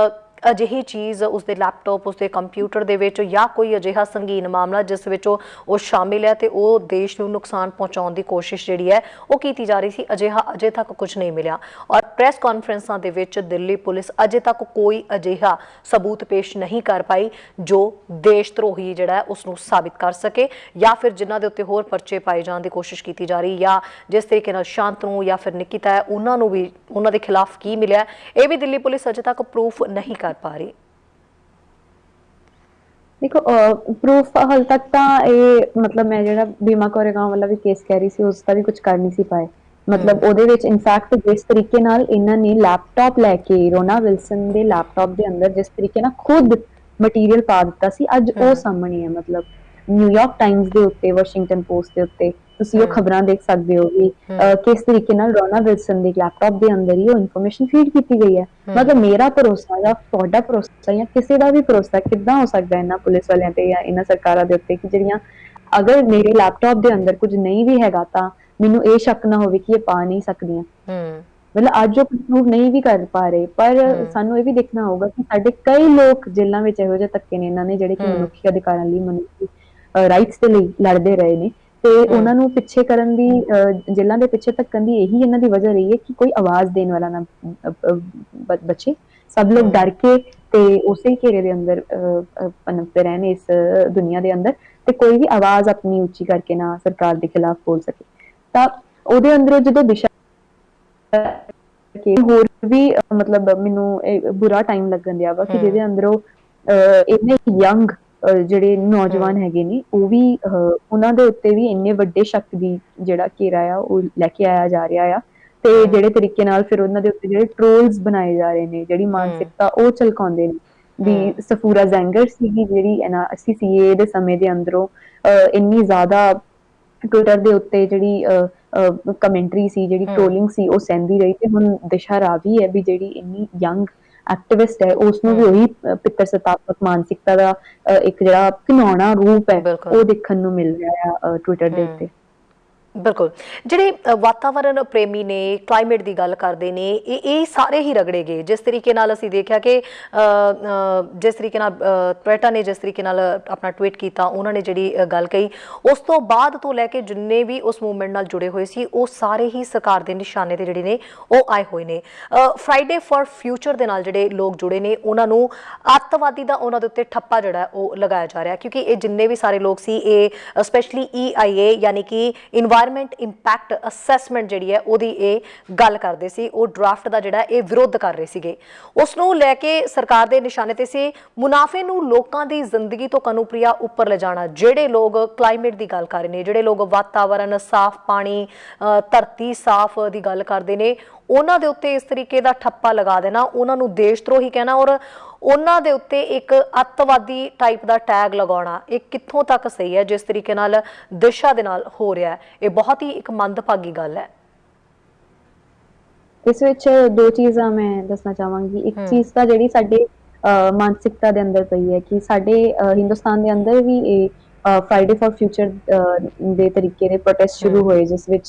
ਅਜਿਹੀ ਚੀਜ਼ ਉਸਦੇ ਲੈਪਟਾਪ, ਉਸਦੇ ਕੰਪਿਊਟਰ ਦੇ ਵਿੱਚ ਜਾਂ ਕੋਈ ਅਜਿਹਾ ਸੰਗੀਨ ਮਾਮਲਾ ਜਿਸ ਵਿੱਚ ਉਹ ਸ਼ਾਮਿਲ ਹੈ ਤੇ ਉਹ ਦੇਸ਼ ਨੂੰ ਨੁਕਸਾਨ ਪਹੁੰਚਾਉਣ ਦੀ ਕੋਸ਼ਿਸ਼ ਜਿਹੜੀ ਹੈ ਉਹ ਕੀਤੀ ਜਾ ਰਹੀ ਸੀ। ਅਜੇ ਤੱਕ ਕੁਝ ਨਹੀਂ ਮਿਲਿਆ ਔਰ ਪ੍ਰੈਸ ਕਾਨਫਰੰਸਾਂ ਦੇ ਵਿੱਚ ਦਿੱਲੀ ਪੁਲਿਸ ਅਜੇ ਤੱਕ ਕੋਈ ਅਜਿਹਾ ਸਬੂਤ ਪੇਸ਼ ਨਹੀਂ ਕਰ ਪਾਈ ਜੋ ਦੇਸ਼ ਧਰੋਹੀ ਜਿਹੜਾ ਹੈ ਉਸ ਨੂੰ ਸਾਬਿਤ ਕਰ ਸਕੇ, ਜਾਂ ਫਿਰ ਜਿਨ੍ਹਾਂ ਦੇ ਉੱਤੇ ਹੋਰ ਪਰਚੇ ਪਾਏ ਜਾਣ ਦੀ ਕੋਸ਼ਿਸ਼ ਕੀਤੀ ਜਾ ਰਹੀ, ਜਾਂ ਜਿਸ ਤਰੀਕੇ ਨਾਲ ਸ਼ਾਂਤਨੂ ਜਾਂ ਫਿਰ ਨਿਕਿਤਾ ਹੈ ਉਹਨਾਂ ਨੂੰ ਵੀ ਉਹਨਾਂ ਦੇ ਖਿਲਾਫ ਕੀ ਮਿਲਿਆ, ਇਹ ਵੀ ਦਿੱਲੀ ਪੁਲਿਸ ਅਜੇ ਤੱਕ ਪ੍ਰੂਫ ਨਹੀਂ ਕਰ ਪਾ ਰਹੀ। ਦੇਖੋ ਪ੍ਰੂਫ ਹਾਲ ਤੱਕ ਤਾਂ ਇਹ ਮਤਲਬ ਮੈਂ ਜਿਹੜਾ ਭੀਮਾ ਕੋਰੇਗਾਂਵ ਵਾਲਾ ਵੀ ਕੇਸ ਕਹਿ ਰਹੀ ਸੀ ਉਸ ਦਾ ਵੀ ਕੁਝ ਕਰ ਨਹੀਂ ਸੀ ਪਾਏ। ਮਤਲਬ ਉਹਦੇ ਵਿੱਚ ਇਨਫੈਕਟ ਜਿਸ ਤਰੀਕੇ ਨਾਲ ਇਹਨਾਂ ਨੇ ਲੈਪਟਾਪ ਲੈ ਕੇ ਰੋਨਾ ਵਿਲਸਨ ਦੇ ਲੈਪਟਾਪ ਦੇ ਅੰਦਰ ਜਿਸ ਤਰੀਕੇ ਨਾਲ ਖੁਦ ਮਟੀਰੀਅਲ ਪਾ ਦਿੱਤਾ ਸੀ, ਅੱਜ ਉਹ ਸਾਹਮਣੇ ਹੈ। ਮਤਲਬ ਨਿਊਯਾਰਕ ਟਾਈਮਸ ਦੇ ਉੱਤੇ, ਵਾਸ਼ਿੰਗਟਨ ਪੋਸਟ ਦੇ ਉੱਤੇ ਤੁਸੀਂ ਉਹ ਖਬਰਾਂ ਦੇਖ ਸਕਦੇ ਹੋ ਵੀ ਕਿਸ ਤਰੀਕੇ ਨਾਲ ਰੋਨਾ ਵਿਲਸਨ ਦੇ ਲੈਪਟਾਪ ਦੇ ਅੰਦਰ ਹੀ ਉਹ ਇਨਫੋਰਮੇਸ਼ਨ ਫੀਡ ਕੀਤੀ ਗਈ ਹੈ। ਮਤਲਬ ਮੇਰਾ ਭਰੋਸਾ ਜਾਂ ਤੁਹਾਡਾ ਭਰੋਸਾ ਜਾਂ ਕਿਸੇ ਦਾ ਵੀ ਭਰੋਸਾ ਕਿੱਦਾਂ ਹੋ ਸਕਦਾ ਇਹਨਾਂ ਪੁਲਿਸ ਵਾਲਿਆਂ ਤੇ ਜਾਂ ਇਹਨਾਂ ਸਰਕਾਰਾਂ ਦੇ ਉੱਤੇ ਕਿ ਜਿਹੜੀਆਂ ਅਗਰ ਮੇਰੇ ਲੈਪਟਾਪ ਦੇ ਅੰਦਰ ਕੁਝ ਨਹੀਂ ਵੀ ਹੈਗਾ ਤਾਂ ਮੈਨੂੰ ਇਹ ਸ਼ੱਕ ਨਾ ਹੋਵੇ ਕਿ ਇਹ ਪਾ ਨਹੀਂ ਸਕਦੀਆਂ। ਮਤਲਬ ਅੱਜ ਉਹ ਪ੍ਰੂਵ ਨਹੀਂ ਵੀ ਕਰ ਪਾ ਰਹੇ, ਪਰ ਸਾਨੂੰ ਇਹ ਵੀ ਦੇਖਣਾ ਹੋਊਗਾ ਕਿ ਸਾਡੇ ਕਈ ਲੋਕ ਜੇਲ੍ਹਾਂ ਵਿੱਚ ਇਹੋ ਜਿਹੇ ਧੱਕੇ ਨੇ ਇਹਨਾਂ ਨੇ ਜਿਹੜੇ ਕਿ ਮਨੁੱਖੀ ਅਧਿਕਾਰਾਂ ਲਈ, ਮਨੁੱਖੀ ਰਾਈਟਸ ਦੇ ਲਈ ਲੜਦੇ ਰਹੇ ਨੇ, ਤੇ ਉਹਨਾਂ ਨੂੰ ਪਿੱਛੇ ਕਰਨ ਦੀ, ਜੇਲ੍ਹਾਂ ਦੇ ਪਿੱਛੇ ਧੱਕਣ ਦੀ ਇਹੀ ਇਹਨਾਂ ਦੀ ਵਜ੍ਹਾ ਰਹੀ ਹੈ ਕਿ ਕੋਈ ਆਵਾਜ਼ ਦੇਣ ਵਾਲਾ ਨਾ ਬਚੇ। ਸਭ ਲੋਕ ਡਰ ਕੇ ਤੇ ਉਸੇ ਘੇਰੇ ਦੇ ਅੰਦਰ ਪਨਪਦੇ ਰਹਿਣ ਇਸ ਦੁਨੀਆ ਦੇ ਅੰਦਰ, ਤੇ ਕੋਈ ਵੀ ਆਵਾਜ਼ ਆਪਣੀ ਉੱਚੀ ਕਰਕੇ ਨਾ ਸਰਕਾਰ ਦੇ ਖਿਲਾਫ ਬੋਲ ਸਕੇ। ਤਾਂ ਉਹਦੇ ਅੰਦਰੋਂ ਜਦੋਂ ਦਿਸ਼ਾ ਹੋਰ ਵੀ ਮਤਲਬ ਮੈਨੂੰ ਬੁਰਾ ਟਾਈਮ ਲੱਗਣ ਦਿਆ ਵਾ ਕਿ ਜਿਹਦੇ ਅੰਦਰੋਂ ਇੰਨੇ ਯੰਗ ਜਿਹੜੇ ਨੌਜਵਾਨ ਹੈਗੇ ਨੇ ਉਹ ਵੀ ਉਹਨਾਂ ਦੇ ਉੱਤੇ ਵੀ ਇੰਨੇ ਵੱਡੇ ਸ਼ੱਕ ਦੀ ਜਿਹੜਾ ਘੇਰਾ ਆ ਉਹ ਲੈ ਕੇ ਆਇਆ ਜਾ ਰਿਹਾ ਆ, ਤੇ ਜਿਹੜੇ ਤਰੀਕੇ ਨਾਲ ਫਿਰ ਉਹਨਾਂ ਦੇ ਉੱਤੇ ਜਿਹੜੇ ਟ੍ਰੋਲਸ ਬਣਾਏ ਜਾ ਰਹੇ ਨੇ, ਜਿਹੜੀ ਮਾਨਸਿਕਤਾ ਉਹ ਝਲਕਾਉਂਦੇ ਨੇ ਵੀ ਸਫੂਰਾ ਜ਼ੈਂਗਰ ਸੀਗੀ ਜਿਹੜੀ ਸੀਸੀਏ ਦੇ ਸਮੇਂ ਦੇ ਅੰਦਰੋਂ ਇੰਨੀ ਜ਼ਿਆਦਾ ਟਵਿੱਟਰ ਦੇ ਉੱਤੇ ਜਿਹੜੀ ਕਮੈਂਟਰੀ ਸੀ, ਜਿਹੜੀ ਟ੍ਰੋਲਿੰਗ ਸੀ ਉਹ ਸਹਿੰਦੀ ਰਹੀ, ਤੇ ਹੁਣ ਦਿਸ਼ਾ ਰਾਵੀ ਹੈ ਵੀ ਜਿਹੜੀ ਇੰਨੀ ਯੰਗ ਐਕਟਿਵਿਸਟ ਹੈ ਉਸਨੂੰ ਵੀ ਉਹੀ ਪਿੱਤਰ ਸਤਾਤਮਕ ਮਾਨਸਿਕਤਾ ਦਾ ਇੱਕ ਜਿਹੜਾ ਘਿਨਾਉਣਾ ਰੂਪ ਹੈ ਉਹ ਦੇਖਣ ਨੂੰ ਮਿਲ ਰਿਹਾ ਹੈ ਟਵਿੱਟਰ ਦੇ ਉੱਤੇ। ਬਿਲਕੁਲ, ਜਿਹੜੇ ਵਾਤਾਵਰਨ ਪ੍ਰੇਮੀ ਨੇ, ਕਲਾਈਮੇਟ ਦੀ ਗੱਲ ਕਰਦੇ ਨੇ, ਇਹ ਸਾਰੇ ਹੀ ਰਗੜੇ ਗਏ। ਜਿਸ ਤਰੀਕੇ ਨਾਲ ਅਸੀਂ ਦੇਖਿਆ ਕਿ ਜਿਸ ਤਰੀਕੇ ਨਾਲ ਟਵਿੱਟਰ ਨੇ ਜਿਸ ਤਰੀਕੇ ਨਾਲ ਆਪਣਾ ਟਵੀਟ ਕੀਤਾ, ਉਹਨਾਂ ਨੇ ਜਿਹੜੀ ਗੱਲ ਕਹੀ, ਉਸ ਤੋਂ ਬਾਅਦ ਤੋਂ ਲੈ ਕੇ ਜਿੰਨੇ ਵੀ ਉਸ ਮੂਵਮੈਂਟ ਨਾਲ ਜੁੜੇ ਹੋਏ ਸੀ ਉਹ ਸਾਰੇ ਹੀ ਸਰਕਾਰ ਦੇ ਨਿਸ਼ਾਨੇ ਤੇ ਜਿਹੜੇ ਨੇ ਉਹ ਆਏ ਹੋਏ ਨੇ। ਫਰਾਈਡੇ ਫॉर ਫਿਊਚਰ ਦੇ ਨਾਲ ਜਿਹੜੇ ਲੋਕ ਜੁੜੇ ਨੇ ਉਹਨਾਂ ਨੂੰ ਅੱਤਵਾਦੀ ਦਾ ਉਹਨਾਂ ਦੇ ਉੱਤੇ ਠੱਪਾ ਜਿਹੜਾ ਉਹ ਲਗਾਇਆ ਜਾ ਰਿਹਾ, ਕਿਉਂਕਿ ਇਹ ਜਿੰਨੇ ਵੀ ਸਾਰੇ ਲੋਕ ਸੀ ਇਹ ਸਪੈਸ਼ਲੀ EIA ਯਾਨੀ ਕਿ এনवायरमेंट ਇੰਪੈਕਟ ਅਸੈਸਮੈਂਟ ਜਿਹੜੀ ਹੈ ਉਹਦੀ ਇਹ ਗੱਲ ਕਰਦੇ ਸੀ। ਉਹ ਡਰਾਫਟ ਦਾ ਜਿਹੜਾ ਇਹ ਵਿਰੋਧ ਕਰ ਰਹੇ ਸੀਗੇ। ਉਸ ਨੂੰ ਲੈ ਕੇ ਸਰਕਾਰ ਦੇ ਨਿਸ਼ਾਨੇ ਤੇ ਸੀ ਮੁਨਾਫੇ ਨੂੰ ਲੋਕਾਂ ਦੀ ਜ਼ਿੰਦਗੀ ਤੋਂ ਕਨੂਪ੍ਰਿਆ ਉੱਪਰ ਲੈ ਜਾਣਾ। ਜਿਹੜੇ ਲੋਕ ਕਲਾਈਮੇਟ ਦੀ ਗੱਲ ਕਰ ਰਹੇ ਨੇ, ਜਿਹੜੇ ਲੋਕ ਵਾਤਾਵਰਨ, ਸਾਫ਼ ਪਾਣੀ, ਧਰਤੀ ਸਾਫ਼ ਦੀ ਗੱਲ ਕਰਦੇ ਨੇ, ਉਹਨਾਂ ਦੇ ਉੱਤੇ ਇਸ ਤਰੀਕੇ ਦਾ ਠੱਪਾ ਲਗਾ ਦੇਣਾ, ਉਹਨਾਂ ਨੂੰ ਦੇਸ਼ ਧਰੋਹੀ ਕਹਿਣਾ ਔਰ ਉਹਨਾਂ ਦੇ ਉੱਤੇ ਇੱਕ ਅੱਤਵਾਦੀ ਟਾਈਪ ਦਾ ਟੈਗ ਲਗਾਉਣਾ, ਇਹ ਕਿੱਥੋਂ ਤੱਕ ਸਹੀ ਹੈ ਜਿਸ ਤਰੀਕੇ ਨਾਲ ਦਿਸ਼ਾ ਦੇ ਨਾਲ ਹੋ ਰਿਹਾ ਹੈ? ਇਹ ਬਹੁਤ ਹੀ ਇੱਕ ਮੰਦਭਾਗੀ ਗੱਲ ਹੈ। ਇਸ ਵਿੱਚ ਦੋ ਚੀਜ਼ਾਂ ਮੈਂ ਦੱਸਣਾ ਚਾਹਾਂਗੀ। ਇੱਕ ਚੀਜ਼ ਤਾਂ ਜਿਹੜੀ ਸਾਡੇ ਮਾਨਸਿਕਤਾ ਦੇ ਅੰਦਰ ਪਈ ਹੈ ਕਿ ਸਾਡੇ ਹਿੰਦੁਸਤਾਨ ਦੇ ਅੰਦਰ ਵੀ ਇਹ ਫਰਾਈਡੇ ਫॉर ਫਿਊਚਰ ਦੇ ਤਰੀਕੇ ਦੇ ਪ੍ਰੋਟੈਸਟ ਸ਼ੁਰੂ ਹੋਏ, ਜਿਸ ਵਿੱਚ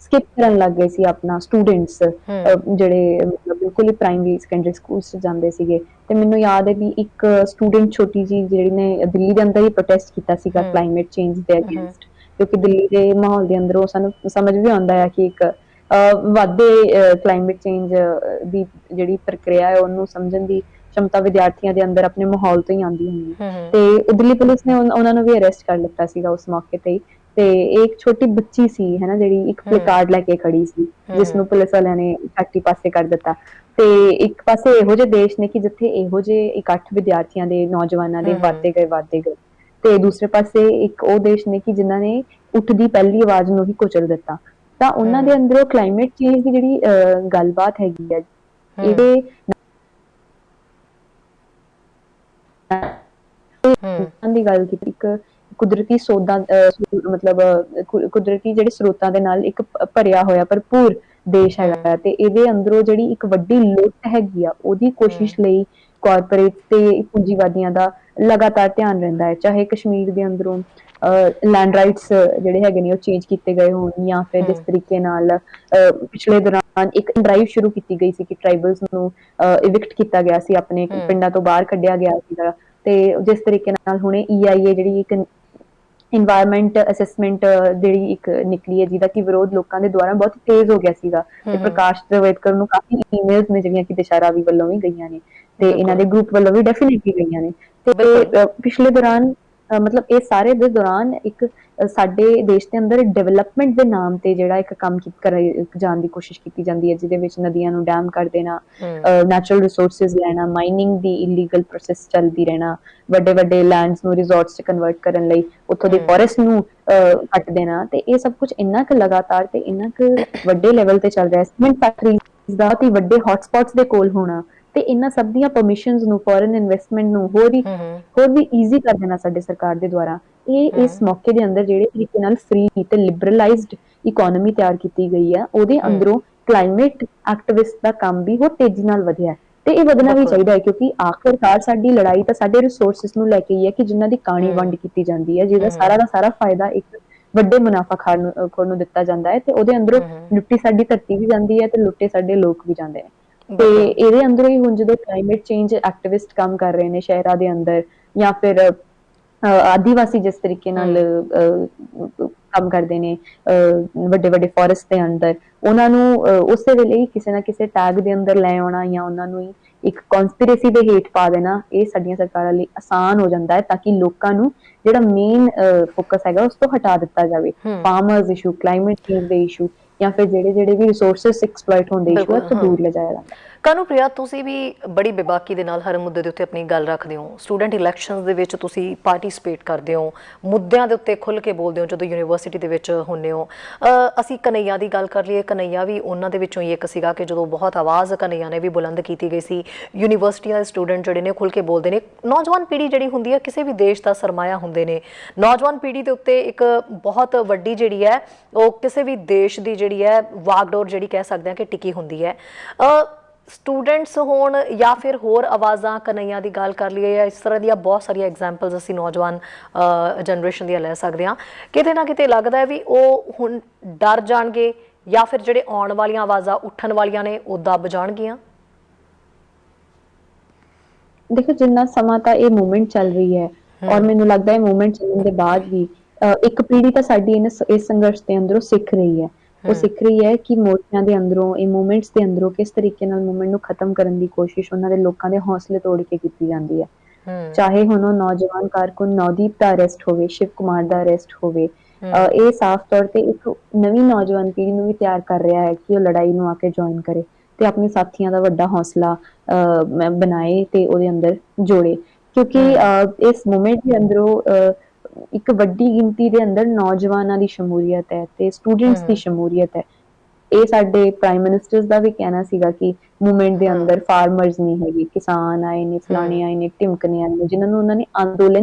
ਸਕਿਪ ਕਰਨ ਲੱਗ ਗਏ ਸੀ ਆਪਣਾ ਸਟੂਡੈਂਟਸ, ਜਿਹੜੇ ਮਤਲਬ ਬਿਲਕੁਲ ਹੀ ਪ੍ਰਾਇਮਰੀ ਸੈਕੰਡਰੀ ਸਕੂਲਸ ਚ ਜਾਂਦੇ ਸੀਗੇ। ਤੇ ਮੈਨੂੰ ਯਾਦ ਹੈ ਵੀ ਇੱਕ ਸਟੂਡੈਂਟ ਛੋਟੀ ਜੀ ਜਿਹੜੀ ਨੇ ਦਿੱਲੀ ਦੇ ਅੰਦਰ ਹੀ ਪ੍ਰੋਟੈਸਟ ਕੀਤਾ ਸੀਗਾ ਕਲਾਈਮੇਟ ਚੇਂਜ ਦੇ ਅਗੇਂਸਟ, ਕਿਉਂਕਿ ਦਿੱਲੀ ਦੇ ਮਾਹੌਲ ਦੇ ਅੰਦਰੋਂ ਸਾਨੂੰ ਸਮਝ ਵੀ ਆਉਂਦਾ ਹੈ ਕਿ ਇੱਕ ਵਾਧੇ ਕਲਾਈਮੇਟ ਚੇਂਜ ਦੀ ਜਿਹੜੀ ਪ੍ਰਕਿਰਿਆ ਹੈ ਉਹਨੂੰ ਸਮਝਣ ਦੀ क्षमता विद्यार्थियों के अंदर अपने माहौल तो ही आती होंगी। ते दिल्ली पुलिस ने उन्होंने भी अरेस्ट कर लिता सीगा उस मौके ते ही। ते एक छोटी बच्ची सी है ना जिहड़ी एक प्लेकार्ड लेके खड़ी सी, जिसनूं पुलिस वालियां ने छाती पासे कर दिता। ते एक पासे इहो जे देश ने कि जिथे इहो जे इकट्ठ विद्यार्थियों के नौजवानों के वाधे गए ते दूसरे पासे एक वो देश ने कि जिन्हां ने उठदी पहली आवाज नूं ही कुचल दिता। तां उन्हां दे अंदरों क्लाइमेट चेंज की जिहड़ी गलबात हैगी है इहदे ਦੀ ਗੱਲ ਕੀਤੀ, ਇੱਕ ਕੁਦਰਤੀ ਸੋਦਾ ਮਤਲਬ ਕੁਦਰਤੀ ਜਿਹੜੇ ਸਰੋਤਾਂ ਦੇ ਨਾਲ ਇੱਕ ਭਰਿਆ ਹੋਇਆ ਭਰਪੂਰ ਦੇਸ਼ ਹੈਗਾ ਤੇ ਇਹਦੇ ਅੰਦਰੋਂ ਜਿਹੜੀ ਇੱਕ ਵੱਡੀ ਲੁੱਟ ਹੈਗੀ ਆ ਉਹਦੀ ਕੋਸ਼ਿਸ਼ ਲਈ ਕਾਰਪੋਰੇਟ ਤੇ ਪੂੰਜੀਵਾਦੀਆਂ ਦਾ ਲਗਾਤਾਰ ਧਿਆਨ ਰਹਿੰਦਾ ਹੈ। ਚਾਹੇ ਕਸ਼ਮੀਰ ਦੇ ਅੰਦਰੋਂ ਲੈਂਡ ਰਾਈਟਸ ਜਿਹੜੇ ਹੈਗੇ ਨੇ ਉਹ ਚੇਂਜ ਕੀਤੇ ਗਏ ਹੋਣ, ਜਾਂ ਫਿਰ ਜਿਸ ਤਰੀਕੇ ਨਾਲ ਪਿਛਲੇ ਦੌਰਾਨ ਇੱਕ ਡਰਾਈਵ ਸ਼ੁਰੂ ਕੀਤੀ ਗਈ ਸੀ ਕਿ ਟ੍ਰਾਈਬਲਸ ਨੂੰ ਇਵਿਕਟ ਕੀਤਾ ਗਿਆ ਸੀ, ਆਪਣੇ ਪਿੰਡਾਂ ਤੋਂ ਬਾਹਰ ਕੱਢਿਆ ਗਿਆ ਸੀਗਾ। ਤੇ ਜਿਸ ਤਰੀਕੇ ਨਾਲ ਹੁਣੇ EIA ਜਿਹੜੀ ਇੱਕ ਇਨਵਾਇਰਨਮੈਂਟ ਅਸੈਸਮੈਂਟ ਜਿਹੜੀ ਇੱਕ ਨਿਕਲੀ ਹੈ ਜਿਹਦਾ ਕਿ ਵਿਰੋਧ ਲੋਕਾਂ ਦੇ ਦੁਆਰਾ ਬਹੁਤ ਤੇਜ਼ ਹੋ ਗਿਆ ਸੀਗਾ, ਤੇ ਪ੍ਰਕਾਸ਼ ਜਾਵੜੇਕਰ ਨੂੰ ਕਾਫੀ ਈਮੇਲਸ ਨੇ ਜਿਹੜੀਆਂ ਕਿ ਦਿਸ਼ਾ ਰਾਵੀ ਵੱਲੋਂ ਵੀ ਗਈਆਂ ਨੇ ਤੇ ਇਹਨਾਂ ਦੇ ਗਰੁੱਪ ਵੱਲੋਂ ਵੀ ਡੈਫੀਨਿਟਲੀ ਗਈਆਂ ਨੇ। ਤੇ ਪਿਛਲੇ ਦੌਰਾਨ ਮਤਲਬ ਇਹ ਸਾਰੇ ਦੇ ਦੌਰਾਨ ਇੱਕ ਸਾਡੇ ਦੇਸ਼ ਦੇ ਅੰਦਰ ਡਿਵੈਲਪਮੈਂਟ ਦੇ ਨਾਮ ਤੇ ਜਿਹੜਾ ਇੱਕ ਕੰਮ ਜਾਣ ਦੀ ਕੋਸ਼ਿਸ਼ ਕੀਤੀ ਜਾਂਦੀ ਹੈ, ਜਿਹਦੇ ਵਿੱਚ ਨਦੀਆਂ ਨੂੰ ਡੈਮ ਕਰ ਦੇਣਾ, ਨੈਚੁਰਲ ਰਿਸੋਰਸਿਸ ਲੈਣਾ, ਮਾਈਨਿੰਗ ਦੀ ਇਲੀਗਲ ਪ੍ਰੋਸੈਸ ਚੱਲਦੀ ਰਹਿਣਾ, ਵੱਡੇ ਵੱਡੇ ਲੈਂਡਸ ਨੂੰ ਰਿਜ਼ੋਰਟਸ ਚ ਕਨਵਰਟ ਕਰਨ ਲਈ ਉੱਥੋਂ ਦੀ ਫੋਰੈਸਟ ਨੂੰ ਕੱਟ ਦੇਣਾ। ਤੇ ਇਹ ਸਭ ਕੁਝ ਇੰਨਾ ਕੁ ਲਗਾਤਾਰ ਤੇ ਇੰਨਾ ਕੁ ਵੱਡੇ ਲੈਵਲ ਤੇ ਚੱਲ ਰਿਹਾ। ਸੀਮੈਂਟ ਫੈਕਟਰੀਜ਼ ਦਾ ਤੇ ਵੱਡੇ ਹੌਟਸਪੌਟਸ ਦੇ ਕੋਲ ਹੋਣਾ ਤੇ ਇਹਨਾਂ ਸਭ ਦੀਆਂ ਪਰਮਿਸ਼ਨਸ ਨੂੰ, ਫੋਰਨ ਇਨਵੈਸਟਮੈਂਟ ਨੂੰ ਹੋਰ ਵੀ ਈਜ਼ੀ ਕਰ ਦੇਣਾ ਸਾਡੇ ਸਰਕਾਰ ਦੇ ਦੁਆਰਾ। ਇਹ ਇਸ ਮੌਕੇ ਦੇ ਅੰਦਰ ਜਿਹੜੇ ਤਰੀਕੇ ਨਾਲ ਫ੍ਰੀ ਤੇ ਲਿਬਰਲਾਈਜ਼ਡ ਇਕੋਨੋਮੀ ਤਿਆਰ ਕੀਤੀ ਗਈ ਹੈ, ਉਹਦੇ ਅੰਦਰੋਂ ਕਲਾਈਮੇਟ ਐਕਟਿਵਿਸਟ ਦਾ ਕੰਮ ਵੀ ਹੋਰ ਤੇਜ਼ੀ ਨਾਲ ਵਧਿਆ ਤੇ ਇਹ ਵਧਣਾ ਵੀ ਚਾਹੀਦਾ ਹੈ, ਕਿਉਂਕਿ ਆਖਿਰਕਾਰ ਸਾਡੀ ਲੜਾਈ ਤਾਂ ਸਾਡੇ ਰਿਸੋਰਸਿਸ ਨੂੰ ਲੈ ਕੇ ਹੀ ਹੈ ਕਿ ਜਿਨ੍ਹਾਂ ਦੀ ਕਾਣੀ ਵੰਡ ਕੀਤੀ ਜਾਂਦੀ ਹੈ, ਜਿਹਦਾ ਸਾਰਾ ਦਾ ਸਾਰਾ ਫਾਇਦਾ ਇੱਕ ਵੱਡੇ ਮੁਨਾਫਾਖੋਰ ਨੂੰ ਦਿੱਤਾ ਜਾਂਦਾ ਹੈ ਤੇ ਉਹਦੇ ਅੰਦਰੋਂ ਲੁੱਟੀ ਸਾਡੀ ਧਰਤੀ ਵੀ ਜਾਂਦੀ ਹੈ ਤੇ ਲੁੱਟੇ ਸਾਡੇ ਲੋਕ ਵੀ ਜਾਂਦੇ ਨੇ। ਤੇ ਇਹਦੇ ਅੰਦਰੋਂ ਹੀ ਹੁਣ ਜਦੋਂ ਕਲਾਈਮੇਟ ਚੇਂਜ ਐਕਟਿਵਿਸਟ ਕੰਮ ਕਰ ਰਹੇ ਨੇ ਸ਼ਹਿਰਾਂ ਦੇ ਅੰਦਰ, ਜਾਂ ਫਿਰ ਆਦੀਵਾਸੀ ਜਿਸ ਤਰੀਕੇ ਨਾਲ ਕੰਮ ਕਰਦੇ ਨੇ ਵੱਡੇ ਵੱਡੇ ਫੋਰੈਸਟ ਦੇ ਅੰਦਰ, ਉਹਨਾਂ ਨੂੰ ਉਸੇ ਵੇਲੇ ਹੀ ਕਿਸੇ ਨਾ ਕਿਸੇ ਟੈਗ ਦੇ ਅੰਦਰ ਲੈ ਆਉਣਾ ਜਾਂ ਉਹਨਾਂ ਨੂੰ ਹੀ ਇੱਕ ਕਨਸਪੀਰੇਸੀ ਦੇ ਹੇਠ ਪਾ ਦੇਣਾ, ਇਹ ਸਾਡੀਆਂ ਸਰਕਾਰਾਂ ਲਈ ਆਸਾਨ ਹੋ ਜਾਂਦਾ ਹੈ ਤਾਂ ਕਿ ਲੋਕਾਂ ਨੂੰ ਜਿਹੜਾ ਮੇਨ ਫੋਕਸ ਹੈਗਾ ਉਸ ਤੋਂ ਹਟਾ ਦਿੱਤਾ ਜਾਵੇ। ਫਾਰਮਰਸ ਇਸ਼ੂ, ਕਲਾਈਮੇਟ ਚੇਂਜ ਦੇ ਇਸ਼ੂ, ਜਾਂ ਫਿਰ ਜਿਹੜੇ ਵੀ ਰਿਸੋਰਸਿਸ ਐਕਸਪਲੋਇਟ ਹੁੰਦੇ ਇਸ਼ੂ ਤੋਂ ਦੂਰ ਲਿਜਾਇਆ ਜਾਂਦਾ। ਕਾਨੂੰਪ੍ਰਿਆ, ਤੁਸੀਂ ਵੀ ਬੜੀ ਬੇਬਾਕੀ ਦੇ ਨਾਲ ਹਰ ਮੁੱਦੇ ਦੇ ਉੱਤੇ ਆਪਣੀ ਗੱਲ ਰੱਖਦੇ ਹੋ। ਸਟੂਡੈਂਟ ਇਲੈਕਸ਼ਨਸ ਦੇ ਵਿੱਚ ਤੁਸੀਂ ਪਾਰਟਿਸਿਪੇਟ ਕਰਦੇ ਹੋ, ਮੁੱਦਿਆਂ ਦੇ ਉੱਤੇ ਖੁੱਲ੍ਹ ਕੇ ਬੋਲਦੇ ਹੋ ਜਦੋਂ ਯੂਨੀਵਰਸਿਟੀ ਦੇ ਵਿੱਚ ਹੁੰਦੇ ਹੋ। ਅਸੀਂ ਕਨਈਆ ਦੀ ਗੱਲ ਕਰ ਲਈਏ, ਕਨਈਆ ਵੀ ਉਹਨਾਂ ਦੇ ਵਿੱਚੋਂ ਹੀ ਇੱਕ ਸੀਗਾ ਕਿ ਜਦੋਂ ਬਹੁਤ ਆਵਾਜ਼ ਕਨਈਆ ਨੇ ਵੀ ਬੁਲੰਦ ਕੀਤੀ ਗਈ ਸੀ। ਯੂਨੀਵਰਸਿਟੀਆਂ ਦੇ ਸਟੂਡੈਂਟ ਜਿਹੜੇ ਨੇ ਖੁੱਲ੍ਹ ਕੇ ਬੋਲਦੇ ਨੇ। ਨੌਜਵਾਨ ਪੀੜ੍ਹੀ ਜਿਹੜੀ ਹੁੰਦੀ ਹੈ ਕਿਸੇ ਵੀ ਦੇਸ਼ ਦਾ ਸਰਮਾਇਆ ਹੁੰਦੇ ਨੇ। ਨੌਜਵਾਨ ਪੀੜ੍ਹੀ ਦੇ ਉੱਤੇ ਇੱਕ ਬਹੁਤ ਵੱਡੀ ਜਿਹੜੀ ਹੈ ਉਹ ਕਿਸੇ ਵੀ ਦੇਸ਼ ਦੀ ਜਿਹੜੀ ਹੈ ਵਾਗਡੋਰ ਜਿਹੜੀ ਕਹਿ ਸਕਦੇ ਹਾਂ ਕਿ ਟਿਕੀ ਹੁੰਦੀ ਹੈ। ਸਟੂਡੈਂਟਸ ਹੋਣ ਜਾਂ ਫਿਰ ਹੋਰ ਆਵਾਜ਼ਾਂ, ਕਨਈਆ ਦੀ ਗੱਲ ਕਰ ਲਈਏ, ਜਾਂ ਇਸ ਤਰ੍ਹਾਂ ਦੀਆਂ ਬਹੁਤ ਸਾਰੀਆਂ ਐਗਜ਼ਾਮਪਲਸ ਅਸੀਂ ਨੌਜਵਾਨ ਜਨਰੇਸ਼ਨ ਦੀਆਂ ਲੈ ਸਕਦੇ ਹਾਂ। ਕਿਤੇ ਨਾ ਕਿਤੇ ਲੱਗਦਾ ਹੈ ਵੀ ਉਹ ਹੁਣ ਡਰ ਜਾਣਗੇ ਜਾਂ ਫਿਰ ਜਿਹੜੇ ਆਉਣ ਵਾਲੀਆਂ ਆਵਾਜ਼ਾਂ ਉੱਠਣ ਵਾਲੀਆਂ ਨੇ ਉਹ ਦੱਬ ਜਾਣਗੀਆਂ। ਦੇਖੋ, ਜਿੰਨਾ ਸਮਾਂ ਤਾਂ ਇਹ ਮੂਵਮੈਂਟ ਚੱਲ ਰਹੀ ਹੈ ਔਰ ਮੈਨੂੰ ਲੱਗਦਾ ਹੈ ਮੂਵਮੈਂਟ ਚੱਲਣ ਦੇ ਬਾਅਦ ਵੀ ਇੱਕ ਪੀੜ੍ਹੀ ਤਾਂ ਸਾਡੀ ਇਸ ਸੰਘਰਸ਼ ਦੇ ਅੰਦਰੋਂ ਸਿੱਖ ਰਹੀ ਹੈ। ਉਹ ਸਿੱਖ ਰਹੀ ਹੈ ਕਿ ਮੋਰਚਿਆਂ ਦੇ ਅੰਦਰੋਂ, ਇਹ ਮੂਵਮੈਂਟਸ ਦੇ ਅੰਦਰੋਂ ਕਿਸ ਤਰੀਕੇ ਨਾਲ ਮੂਵਮੈਂਟ ਨੂੰ ਖਤਮ ਕਰਨ ਦੀ ਕੋਸ਼ਿਸ਼ ਉਹਨਾਂ ਦੇ ਲੋਕਾਂ ਦੇ ਹੌਸਲੇ ਤੋੜ ਕੇ ਕੀਤੀ ਜਾਂਦੀ ਹੈ। ਚਾਹੇ ਹੁਣ ਉਹ ਨੌਜਵਾਨ ਕਾਰਕੁਨ ਨਵਦੀਪ ਦਾ ਅਰੈਸਟ ਹੋਵੇ, ਸ਼ਿਵ ਕੁਮਾਰ ਦਾ ਅਰੈਸਟ ਹੋਵੇ, ਇਹ ਸਾਫ਼ ਤੌਰ ਤੇ ਇੱਕ ਨਵੀਂ ਨੌਜਵਾਨ ਪੀੜ੍ਹੀ ਨੂੰ ਵੀ ਤਿਆਰ ਕਰ ਰਿਹਾ ਹੈ ਕਿ ਉਹ ਲੜਾਈ ਨੂੰ ਆ ਕੇ ਜੁਆਇਨ ਕਰੇ ਤੇ ਆਪਣੇ ਸਾਥੀਆਂ ਦਾ ਵੱਡਾ ਹੌਸਲਾ ਬਣਾਏ ਤੇ ਉਹਦੇ ਅੰਦਰ ਜੋੜੇ, ਕਿਉਂਕਿ ਇਸ ਮੂਵਮੈਂਟ ਦੇ ਅੰਦਰੋਂ ਇੱਕ ਵੱਡੀ ਗਿਣਤੀ ਦੇ ਅੰਦਰ ਨੌਜਵਾਨਾਂ ਦੀ ਸ਼ਮੂਲੀਅਤ ਹੈ ਤੇ ਸਟੂਡੈਂਟਸ ਦੀ ਸ਼ਮੂਲੀਅਤ ਹੈ। ਇਹ ਸਾਡੇ ਪ੍ਰਾਈਮ ਮਿਨਿਸਟਰ ਦਾ ਵੀ ਕਹਿਣਾ ਸੀਗਾ ਕਿ ਮੂਵਮੈਂਟ ਦੇ ਅੰਦਰ ਫਾਰਮਰਸ ਨਹੀਂ ਹੈਗੇ, ਕਿਸਾਨ ਆਏ ਨੇ, ਫਲਾਣੇ ਆਏ ਨੇ, ਢਿਮਕਨੇ ਆਏ ਨੇ, ਜਿਨ੍ਹਾਂ ਨੂੰ ਉਹਨਾਂ ਨੇ ਅੰਦੋਲਨ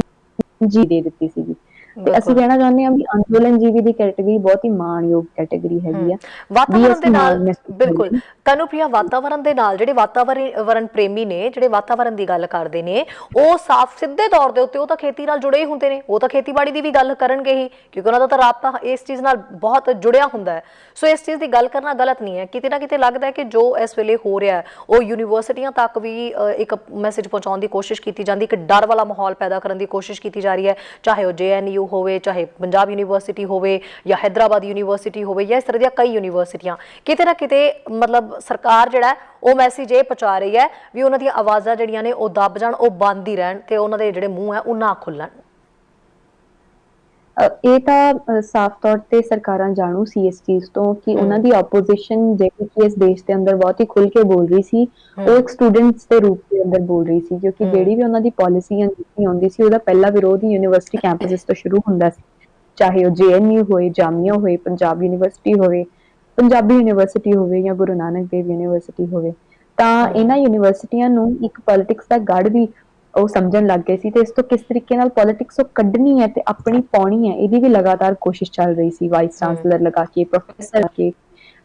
ਜੀ ਦੇ ਦਿੱਤੀ ਸੀਗੀ। ਤੇ ਅਸੀਂ ਕਹਿਣਾ ਚਾਹੁੰਦੇ ਹਾਂ ਵੀ ਅੰਦੋਲਨ ਜੀਵੀ ਦੀ ਕੈਟੇਗਰੀ ਬਹੁਤ ਹੀ ਮਾਣਯੋਗ ਕੈਟੇਗਰੀ ਹੈਗੀ ਆ। ਵਾਤਾਵਰਣ ਦੇ ਨਾਲ ਬਿਲਕੁਲ ਕਾਨੂੰਪ੍ਰਿਆ, ਵਾਤਾਵਰਣ ਦੇ ਨਾਲ ਜਿਹੜੇ ਵਾਤਾਵਰਣ ਪ੍ਰੇਮੀ ਨੇ, ਜਿਹੜੇ ਵਾਤਾਵਰਣ ਦੀ ਗੱਲ ਕਰਦੇ ਨੇ, ਉਹ ਸਾਫ਼ ਸਿੱਧੇ ਤੌਰ ਦੇ ਉੱਤੇ ਉਹ ਤਾਂ ਖੇਤੀ ਨਾਲ ਜੁੜੇ ਹੀ ਹੁੰਦੇ ਨੇ, ਉਹ ਤਾਂ ਖੇਤੀਬਾੜੀ ਦੀ ਵੀ ਗੱਲ ਕਰਨਗੇ ਹੀ, ਕਿਉਂਕਿ ਉਹਨਾਂ ਦਾ ਤਾਂ ਰਾਬਤਾ ਇਸ ਚੀਜ਼ ਨਾਲ ਬਹੁਤ ਜੁੜਿਆ ਹੁੰਦਾ ਹੈ। ਸੋ ਇਸ ਚੀਜ਼ ਦੀ ਗੱਲ ਕਰਨਾ ਗਲਤ ਨਹੀਂ ਹੈ। ਕਿਤੇ ਨਾ ਕਿਤੇ ਲੱਗਦਾ ਹੈ ਕਿ ਜੋ ਇਸ ਵੇਲੇ ਹੋ ਰਿਹਾ ਉਹ ਯੂਨੀਵਰਸਿਟੀਆਂ ਤੱਕ ਵੀ ਇੱਕ ਮੈਸੇਜ ਪਹੁੰਚਾਉਣ ਦੀ ਕੋਸ਼ਿਸ਼ ਕੀਤੀ ਜਾਂਦੀ, ਇੱਕ ਡਰ ਵਾਲਾ ਮਾਹੌਲ ਪੈਦਾ ਕਰਨ ਦੀ ਕੋਸ਼ਿਸ਼ ਕੀਤੀ ਜਾ ਰਹੀ ਹੈ, ਚਾਹੇ ਉਹ JNU ਹੋਵੇ, ਚਾਹੇ ਪੰਜਾਬ ਯੂਨੀਵਰਸਿਟੀ ਹੋਵੇ ਜਾਂ ਹੈਦਰਾਬਾਦ ਯੂਨੀਵਰਸਿਟੀ ਹੋਵੇ ਜਾਂ ਇਸ ਤਰ੍ਹਾਂ ਦੀਆਂ ਕਈ ਯੂਨੀਵਰਸਿਟੀਆਂ। ਕਿਤੇ ਨਾ ਕਿਤੇ ਮਤਲਬ ਸਰਕਾਰ ਜਿਹੜਾ ਉਹ ਮੈਸੇਜ ਇਹ ਪਹੁੰਚਾ ਰਹੀ ਹੈ ਵੀ ਉਹਨਾਂ ਦੀਆਂ ਆਵਾਜ਼ਾਂ ਜਿਹੜੀਆਂ ਨੇ ਉਹ ਦੱਬ ਜਾਣ, ਉਹ ਬੰਦ ਹੀ ਰਹਿਣ ਤੇ ਉਹਨਾਂ ਦੇ ਜਿਹੜੇ ਮੂੰਹ ਹੈ ਉਹ ਨਾ ਖੁੱਲਣ। ਇਹ ਤਾਂ ਸਾਫ਼ ਤੌਰ ਤੇ ਸਰਕਾਰਾਂ ਜਾਣੂ ਸੀ ਇਸ ਚੀਜ਼ ਤੋਂ ਕਿ ਉਹਨਾਂ ਦੀ ਆਪੋਜੀਸ਼ਨ ਜਿਹੜੀ ਕਿ ਇਸ ਦੇਸ਼ ਦੇ ਅੰਦਰ ਬਹੁਤ ਹੀ ਖੁੱਲ ਕੇ ਬੋਲ ਰਹੀ ਸੀ, ਉਹ ਇੱਕ ਸਟੂਡੈਂਟਸ ਦੇ ਰੂਪ ਦੇ ਅੰਦਰ ਬੋਲ ਰਹੀ ਸੀ, ਕਿਉਂਕਿ ਜਿਹੜੀ ਵੀ ਉਹਨਾਂ ਦੀ ਪਾਲਿਸੀ ਜਾਂ ਨੀਤੀ ਆਉਂਦੀ ਸੀ ਉਹਦਾ ਪਹਿਲਾ ਵਿਰੋਧ ਹੀ ਯੂਨੀਵਰਸਿਟੀ ਕੈਂਪਸਸ ਤੋਂ ਸ਼ੁਰੂ ਹੁੰਦਾ ਸੀ, ਚਾਹੇ ਉਹ JNU ਹੋਏ, ਜਾਮੀਆ ਹੋਏ, ਪੰਜਾਬ ਯੂਨੀਵਰਸਿਟੀ ਹੋਵੇ, ਪੰਜਾਬੀ ਯੂਨੀਵਰਸਿਟੀ ਹੋਵੇ ਜਾਂ ਗੁਰੂ ਨਾਨਕ ਦੇਵ ਯੂਨੀਵਰਸਿਟੀ ਹੋਵੇ। ਤਾਂ ਇਹਨਾਂ ਯੂਨੀਵਰਸਿਟੀਆਂ ਨੂੰ ਇੱਕ ਪੋਲਿਟਿਕਸ ਦਾ ਗੜ ਵੀ ਉਹ ਸਮਝਣ ਲੱਗ ਗਏ ਸੀ ਤੇ ਇਸ ਤੋਂ ਕਿਸ ਤਰੀਕੇ ਨਾਲ ਪੋਲਿਟਿਕਸ ਉਹ ਕੱਢਣੀ ਹੈ ਤੇ ਆਪਣੀ ਪਾਉਣੀ ਹੈ, ਇਹਦੀ ਵੀ ਲਗਾਤਾਰ ਕੋਸ਼ਿਸ਼ ਚੱਲ ਰਹੀ ਸੀ। ਵਾਈਸ ਚਾਂਸਲਰ ਲਗਾ ਕੇ, ਪ੍ਰੋਫੈਸਰ ਲਗਾ ਕੇ,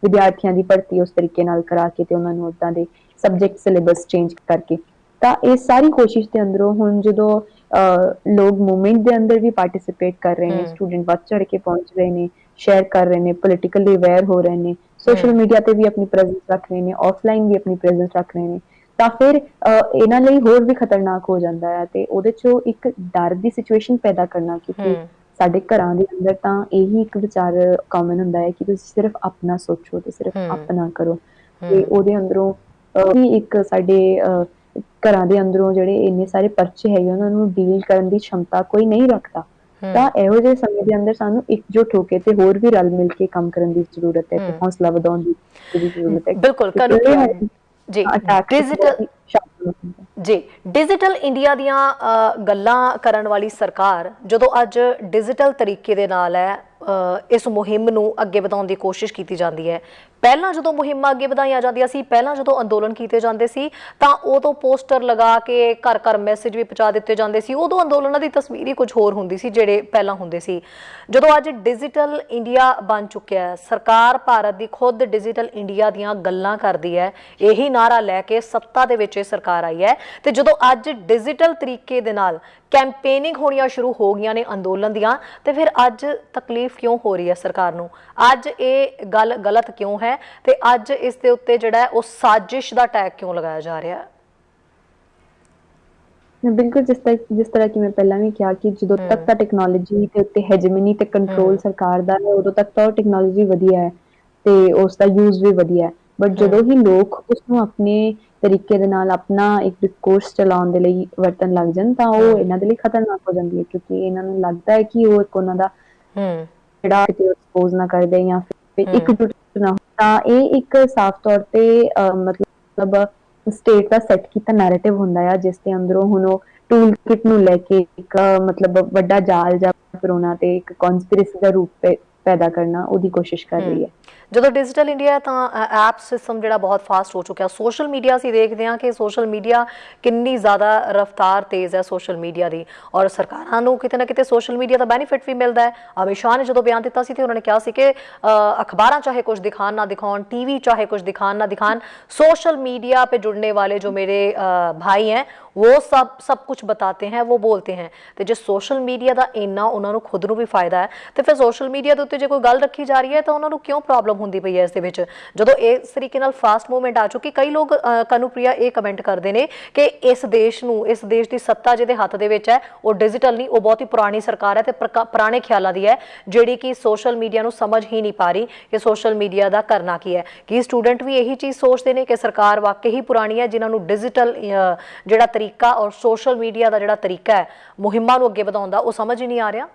ਵਿਦਿਆਰਥੀਆਂ ਦੀ ਭਰਤੀ ਉਸ ਤਰੀਕੇ ਨਾਲ ਕਰਾ ਕੇ ਤੇ ਉਹਨਾਂ ਨੂੰ ਉਦਾਂ ਦੇ ਸਬਜੈਕਟ ਸਿਲੇਬਸ ਚੇਂਜ ਕਰਕੇ। ਤਾਂ ਇਹ ਸਾਰੀ ਕੋਸ਼ਿਸ਼ ਦੇ ਅੰਦਰੋਂ ਹੁਣ ਜਦੋਂ ਲੋਕ ਮੂਵਮੈਂਟ ਦੇ ਅੰਦਰ ਵੀ ਪਾਰਟਿਸਿਪੇਟ ਕਰ ਰਹੇ ਨੇ, ਸਟੂਡੈਂਟ ਵੱਧ ਚੜ ਕੇ ਪਹੁੰਚ ਰਹੇ ਨੇ, ਸ਼ੇਅਰ ਕਰ ਰਹੇ ਨੇ, ਪੋਲੀਟੀਕਲੀ ਅਵੇਅਰ ਹੋ ਰਹੇ ਨੇ, ਸੋਸ਼ਲ ਮੀਡੀਆ ਤੇ ਵੀ ਆਪਣੀ ਪ੍ਰੈਜ਼ੈਂਸ ਰੱਖ ਰਹੇ ਨੇ, ਆਫਲਾਈਨ ਵੀ ਆਪਣੀ ਪ੍ਰੈਜ਼ੈਂਸ ਰੱਖ ਰਹੇ ਨੇ, ਤਾਂ ਫਿਰ ਇਹਨਾਂ ਲਈ ਹੋਰ ਵੀ ਖਤਰਨਾਕ ਹੋ ਜਾਂਦਾ ਹੈ ਤੇ ਉਹਦੇ ਚੋਂ ਇੱਕ ਡਰ ਦੀ ਸਿਚੁਏਸ਼ਨ ਪੈਦਾ ਕਰਨਾ, ਕਿਉਂਕਿ ਸਾਡੇ ਘਰਾਂ ਦੇ ਅੰਦਰ ਤਾਂ ਇਹੀ ਇੱਕ ਵਿਚਾਰ ਕਾਮਨ ਹੁੰਦਾ ਹੈ ਕਿ ਤੁਸੀਂ ਸਿਰਫ ਆਪਣਾ ਸੋਚੋ ਤੇ ਸਿਰਫ ਆਪਣਾ ਕਰੋ, ਤੇ ਉਹਦੇ ਅੰਦਰੋਂ ਵੀ ਇੱਕ ਸਾਡੇ ਘਰਾਂ ਦੇ ਅੰਦਰੋਂ ਜਿਹੜੇ ਇੰਨੇ ਸਾਰੇ ਪਰਚੇ ਹੈਗੇ ਉਹਨਾਂ ਨੂੰ ਡੀਲ ਕਰਨ ਦੀ क्षमता ਕੋਈ ਨਹੀਂ ਰੱਖਦਾ। ਤਾਂ ਇਹੋ ਜਿਹੇ ਸਮੇਂ ਦੇ ਅੰਦਰ ਸਾਨੂੰ ਇਕਜੁੱਟ ਹੋ ਕੇ ਤੇ ਹੋਰ ਵੀ ਰਲ ਮਿਲ ਕੇ ਕੰਮ ਕਰਨ ਦੀ ਜ਼ਰੂਰਤ ਹੈ ਤੇ ਹੌਸਲਾ ਵਧਾਉਣ ਦੀ ਜ਼ਰੂਰਤ ਹੈ। ਬਿਲਕੁਲ ਜੀ, ਡਿਜੀਟਲ ਇੰਡੀਆ ਦੀਆਂ ਗੱਲਾਂ ਕਰਨ ਵਾਲੀ ਸਰਕਾਰ ਜਦੋਂ ਅੱਜ ਡਿਜੀਟਲ ਤਰੀਕੇ ਦੇ ਨਾਲ ਹੈ ਇਸ ਮੁਹਿੰਮ ਨੂੰ ਅੱਗੇ ਵਧਾਉਣ ਦੀ ਕੋਸ਼ਿਸ਼ ਕੀਤੀ ਜਾਂਦੀ ਹੈ। ਪਹਿਲਾਂ ਜਦੋਂ ਮੁਹਿੰਮਾਂ ਅੱਗੇ ਵਧਾਈਆਂ ਜਾਂਦੀਆਂ ਸੀ, ਪਹਿਲਾਂ ਜਦੋਂ ਅੰਦੋਲਨ ਕੀਤੇ ਜਾਂਦੇ ਸੀ, ਤਾਂ ਉਦੋਂ ਪੋਸਟਰ ਲਗਾ ਕੇ ਘਰ ਘਰ ਮੈਸੇਜ ਵੀ ਪਹੁੰਚਾ ਦਿੱਤੇ ਜਾਂਦੇ ਸੀ। ਉਦੋਂ ਅੰਦੋਲਨਾਂ ਦੀ ਤਸਵੀਰ ਹੀ ਕੁਝ ਹੋਰ ਹੁੰਦੀ ਸੀ ਜਿਹੜੇ ਪਹਿਲਾਂ ਹੁੰਦੇ ਸੀ। ਜਦੋਂ ਅੱਜ ਡਿਜੀਟਲ ਇੰਡੀਆ ਬਣ ਚੁੱਕਿਆ ਹੈ, ਸਰਕਾਰ ਭਾਰਤ ਦੀ ਖੁਦ ਡਿਜੀਟਲ ਇੰਡੀਆ ਦੀਆਂ ਗੱਲਾਂ ਕਰਦੀ ਹੈ, ਇਹੀ ਨਾਰਾ ਲੈ ਕੇ ਸੱਤਾ ਦੇ ਵਿੱਚ ਇਹ ਸਰਕਾਰ ਆਈ ਹੈ। ਤੇ ਜਦੋਂ ਅੱਜ ਡਿਜੀਟਲ ਤਰੀਕੇ ਦੇ ਨਾਲ ਕੈਂਪੇਨਿੰਗ ਹੋਣੀਆਂ ਸ਼ੁਰੂ ਹੋ ਗਈਆਂ ਨੇ ਅੰਦੋਲਨ ਦੀਆਂ, ਤੇ ਫਿਰ ਅੱਜ ਤਕਲੀਫ ਕਿਉਂ ਹੋ ਰਹੀ ਹੈ ਸਰਕਾਰ ਨੂੰ? ਅੱਜ ਇਹ ਗੱਲ ਗਲਤ ਕਿਉਂ ਹੈ ਤੇ ਅੱਜ ਇਸ ਦੇ ਉੱਤੇ ਜਿਹੜਾ ਉਹ ਸਾਜ਼ਿਸ਼ ਦਾ ਟੈਗ ਕਿਉਂ ਲਗਾਇਆ ਜਾ ਰਿਹਾ ਹੈ? ਬਿਲਕੁਲ, ਜਿਸ ਤਰ੍ਹਾਂ ਕਿ ਮੈਂ ਪਹਿਲਾਂ ਵੀ ਕਿਹਾ ਕਿ ਜਦੋਂ ਤੱਕ ਤਾਂ ਟੈਕਨੋਲੋਜੀ ਦੇ ਉੱਤੇ ਹੈਜਮਨੀ ਤੇ ਕੰਟਰੋਲ ਸਰਕਾਰ ਦਾ ਹੈ, ਉਦੋਂ ਤੱਕ ਤਾਂ ਉਹ ਟੈਕਨੋਲੋਜੀ ਵਧੀਆ ਹੈ ਤੇ ਉਸ ਦਾ ਯੂਜ਼ ਵੀ ਵਧੀਆ ਹੈ। ਬਟ ਜਦੋਂ ਹੀ ਲੋਕ ਉਸਨੂੰ ਆਪਣੇ ਤਰੀਕੇ ਦੇ ਨਾਲ ਆਪਣਾ ਇੱਕ ਡਿਸਕੋਰਸ ਚਲਾਉਣ ਦੇ ਲਈ ਵਰਤਣ ਲੱਗ ਜਾਣ ਤਾਂ ਉਹ ਇਹਨਾਂ ਦੇ ਲਈ ਖਤਰਨਾਕ ਹੋ ਜਾਂਦੀ ਹੈ, ਕਿਉਂਕਿ ਇਹਨਾਂ ਨੂੰ ਲੱਗਦਾ ਹੈ ਕਿ ਉਹ ਇੱਕ ਉਹਨਾਂ ਦਾ ਜਿਹੜਾ ਐਕਸਪੋਜ਼ ਨਾ ਕਰਦੇ ਜਾਂ ਫਿਰ ਇਕਜੁੱਟ ਨਾ ਹੋ। ਤਾਂ ਇਹ ਇੱਕ ਸਾਫ਼ ਤੌਰ ਤੇ ਮਤਲਬ ਸਟੇਟ ਦਾ ਸੈੱਟ ਕੀਤਾ ਨੈਰੇਟਿਵ ਹੁੰਦਾ ਆ, ਜਿਸ ਦੇ ਅੰਦਰੋਂ ਹੁਣ ਉਹ ਟੂਲ ਕਿਟ ਨੂੰ ਲੈ ਕੇ ਇੱਕ ਮਤਲਬ ਵੱਡਾ ਜਾਲ ਜਾਂ ਫਰੋਨਾ ਤੇ ਇੱਕ ਕਨਸਪੀਰੇਸੀ ਦਾ ਰੂਪ ਪੈਦਾ ਕਰਨਾ ਉਹਦੀ ਕੋਸ਼ਿਸ਼ ਕਰ ਰਹੀ ਹੈ। ਜਦੋਂ ਡਿਜੀਟਲ ਇੰਡੀਆ ਤਾਂ ਐਪ ਸਿਸਟਮ ਜਿਹੜਾ ਬਹੁਤ ਫਾਸਟ ਹੋ ਚੁੱਕਿਆ। ਸੋਸ਼ਲ ਮੀਡੀਆ ਅਸੀਂ ਦੇਖਦੇ ਹਾਂ ਕਿ ਸੋਸ਼ਲ ਮੀਡੀਆ ਕਿੰਨੀ ਜ਼ਿਆਦਾ ਰਫ਼ਤਾਰ ਤੇਜ਼ ਹੈ ਸੋਸ਼ਲ ਮੀਡੀਆ ਦੀ, ਔਰ ਸਰਕਾਰਾਂ ਨੂੰ ਕਿਤੇ ਨਾ ਕਿਤੇ ਸੋਸ਼ਲ ਮੀਡੀਆ ਦਾ ਬੈਨੀਫਿਟ ਵੀ ਮਿਲਦਾ ਹੈ। ਅਮਿਤ ਸ਼ਾਹ ਨੇ ਜਦੋਂ ਬਿਆਨ ਦਿੱਤਾ ਸੀ ਤੇ ਉਹਨਾਂ ਨੇ ਕਿਹਾ ਸੀ ਕਿ ਅਖਬਾਰਾਂ ਚਾਹੇ ਕੁਝ ਦਿਖਾਣ ਨਾ ਦਿਖਾਉਣ, टीवी चाहे कुछ दिखान ना दिखान, सोशल मीडिया पे जुड़ने वाले जो मेरे भाई हैं वो सब कुछ बताते हैं, वो बोलते हैं। तो जो सोशल मीडिया का इन्ना उन्होंने खुद ਨੂੰ भी फायदा है, तो फिर सोशल मीडिया ਦੇ ਉੱਤੇ ਜੇ ਕੋਈ ਗੱਲ ਰੱਖੀ ਜਾ ਰਹੀ ਹੈ ਤਾਂ ਉਹਨਾਂ ਨੂੰ ਕਿਉਂ ਪ੍ਰੋਬਲਮ ਹੁੰਦੀ ਪਈ ਹੈ ਇਸ ਦੇ ਵਿੱਚ? ਜਦੋਂ ਇਸ ਤਰੀਕੇ ਨਾਲ ਫਾਸਟ ਮੂਵਮੈਂਟ ਆ ਚੁੱਕੀ, ਕਈ ਲੋਕ ਕਾਨੂੰਪ੍ਰਿਆ ਇਹ ਕਮੈਂਟ ਕਰਦੇ ਨੇ ਕਿ ਇਸ ਦੇਸ਼ ਨੂੰ, ਇਸ ਦੇਸ਼ ਦੀ ਸੱਤਾ ਜਿਹਦੇ ਹੱਥ ਦੇ ਵਿੱਚ ਹੈ ਉਹ ਡਿਜੀਟਲ ਨਹੀਂ, ਉਹ ਬਹੁਤ ਹੀ ਪੁਰਾਣੀ ਸਰਕਾਰ ਹੈ ਤੇ ਪੁਰਾਣੇ ਖਿਆਲਾਂ ਦੀ ਹੈ, ਜਿਹੜੀ ਕਿ ਸੋਸ਼ਲ ਮੀਡੀਆ ਨੂੰ ਸਮਝ ਹੀ ਨਹੀਂ ਪਾ ਰਹੀ ਕਿ ਸੋਸ਼ਲ ਮੀਡੀਆ ਦਾ ਕਰਨਾ ਕੀ ਹੈ। ਕਿ ਸਟੂਡੈਂਟ ਵੀ ਇਹੀ ਚੀਜ਼ ਸੋਚਦੇ ਨੇ ਕਿ ਸਰਕਾਰ ਵਾਕਈ ਹੀ ਪੁਰਾਣੀ ਹੈ, ਜਿਨ੍ਹਾਂ ਨੂੰ ਡਿਜੀਟਲ ਜਿਹੜਾ ਤਰੀਕਾ ਔਰ ਸੋਸ਼ਲ ਮੀਡੀਆ ਦਾ ਜਿਹੜਾ ਤਰੀਕਾ ਹੈ ਮੁਹਿੰਮਾਂ ਨੂੰ ਅੱਗੇ ਵਧਾਉਣ ਦਾ, ਉਹ ਸਮਝ ਹੀ ਨਹੀਂ ਆ ਰਿਹਾ?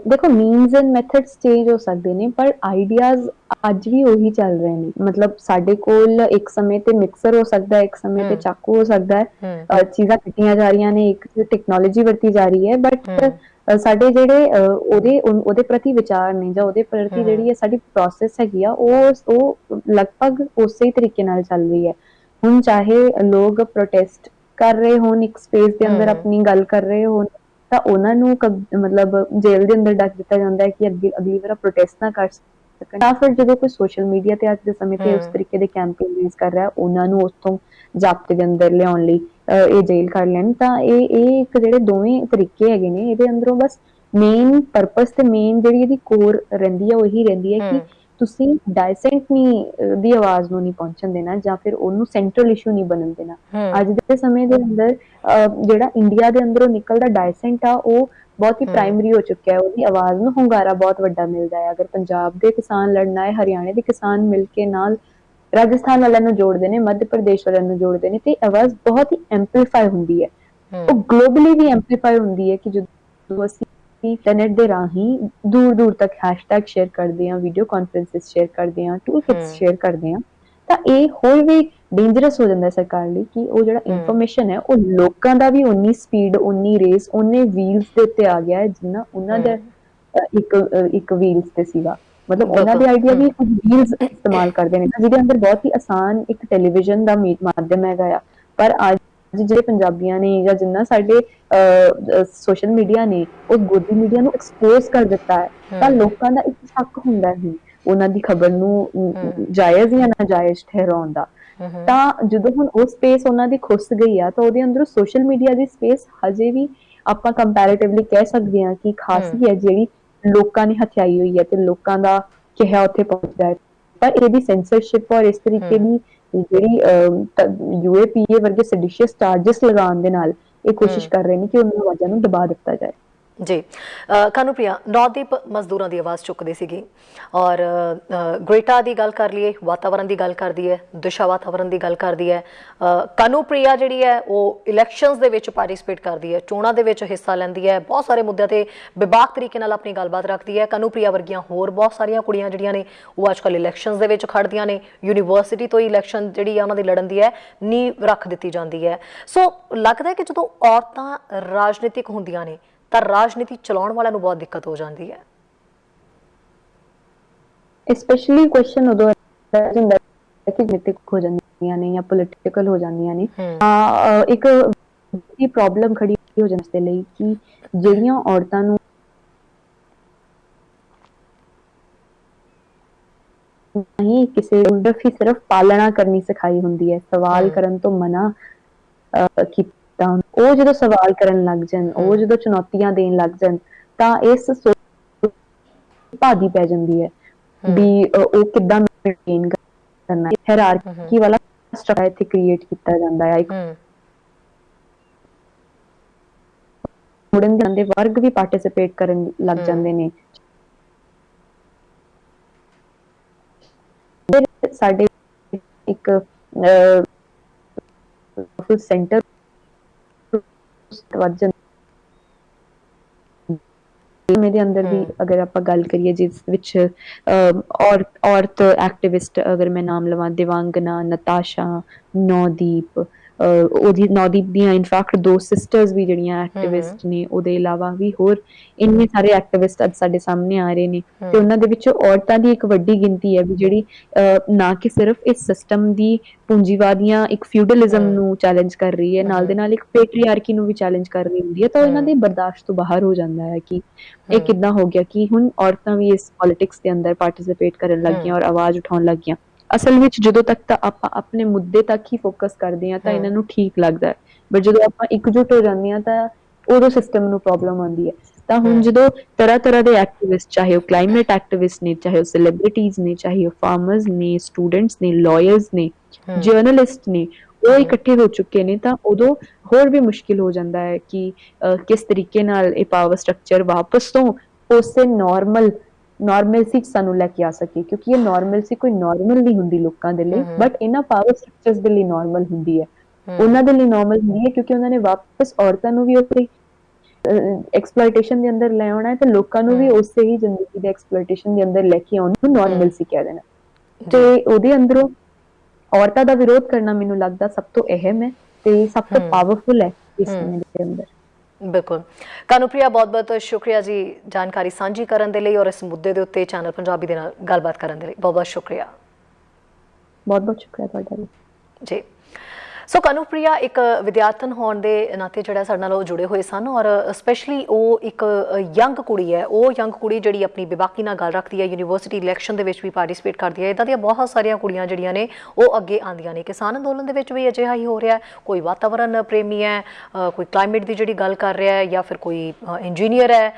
ਦੇਖੋ ਮੀਨਸ ਐਂਡ ਮੈਥਡਸ ਚੇਂਜ ਹੋ ਸਕਦੇ ਨੇ, ਪਰ ਆਈਡੀਆਜ਼ ਅੱਜ ਵੀ ਉਹੀ ਚੱਲ ਰਹੇ ਨੇ। ਮਤਲਬ ਸਾਡੇ ਕੋਲ ਇੱਕ ਸਮੇਂ ਤੇ ਮਿਕਸਰ ਹੋ ਸਕਦਾ ਹੈ, ਇੱਕ ਸਮੇਂ ਤੇ ਚਾਕੂ ਹੋ ਸਕਦਾ ਹੈ, ਚੀਜ਼ਾਂ ਕੱਟੀਆਂ ਜਾ ਰਹੀਆਂ ਨੇ, ਇੱਕ ਟੈਕਨੋਲੋਜੀ ਵਰਤੀ ਜਾ ਰਹੀ ਹੈ, ਬਟ ਸਾਡੇ ਜਿਹੜੇ ਉਹਦੇ ਪ੍ਰਤੀ ਵਿਚਾਰ ਨੇ ਜਾਂ ਉਹਦੇ ਪ੍ਰਤੀ ਜਿਹੜੀ ਹੈ ਸਾਡੀ ਪ੍ਰੋਸੈਸ ਹੈਗੀ ਆ, ਉਹ ਲਗਭਗ ਉਸੇ ਤਰੀਕੇ ਨਾਲ ਚੱਲ ਰਹੀ ਹੈ। ਹੁਣ ਚਾਹੇ ਲੋਕ ਪ੍ਰੋਟੈਸਟ ਕਰ ਰਹੇ ਹੋਣ, ਇੱਕ ਸਪੇਸ ਦੇ ਅੰਦਰ ਆਪਣੀ ਗੱਲ ਕਰ ਰਹੇ ਹੋਣ, ਤਾਂ ਉਹਨਾਂ ਨੂੰ ਮਤਲਬ ਜੇਲ੍ਹ ਦੇ ਅੰਦਰ ਡੱਕ ਦਿੱਤਾ ਜਾਂਦਾ ਹੈ ਕਿ ਅਗਲੀ ਵਾਰ ਪ੍ਰੋਟੈਸਟ ਨਾ ਕਰ ਸਕਣ। ਜਾਂ ਫਿਰ ਜਦੋਂ ਕੋਈ ਸੋਸ਼ਲ ਮੀਡੀਆ ਤੇ ਅੱਜ ਦੇ ਸਮੇਂ ਤੇ ਉਸ ਤਰੀਕੇ ਦੇ ਕੈਂਪੇਨ ਰਿਲੀਜ਼ ਕਰ ਰਿਹਾ, ਉਹਨਾਂ ਨੂੰ ਉਸ ਤੋਂ ਜ਼ਾਬਤੇ ਦੇ ਅੰਦਰ ਲਿਆਉਣ ਲਈ ਇਹ ਜੇਲ੍ਹ ਕਰ ਲੈਣ। ਤਾਂ ਇਹ ਇੱਕ ਜਿਹੜੇ ਦੋਵੇਂ ਤਰੀਕੇ ਹੈਗੇ ਨੇ, ਇਹਦੇ ਅੰਦਰੋਂ ਬਸ ਮੇਨ ਪਰਪਸ ਤੇ ਮੇਨ ਜਿਹੜੀ ਇਹਦੀ ਕੋਰ ਰਹਿੰਦੀ ਹੈ, ਉਹੀ ਰਹਿੰਦੀ ਹੈ ਕਿ ਤੁਸੀਂ ਡਾਇਸੈਂਟ ਦੀ ਆਵਾਜ਼ ਨੂੰ ਨਹੀਂ ਪਹੁੰਚਣ ਦੇਣਾ, ਜਾਂ ਫਿਰ ਉਹਨੂੰ ਸੈਂਟਰਲ ਇਸ਼ੂ ਨਹੀਂ ਬਣਨ ਦੇਣਾ। ਅੱਜ ਦੇ ਸਮੇਂ ਦੇ ਅੰਦਰ ਜਿਹੜਾ ਇੰਡੀਆ ਦੇ ਅੰਦਰੋਂ ਨਿਕਲਦਾ ਡਾਇਸੈਂਟ ਆ, ਉਹ ਬਹੁਤ ਹੀ ਪ੍ਰਾਇਮਰੀ ਹੋ ਚੁੱਕਿਆ ਹੈ। ਉਹਦੀ ਆਵਾਜ਼ ਨੂੰ ਹੁੰਗਾਰਾ ਬਹੁਤ ਵੱਡਾ ਮਿਲਦਾ ਹੈ। ਅਗਰ ਪੰਜਾਬ ਦੇ ਕਿਸਾਨ ਲੜਨਾ ਹੈ, ਹਰਿਆਣੇ ਦੇ ਕਿਸਾਨ ਮਿਲ ਕੇ ਨਾਲ ਰਾਜਸਥਾਨ ਵਾਲਿਆਂ ਨੂੰ ਜੋੜਦੇ ਨੇ, ਮੱਧ ਪ੍ਰਦੇਸ਼ ਵਾਲਿਆਂ ਨੂੰ ਜੋੜਦੇ ਨੇ, ਤੇ ਆਵਾਜ਼ ਬਹੁਤ ਹੀ ਐਂਪਲੀਫਾਈ ਹੁੰਦੀ ਹੈ। ਉਹ ਗਲੋਬਲੀ ਵੀ ਐਂਪਲੀਫਾਈ ਹੁੰਦੀ ਹੈ ਕਿ ਜਦੋਂ ਅਸੀਂ ਇੰਟਰਨੈਟ ਦੇ ਰਾਹੀਂ ਦੂਰ ਦੂਰ ਤੱਕ ਹੈਸ਼ਟੈਗ ਸ਼ੇਅਰ ਕਰਦੇ ਹਾਂ, ਵੀਡੀਓ ਕਾਨਫਰੰਸਿਸ ਸ਼ੇਅਰ ਕਰਦੇ ਹਾਂ, ਟੂਲ ਕਿਟਸ ਸ਼ੇਅਰ ਕਰਦੇ ਹਾਂ, ਤਾਂ ਇਹ ਹੋਰ ਵੀ ਡੇਂਜਰਸ ਹੋ ਜਾਂਦਾ ਸਰਕਾਰ ਲਈ ਕਿ ਉਹ ਜਿਹੜਾ ਇਨਫੋਰਮੇਸ਼ਨ ਹੈ, ਉਹ ਲੋਕਾਂ ਦਾ ਵੀ ਉਨੀ ਸਪੀਡ, ਉਨੀ ਰੇਸ, ਉਨੇ ਵੀਲਸ ਦੇ ਉੱਤੇ ਆ ਗਿਆ ਹੈ ਜਿੰਨਾ ਉਹਨਾਂ ਦਾ ਇੱਕ ਵੀਲਸ ਤੇ ਸੀਗਾ। ਮਤਲਬ ਉਹਨਾਂ ਦੇ ਆਈਡੀਆ ਵੀ ਵੀਲਸ ਇਸਤੇਮਾਲ ਕਰਦੇ ਨੇ, ਜਿਹਦੇ ਅੰਦਰ ਬਹੁਤ ਹੀ ਆਸਾਨ ਇੱਕ ਟੈਲੀਵਿਜ਼ਨ ਦਾ ਮਾਧਿਅਮ ਹੈਗਾ ਆ। ਪਰ ਅੱਜ ਜਿਹੜੇ ਪੰਜਾਬੀਆਂ ਨੇ ਜਾਂ ਜਿੰਨਾ ਸਾਡੇ ਸੋਸ਼ਲ ਮੀਡੀਆ ਨੇ ਉਸ ਗੋਦੀ ਮੀਡੀਆ ਨੂੰ ਐਕਸਪੋਜ਼ ਕਰ ਦਿੱਤਾ ਹੈ, ਤਾਂ ਲੋਕਾਂ ਦਾ ਇੱਕ ਸ਼ੱਕ ਹੁੰਦਾ ਹੈ ਉਹਨਾਂ ਦੀ ਖਬਰ ਨੂੰ ਜਾਇਜ਼ ਜਾਂ ਨਾਜਾਇਜ਼ ਠਹਿਰਾਉਣ ਦਾ। ਤਾਂ ਜਦੋਂ ਹੁਣ ਉਹ ਸਪੇਸ ਉਹਨਾਂ ਦੀ ਖੁੱਸ ਗਈ ਆ, ਤਾਂ ਉਹਦੇ ਅੰਦਰੋਂ ਸੋਸ਼ਲ ਮੀਡੀਆ ਦੀ ਸਪੇਸ ਹਜੇ ਵੀ ਆਪਾਂ ਕੰਪੈਰੀਟਿਵਲੀ ਕਹਿ ਸਕਦੇ ਹਾਂ ਕਿ ਖਾਸੀ ਹੈ, ਜਿਹੜੀ ਲੋਕਾਂ ਨੇ ਹਥਿਆਈ ਹੋਈ ਹੈ ਤੇ ਲੋਕਾਂ ਦਾ ਕਿਹਾ ਉੱਥੇ ਪਹੁੰਚਦਾ ਹੈ। ਪਰ ਇਹਦੀ ਸੈਂਸਰਸ਼ਿਪ ਔਰ ਇਸ ਤਰੀਕੇ ਦੀ ਜਿਹੜੀ UAPA ਵਰਗੇ ਸੈਡੀਸ਼ੀਅਸ ਚਾਰजेस ਲਗਾਉਣ ਦੇ ਨਾਲ ਇਹ ਕੋਸ਼ਿਸ਼ ਕਰ ਰਹੇ ਨੇ ਕਿ ਉਹਨਾਂ ਆਵਾਜ਼ਾਂ ਨੂੰ ਦਬਾ ਦਿੱਤਾ ਜਾਏ। ਜੀ ਕਾਨੂੰਪ੍ਰਿਆ, ਨੌਦੀਪ ਮਜ਼ਦੂਰਾਂ ਦੀ ਆਵਾਜ਼ ਚੁੱਕਦੀ ਸੀਗੀ, ਔਰ ਗ੍ਰੇਟਾ ਦੀ ਗੱਲ ਕਰ ਲਈਏ, ਵਾਤਾਵਰਨ ਦੀ ਗੱਲ ਕਰਦੀ ਹੈ, ਦਿਸ਼ਾ ਵਾਤਾਵਰਨ ਦੀ ਗੱਲ ਕਰਦੀ ਹੈ। ਕਾਨੂੰਪ੍ਰਿਆ ਜਿਹੜੀ ਹੈ ਉਹ ਇਲੈਕਸ਼ਨਸ ਦੇ ਵਿੱਚ ਪਾਰਟਿਸਿਪੇਟ ਕਰਦੀ ਹੈ, ਚੋਣਾਂ ਦੇ ਵਿੱਚ ਹਿੱਸਾ ਲੈਂਦੀ ਹੈ, ਬਹੁਤ ਸਾਰੇ ਮੁੱਦਿਆਂ ਤੇ ਬੇਬਾਕ ਤਰੀਕੇ ਨਾਲ ਆਪਣੀ ਗੱਲਬਾਤ ਰੱਖਦੀ ਹੈ। ਕਾਨੂੰਪ੍ਰਿਆ ਵਰਗੀਆਂ ਹੋਰ ਬਹੁਤ ਸਾਰੀਆਂ ਕੁੜੀਆਂ ਜਿਹੜੀਆਂ ਨੇ ਉਹ ਅੱਜ ਕੱਲ੍ਹ ਇਲੈਕਸ਼ਨਸ ਦੇ ਵਿੱਚ ਖੜਦੀਆਂ ਨੇ, ਯੂਨੀਵਰਸਿਟੀ ਤੋਂ ਹੀ ਇਲੈਕਸ਼ਨ ਜਿਹੜੀ ਆ ਉਹਨਾਂ ਦੀ ਲੜਨ ਦੀ ਹੈ ਨੀਂਹ ਰੱਖ ਦਿੱਤੀ ਜਾਂਦੀ ਹੈ। ਸੋ ਲੱਗਦਾ ਹੈ ਕਿ ਜਦੋਂ ਔਰਤਾਂ ਰਾਜਨੀਤਿਕ ਹੁੰਦੀਆਂ ਨੇ ਤਾਂ ਰਾਜਨੀਤੀ ਚਲਾਉਣ ਵਾਲਿਆਂ ਨੂੰ ਬਹੁਤ ਦਿੱਕਤ ਹੋ ਜਾਂਦੀ ਹੈ। ਸਪੈਸ਼ਲੀ ਕੁਐਸਚਨ ਉਦੋਂ ਹੁੰਦਾ ਹੈ ਕਿ ਰਾਜਨੀਤਿਕ ਹੋ ਜਾਂਦੀਆਂ ਨੇ ਜਾਂ ਪੋਲੀਟੀਕਲ ਹੋ ਜਾਂਦੀਆਂ ਨੇ, ਇੱਕ ਵੱਡੀ ਪ੍ਰੋਬਲਮ ਖੜੀ ਹੋ ਜਾਂਦੀ ਇਸ ਲਈ ਕਿ ਜਿਹੜੀਆਂ ਔਰਤਾਂ ਨੂੰ ਨਹੀਂ ਕਿਸੇ ਹੀ ਸਿਰਫ ਪਾਲਣਾ ਕਰਨੀ ਸਿਖਾਈ ਹੁੰਦੀ ਹੈ, ਸਵਾਲ ਕਰਨ ਤੋਂ ਮਨਾ ਕੀਤਾ, ਉਹ ਜਦੋਂ ਸਵਾਲ ਕਰਨ ਲੱਗ ਜਾਣ, ਉਹ ਜਦੋਂ ਚੁਣੌਤੀਆਂ ਦੇਣ ਲੱਗ ਜਾਣ, ਤਾਂ ਇਸ ਭਾਦੀ ਪੈ ਜਾਂਦੀ ਹੈ ਵੀ ਉਹ ਕਿੱਦਾਂ ਮੇਨਟੇਨ ਕਰਨਾ। ਹਾਇਰਾਰਕੀ ਵਾਲਾ ਸਟਰਕਚਰ ਇੱਥੇ ਕ੍ਰੀਏਟ ਕੀਤਾ ਜਾਂਦਾ ਹੈ। ਮੁੜਨ ਜਾਂਦੇ ਵਰਗ ਵੀ ਪਾਰਟਿਸਿਪੇਟ ਕਰਨ ਲੱਗ ਜਾਂਦੇ ਨੇ। ਸਾਡੇ ਇੱਕ ਸੈਂਟਰ ਦੇ ਅੰਦਰ ਵੀ ਅਗਰ ਆਪਾਂ ਗੱਲ ਕਰੀਏ, ਜਿਸ ਵਿੱਚ ਔਰਤ ਐਕਟਿਵਿਸਟ ਅਗਰ ਮੈਂ ਨਾਮ ਲਵਾਂ, ਦਿਵਾਂਗਨਾ, ਨਤਾਸ਼ਾ, ਨੌਦੀਪ, ਨੌਦੀਪ ਦੀਆਂ ਇਨਫੈਕਟ 2 ਸਿਸਟਰਸ ਵੀ ਜਿਹੜੀਆਂ ਐਕਟਿਵਿਸਟ ਨੇ, ਉਹਦੇ ਇਲਾਵਾ ਵੀ ਹੋਰ ਇੰਨੇ ਸਾਰੇ ਐਕਟਿਵਿਸਟ ਅੱਜ ਸਾਡੇ ਸਾਹਮਣੇ ਆ ਰਹੇ ਨੇ, ਤੇ ਉਹਨਾਂ ਦੇ ਵਿੱਚੋਂ ਔਰਤਾਂ ਦੀ ਇੱਕ ਵੱਡੀ ਗਿਣਤੀ ਹੈ ਵੀ ਜਿਹੜੀ ਨਾ ਕਿ ਸਿਰਫ ਇਸ ਸਿਸਟਮ ਦੀ ਪੂੰਜੀਵਾਦੀਆਂ ਇੱਕ ਫਿਊਡਲਿਜ਼ਮ ਨੂੰ ਚੈਲੰਜ ਕਰ ਰਹੀ ਹੈ, ਨਾਲ ਦੇ ਨਾਲ ਇੱਕ ਪੇਟਰੀਆਰਕੀ ਨੂੰ ਵੀ ਚੈਲੰਜ ਕਰ ਰਹੀ ਹੁੰਦੀ ਹੈ। ਤਾਂ ਇਹਨਾਂ ਦੇ ਬਰਦਾਸ਼ਤ ਤੋਂ ਬਾਹਰ ਹੋ ਜਾਂਦਾ ਹੈ ਕਿ ਇਹ ਕਿੱਦਾਂ ਹੋ ਗਿਆ ਕਿ ਹੁਣ ਔਰਤਾਂ ਵੀ ਇਸ ਪੋਲਿਟਿਕਸ ਦੇ ਅੰਦਰ ਪਾਰਟਿਸਿਪੇਟ ਕਰਨ ਲੱਗੀਆਂ ਔਰ ਆਵਾਜ਼ ਉਠਾਉਣ ਲੱਗੀਆਂ। ਅਸਲ ਵਿੱਚ ਜਦੋਂ ਤੱਕ ਤਾਂ ਆਪਾਂ ਆਪਣੇ ਮੁੱਦੇ ਤੱਕ ਹੀ ਫੋਕਸ ਕਰਦੇ ਹਾਂ ਤਾਂ ਇਹਨਾਂ ਨੂੰ ਠੀਕ ਲੱਗਦਾ ਹੈ, ਬਟ ਜਦੋਂ ਆਪਾਂ ਇਕਜੁੱਟ ਹੋ ਜਾਂਦੇ ਹਾਂ ਤਾਂ ਉਦੋਂ ਸਿਸਟਮ ਨੂੰ ਪ੍ਰੋਬਲਮ ਆਉਂਦੀ ਹੈ। ਤਾਂ ਹੁਣ ਜਦੋਂ ਤਰ੍ਹਾਂ ਦੇ ਐਕਟਿਵਿਸਟ, ਚਾਹੇ ਉਹ ਕਲਾਈਮੇਟ ਐਕਟਿਵਿਸਟ ਨੇ, ਚਾਹੇ ਉਹ ਸੈਲੀਬ੍ਰਿਟੀਜ਼ ਨੇ, ਚਾਹੇ ਉਹ ਫਾਰਮਰਸ ਨੇ, ਸਟੂਡੈਂਟਸ ਨੇ, ਲਾਇਰਸ ਨੇ, ਜਰਨਲਿਸਟ ਨੇ, ਉਹ ਇਕੱਠੇ ਹੋ ਚੁੱਕੇ ਨੇ, ਤਾਂ ਉਦੋਂ ਹੋਰ ਵੀ ਮੁਸ਼ਕਿਲ ਹੋ ਜਾਂਦਾ ਹੈ ਕਿ ਕਿਸ ਤਰੀਕੇ ਨਾਲ ਇਹ ਪਾਵਰ ਸਟਰਕਚਰ ਵਾਪਸ ਤੋਂ ਉਸੇ ਨਾਰਮਲਸੀ ਸਾਨੂੰ ਲੈ ਕੇ ਆ ਸਕੇ, ਕਿਉਂਕਿ ਇਹ ਨਾਰਮਲਸੀ ਕੋਈ ਨਾਰਮਲ ਨਹੀਂ ਹੁੰਦੀ ਲੋਕਾਂ ਦੇ ਲਈ, ਬਟ ਇਹਨਾਂ ਪਾਵਰ ਸਟਰਕਚਰਸ ਦੇ ਲਈ ਨਾਰਮਲ ਹੁੰਦੀ ਹੈ। ਉਹਨਾਂ ਦੇ ਲਈ ਨਾਰਮਲ ਹੁੰਦੀ ਹੈ ਕਿਉਂਕਿ ਉਹਨਾਂ ਨੇ ਵਾਪਸ ਔਰਤਾਂ ਨੂੰ ਵੀ ਉੱਥੇ ਐਕਸਪਲੋਇਟੇਸ਼ਨ ਦੇ ਅੰਦਰ ਲੈ ਆਉਣਾ ਹੈ ਤੇ ਲੋਕਾਂ ਨੂੰ ਵੀ ਉਸੇ ਹੀ ਜ਼ਿੰਦਗੀ ਦੇ ਐਕਸਪਲੋਇਟੇਸ਼ਨ ਦੇ ਅੰਦਰ ਲੈ ਕੇ ਆਉਣ ਨੂੰ ਨਾਰਮਲ ਸੀ ਕਹਿ ਦੇਣਾ। ਤੇ ਉਹਦੇ ਅੰਦਰੋਂ ਔਰਤਾਂ ਦਾ ਵਿਰੋਧ ਕਰਨਾ ਮੈਨੂੰ ਲੱਗਦਾ ਸਭ ਤੋਂ ਅਹਿਮ ਹੈ ਤੇ ਸਭ ਤੋਂ ਪਾਵਰਫੁਲ ਹੈ ਇਸ ਸਮੇਂ ਦੇ ਅੰਦਰ। ਬਿਲਕੁਲ। ਕਾਨੂੰਪ੍ਰਿਆ, ਬਹੁਤ ਬਹੁਤ ਸ਼ੁਕਰੀਆ ਜੀ ਜਾਣਕਾਰੀ ਸਾਂਝੀ ਕਰਨ ਦੇ ਲਈ ਔਰ ਇਸ ਮੁੱਦੇ ਦੇ ਉੱਤੇ ਚੈਨਲ ਪੰਜਾਬੀ ਦੇ ਨਾਲ ਗੱਲਬਾਤ ਕਰਨ ਦੇ ਲਈ। ਬਹੁਤ ਬਹੁਤ ਸ਼ੁਕਰੀਆ। ਬਹੁਤ ਬਹੁਤ ਸ਼ੁਕਰੀਆ ਤੁਹਾਡਾ ਵੀ ਜੀ। ਸੋ ਕਾਨੂੰਪ੍ਰਿਆ ਇੱਕ ਵਿਦਿਆਰਥਣ ਹੋਣ ਦੇ ਨਾਤੇ ਜਿਹੜਾ ਸਾਡੇ ਨਾਲ ਉਹ ਜੁੜੇ ਹੋਏ ਸਨ ਔਰ ਸਪੈਸ਼ਲੀ ਉਹ ਇੱਕ ਯੰਗ ਕੁੜੀ ਹੈ, ਉਹ ਯੰਗ ਕੁੜੀ ਜਿਹੜੀ ਆਪਣੀ ਬੇਬਾਕੀ ਨਾਲ ਗੱਲ ਰੱਖਦੀ ਹੈ, ਯੂਨੀਵਰਸਿਟੀ ਇਲੈਕਸ਼ਨ ਦੇ ਵਿੱਚ ਵੀ ਪਾਰਟਿਸਿਪੇਟ ਕਰਦੀ ਹੈ। ਇੱਦਾਂ ਦੀਆਂ ਬਹੁਤ ਸਾਰੀਆਂ ਕੁੜੀਆਂ ਜਿਹੜੀਆਂ ਨੇ ਉਹ ਅੱਗੇ ਆਉਂਦੀਆਂ ਨੇ। ਕਿਸਾਨ ਅੰਦੋਲਨ ਦੇ ਵਿੱਚ ਵੀ ਅਜਿਹਾ ਹੀ ਹੋ ਰਿਹਾ, ਕੋਈ ਵਾਤਾਵਰਨ ਪ੍ਰੇਮੀ ਹੈ, ਕੋਈ ਕਲਾਈਮੇਟ ਦੀ ਜਿਹੜੀ ਗੱਲ ਕਰ ਰਿਹਾ ਹੈ, ਜਾਂ ਫਿਰ ਕੋਈ ਇੰਜੀਨੀਅਰ ਹੈ,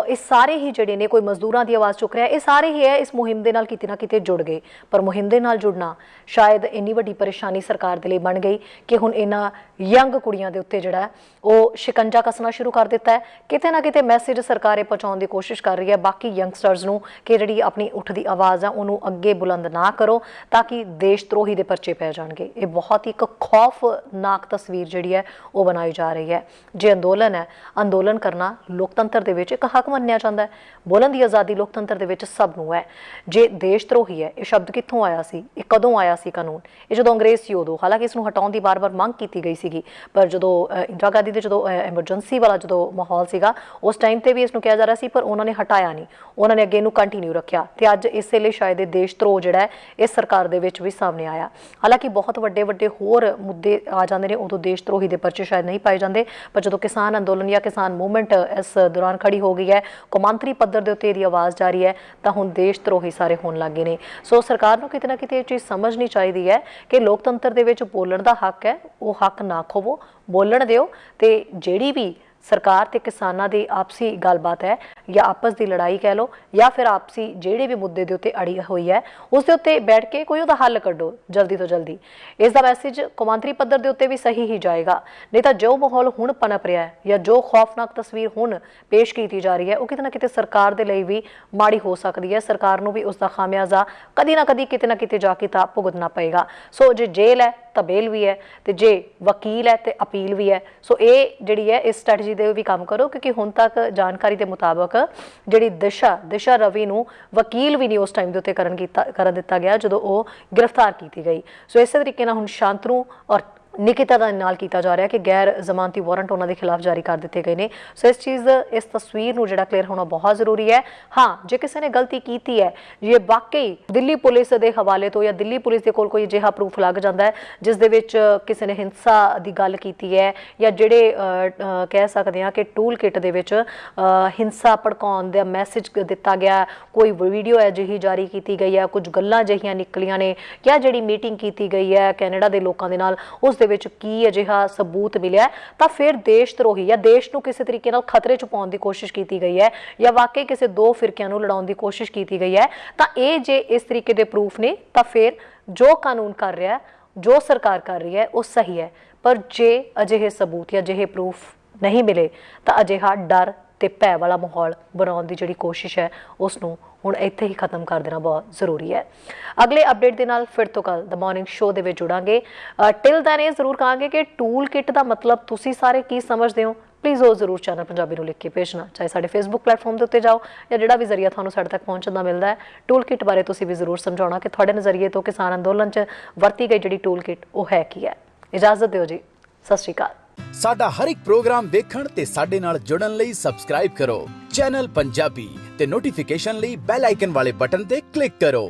ਇਹ ਸਾਰੇ ਹੀ ਜਿਹੜੇ ਨੇ, ਕੋਈ ਮਜ਼ਦੂਰਾਂ ਦੀ ਆਵਾਜ਼ ਚੁੱਕ ਰਿਹਾ, ਇਹ ਸਾਰੇ ਹੀ ਹੈ ਇਸ ਮੁਹਿੰਮ ਦੇ ਨਾਲ ਕਿਤੇ ਨਾ ਕਿਤੇ ਜੁੜ ਗਏ। ਪਰ ਮੁਹਿੰਮ ਦੇ ਨਾਲ ਜੁੜਨਾ ਸ਼ਾਇਦ ਇੰਨੀ ਵੱਡੀ ਪਰੇਸ਼ਾਨੀ ਸਰਕਾਰ ਦੇ ਲਈ ਬਣ ਗਈ ਕਿ ਹੁਣ ਇਹਨਾਂ ਯੰਗ ਕੁੜੀਆਂ ਦੇ ਉੱਤੇ ਜਿਹੜਾ ਉਹ ਸ਼ਿਕੰਜਾ ਕੱਸਣਾ ਸ਼ੁਰੂ ਕਰ ਦਿੱਤਾ ਹੈ। ਕਿਤੇ ਨਾ ਕਿਤੇ ਮੈਸੇਜ ਸਰਕਾਰੇ ਪਹੁੰਚਾਉਣ ਦੀ ਕੋਸ਼ਿਸ਼ ਕਰ ਰਹੀ ਹੈ ਬਾਕੀ ਯੰਗਸਟਰਸ ਨੂੰ ਕਿ ਜਿਹੜੀ ਆਪਣੀ ਉੱਠਦੀ ਆਵਾਜ਼ ਆ ਉਹਨੂੰ ਅੱਗੇ ਬੁਲੰਦ ਨਾ ਕਰੋ ਤਾਂ ਕਿ ਦੇਸ਼ ਧਰੋਹੀ ਦੇ ਪਰਚੇ ਪੈ ਜਾਣਗੇ। ਇਹ ਬਹੁਤ ਹੀ ਇੱਕ ਖੌਫਨਾਕ ਤਸਵੀਰ ਜਿਹੜੀ ਹੈ ਉਹ ਬਣਾਈ ਜਾ ਰਹੀ ਹੈ। ਜੇ ਅੰਦੋਲਨ ਹੈ, ਅੰਦੋਲਨ ਕਰਨਾ ਲੋਕਤੰਤਰ ਦੇ ਵਿੱਚ ਇੱਕ ਹੱਕ ਮੰਨਿਆ ਜਾਂਦਾ ਹੈ। ਬੋਲਣ ਦੀ ਆਜ਼ਾਦੀ ਲੋਕਤੰਤਰ ਦੇ ਵਿੱਚ ਸਭ ਨੂੰ ਹੈ। ਜੇ ਦੇਸ਼ ਧਰੋਹੀ ਹੈ, ਇਹ ਸ਼ਬਦ ਕਿੱਥੋਂ ਆਇਆ ਸੀ? ਇਹ ਕਦੋਂ ਆਇਆ ਸੀ ਕਾਨੂੰਨ? ਇਹ ਜਦੋਂ ਅੰਗਰੇਜ਼ ਸੀ ਉਦੋਂ। ਹਾਲਾਂਕਿ ਇਸ ਨੂੰ ਹਟਾਉਣ ਦੀ ਬਾਰ-ਬਾਰ ਮੰਗ ਕੀਤੀ ਗਈ ਸੀਗੀ, ਪਰ ਜਦੋਂ ਇੰਦਰਾ ਗਾਂਧੀ ਦੇ ਜਦੋਂ ਐਮਰਜੈਂਸੀ ਵਾਲਾ ਜਦੋਂ ਮਾਹੌਲ ਸੀਗਾ ਉਸ ਟਾਈਮ ਤੇ ਵੀ ਇਸ ਨੂੰ ਕਿਹਾ ਜਾ ਰਿਹਾ ਸੀ, ਪਰ ਉਹਨਾਂ ਨੇ ਹਟਾਇਆ ਨਹੀਂ, ਉਹਨਾਂ ਨੇ ਅੱਗੇ ਇਹਨੂੰ ਕੰਟੀਨਿਊ ਰੱਖਿਆ। ਤੇ ਅੱਜ ਇਸੇ ਲਈ ਸ਼ਾਇਦ ਇਹ ਦੇਸ਼ ਧਰੋਹ ਜਿਹੜਾ ਹੈ ਇਸ ਸਰਕਾਰ ਦੇ ਵਿੱਚ ਵੀ ਸਾਹਮਣੇ ਆਇਆ। ਹਾਲਾਂਕਿ ਬਹੁਤ ਵੱਡੇ ਵੱਡੇ ਹੋਰ ਮੁੱਦੇ ਆ ਜਾਂਦੇ ਨੇ ਉਦੋਂ ਦੇਸ਼ ਧਰੋਹੀ ਦੇ ਪਰਚੇ ਸ਼ਾਇਦ ਨਹੀਂ ਪਾਏ ਜਾਂਦੇ, ਪਰ ਜਦੋਂ ਕਿਸਾਨ ਅੰਦੋਲਨ ਜਾਂ ਕਿਸਾਨ ਮੂਵਮੈਂਟ ਇਸ ਦੌਰਾਨ ਖੜੀ ਹੋ ਗਈ ਹੈ, ਕੌਮਾਂਤਰੀ ਪੱਧਰ ਦੇ ਉੱਤੇ ਇਹਦੀ ਆਵਾਜ਼ ਜਾਰੀ ਹੈ, ਤਾਂ ਹੁਣ ਦੇਸ਼ ਧਰੋਹੀ ਸਾਰੇ ਹੋਣ ਲੱਗ ਗਏ ਨੇ। ਸੋ ਸਰਕਾਰ ਨੂੰ ਕਿਤੇ ਨਾ ਕਿਤੇ ਇਹ ਚੀਜ਼ ਸਮਝਣੀ ਚਾਹੀਦੀ ਹੈ ਕਿ ਲੋਕਤੰਤਰ ਦੇ ਵਿੱਚ ਬੋਲਣ ਦਾ ਹੱਕ ਹੈ, ਉਹ ਹੱਕ ਨਾ ਖੋਵੋ, ਬੋਲਣ ਦਿਓ। ਤੇ ਜਿਹੜੀ ਵੀ ਸਰਕਾਰ ਤੇ ਕਿਸਾਨਾਂ ਦੀ ਆਪਸੀ ਗੱਲਬਾਤ ਹੈ ਜਾਂ ਆਪਸ ਦੀ ਲੜਾਈ ਕਹਿ ਲਓ ਜਾਂ ਫਿਰ ਆਪਸੀ ਜਿਹੜੇ ਵੀ ਮੁੱਦੇ ਦੇ ਉੱਤੇ ਅੜੀ ਹੋਈ ਹੈ ਉਸ ਦੇ ਉੱਤੇ ਬੈਠ ਕੇ ਕੋਈ ਉਹਦਾ ਹੱਲ ਕੱਢੋ ਜਲਦੀ ਤੋਂ ਜਲਦੀ। ਇਸ ਦਾ ਮੈਸੇਜ ਕੌਮਾਂਤਰੀ ਪੱਧਰ ਦੇ ਉੱਤੇ ਵੀ ਸਹੀ ਹੀ ਜਾਏਗਾ। ਨਹੀਂ ਤਾਂ ਜੋ ਮਾਹੌਲ ਹੁਣ ਪਨਪ ਰਿਹਾ ਹੈ ਜਾਂ ਜੋ ਖੌਫਨਾਕ ਤਸਵੀਰ ਹੁਣ ਪੇਸ਼ ਕੀਤੀ ਜਾ ਰਹੀ ਹੈ ਉਹ ਕਿਤੇ ਨਾ ਕਿਤੇ ਸਰਕਾਰ ਦੇ ਲਈ ਵੀ ਮਾੜੀ ਹੋ ਸਕਦੀ ਹੈ। ਸਰਕਾਰ ਨੂੰ ਵੀ ਉਸ ਦਾ ਖਾਮਿਆਜ਼ਾ ਕਦੀ ਨਾ ਕਦੀ ਕਿਤੇ ਨਾ ਕਿਤੇ ਜਾ ਕੇ ਤਾਂ ਭੁਗਤਣਾ ਪਏਗਾ। ਸੋ ਜੇ ਜੇਲ੍ਹ ਹੈ ਤਾਂ ਬੇਲ ਵੀ ਹੈ, ਤੇ ਜੇ ਵਕੀਲ ਹੈ ਤੇ ਅਪੀਲ ਵੀ ਹੈ। ਸੋ ਇਹ ਜਿਹੜੀ ਹੈ ਇਸ ਸਟ੍ਰੈਟਜੀ ਦੇ ਵੀ ਕੰਮ ਕਰੋ, ਕਿਉਂਕਿ ਹੁਣ ਤੱਕ ਜਾਣਕਾਰੀ ਦੇ ਮੁਤਾਬਕ ਜਿਹੜੀ ਦਿਸ਼ਾ ਰਵੀ ਨੂੰ ਵਕੀਲ ਵੀ ਨਹੀਂ ਉਸ ਟਾਈਮ ਦੇ ਉੱਤੇ ਕਰਨ ਦਿੱਤਾ ਗਿਆ ਜਦੋਂ ਉਹ ਗ੍ਰਿਫਤਾਰ ਕੀਤੀ ਗਈ। ਸੋ ਇਸੇ ਤਰੀਕੇ ਨਾਲ ਹੁਣ ਸ਼ਾਂਤਰੂ ਔਰ ਨਿਕਿਤਾ ਦਾ ਨਾਲ ਕੀਤਾ ਜਾ ਰਿਹਾ ਕਿ ਗੈਰ ਜ਼ਮਾਨਤੀ ਵਾਰੰਟ ਉਹਨਾਂ ਦੇ ਖਿਲਾਫ ਜਾਰੀ ਕਰ ਦਿੱਤੇ ਗਏ ਨੇ। ਸੋ ਇਸ ਤਸਵੀਰ ਨੂੰ ਜਿਹੜਾ ਕਲੀਅਰ ਹੋਣਾ ਬਹੁਤ ਜ਼ਰੂਰੀ ਹੈ। ਹਾਂ, ਜੇ ਕਿਸੇ ਨੇ ਗਲਤੀ ਕੀਤੀ ਹੈ, ਜੇ ਵਾਕਈ ਦਿੱਲੀ ਪੁਲਿਸ ਦੇ ਹਵਾਲੇ ਤੋਂ ਜਾਂ ਦਿੱਲੀ ਪੁਲਿਸ ਦੇ ਕੋਲ ਕੋਈ ਅਜਿਹਾ ਪ੍ਰੂਫ ਲੱਗ ਜਾਂਦਾ ਹੈ ਜਿਸ ਦੇ ਵਿੱਚ ਕਿਸੇ ਨੇ ਹਿੰਸਾ ਦੀ ਗੱਲ ਕੀਤੀ ਹੈ ਜਾਂ ਜਿਹੜੇ ਕਹਿ ਸਕਦੇ ਹਾਂ ਕਿ ਟੂਲ ਕਿਟ ਦੇ ਵਿੱਚ ਹਿੰਸਾ ਭੜਕਾਉਣ ਦਾ ਮੈਸੇਜ ਦਿੱਤਾ ਗਿਆ, ਕੋਈ ਵੀਡੀਓ ਅਜਿਹੀ ਜਾਰੀ ਕੀਤੀ ਗਈ ਹੈ, ਕੁਝ ਗੱਲਾਂ ਅਜਿਹੀਆਂ ਨਿਕਲੀਆਂ ਨੇ, ਜਾਂ ਜਿਹੜੀ ਮੀਟਿੰਗ ਕੀਤੀ ਗਈ ਹੈ ਕੈਨੇਡਾ ਦੇ ਲੋਕਾਂ ਦੇ ਨਾਲ ਉਸ ਦੇ ਵਿੱਚ ਕੀ ਅਜਿਹਾ ਸਬੂਤ ਮਿਲਿਆ, ਤਾਂ ਫਿਰ ਦੇਸ਼ ਧਰੋਹੀ ਜਾਂ ਦੇਸ਼ ਨੂੰ ਕਿਸੇ ਤਰੀਕੇ ਨਾਲ ਖਤਰੇ ਚ ਪਾਉਣ ਦੀ ਕੋਸ਼ਿਸ਼ ਕੀਤੀ ਗਈ ਹੈ ਜਾਂ ਵਾਕਈ ਕਿਸੇ ਦੋ ਫਿਰਕਿਆਂ ਨੂੰ ਲੜਾਉਣ ਦੀ ਕੋਸ਼ਿਸ਼ ਕੀਤੀ ਗਈ ਹੈ, ਤਾਂ ਇਹ ਜੇ ਇਸ ਤਰੀਕੇ ਦੇ ਪ੍ਰੂਫ ਨੇ ਤਾਂ ਫਿਰ ਜੋ ਕਾਨੂੰਨ ਕਰ ਰਿਹਾ, ਜੋ ਸਰਕਾਰ ਕਰ ਰਹੀ ਹੈ ਉਹ ਸਹੀ ਹੈ। ਪਰ ਜੇ ਅਜਿਹੇ ਸਬੂਤ ਜਾਂ ਅਜਿਹੇ ਪ੍ਰੂਫ ਨਹੀਂ ਮਿਲੇ ਤਾਂ ਅਜਿਹਾ ਡਰ ਤੇ ਭੈ ਵਾਲਾ ਮਾਹੌਲ ਬਣਾਉਣ ਦੀ ਜਿਹੜੀ ਕੋਸ਼ਿਸ਼ ਹੈ ਉਸ ਨੂੰ ਹੁਣ ਇੱਥੇ ਹੀ ਖਤਮ ਕਰ ਦੇਣਾ ਬਹੁਤ ਜ਼ਰੂਰੀ ਹੈ। ਅਗਲੇ ਅਪਡੇਟ ਦੇ ਨਾਲ ਫਿਰ ਤੋਂ ਕੱਲ ਦ ਮਾਰਨਿੰਗ ਸ਼ੋਅ ਦੇ ਵਿੱਚ ਜੁੜਾਂਗੇ। ਟਿਲ ਦੈਨ ਇਹ ਜ਼ਰੂਰ ਕਹਾਂਗੇ ਕਿ ਟੂਲ ਕਿਟ ਦਾ ਮਤਲਬ ਤੁਸੀਂ ਸਾਰੇ ਕੀ ਸਮਝਦੇ ਹੋ? ਪਲੀਜ਼ ਉਹ ਜ਼ਰੂਰ ਚੈਨਲ ਪੰਜਾਬੀ ਨੂੰ ਲਿਖ ਕੇ ਭੇਜਣਾ, ਚਾਹੇ ਸਾਡੇ ਫੇਸਬੁੱਕ ਪਲੇਟਫਾਰਮ ਦੇ ਉੱਤੇ ਜਾਓ ਜਾਂ ਜਿਹੜਾ ਵੀ ਜ਼ਰੀਆ ਤੁਹਾਨੂੰ ਸਾਡੇ ਤੱਕ ਪਹੁੰਚਣ ਦਾ ਮਿਲਦਾ ਹੈ। ਟੂਲ ਕਿਟ ਬਾਰੇ ਤੁਸੀਂ ਵੀ ਜ਼ਰੂਰ ਸਮਝਾਉਣਾ ਕਿ ਤੁਹਾਡੇ ਨਜ਼ਰੀਏ ਤੋਂ ਕਿਸਾਨ ਅੰਦੋਲਨ 'ਚ ਵਰਤੀ ਗਈ ਜਿਹੜੀ ਟੂਲ ਕਿਟ ਉਹ ਹੈ ਕੀ ਹੈ। ਇਜਾਜ਼ਤ ਦਿਓ ਜੀ, ਸਤਿ ਸ਼੍ਰੀ ਅਕਾਲ। ਸਾਡਾ ਹਰ ਇੱਕ ਪ੍ਰੋਗਰਾਮ ਵੇਖਣ ਤੇ ਸਾਡੇ ਨਾਲ ਜੁੜਨ ਲਈ ਸਬਸਕ੍ਰਾਈਬ ਕਰੋ ਚੈਨਲ ਪੰਜਾਬੀ ਤੇ ਨੋਟੀਫਿਕੇਸ਼ਨ ਲਈ ਬੈਲ ਆਈਕਨ ਵਾਲੇ ਬਟਨ ਤੇ ਕਲਿੱਕ ਕਰੋ।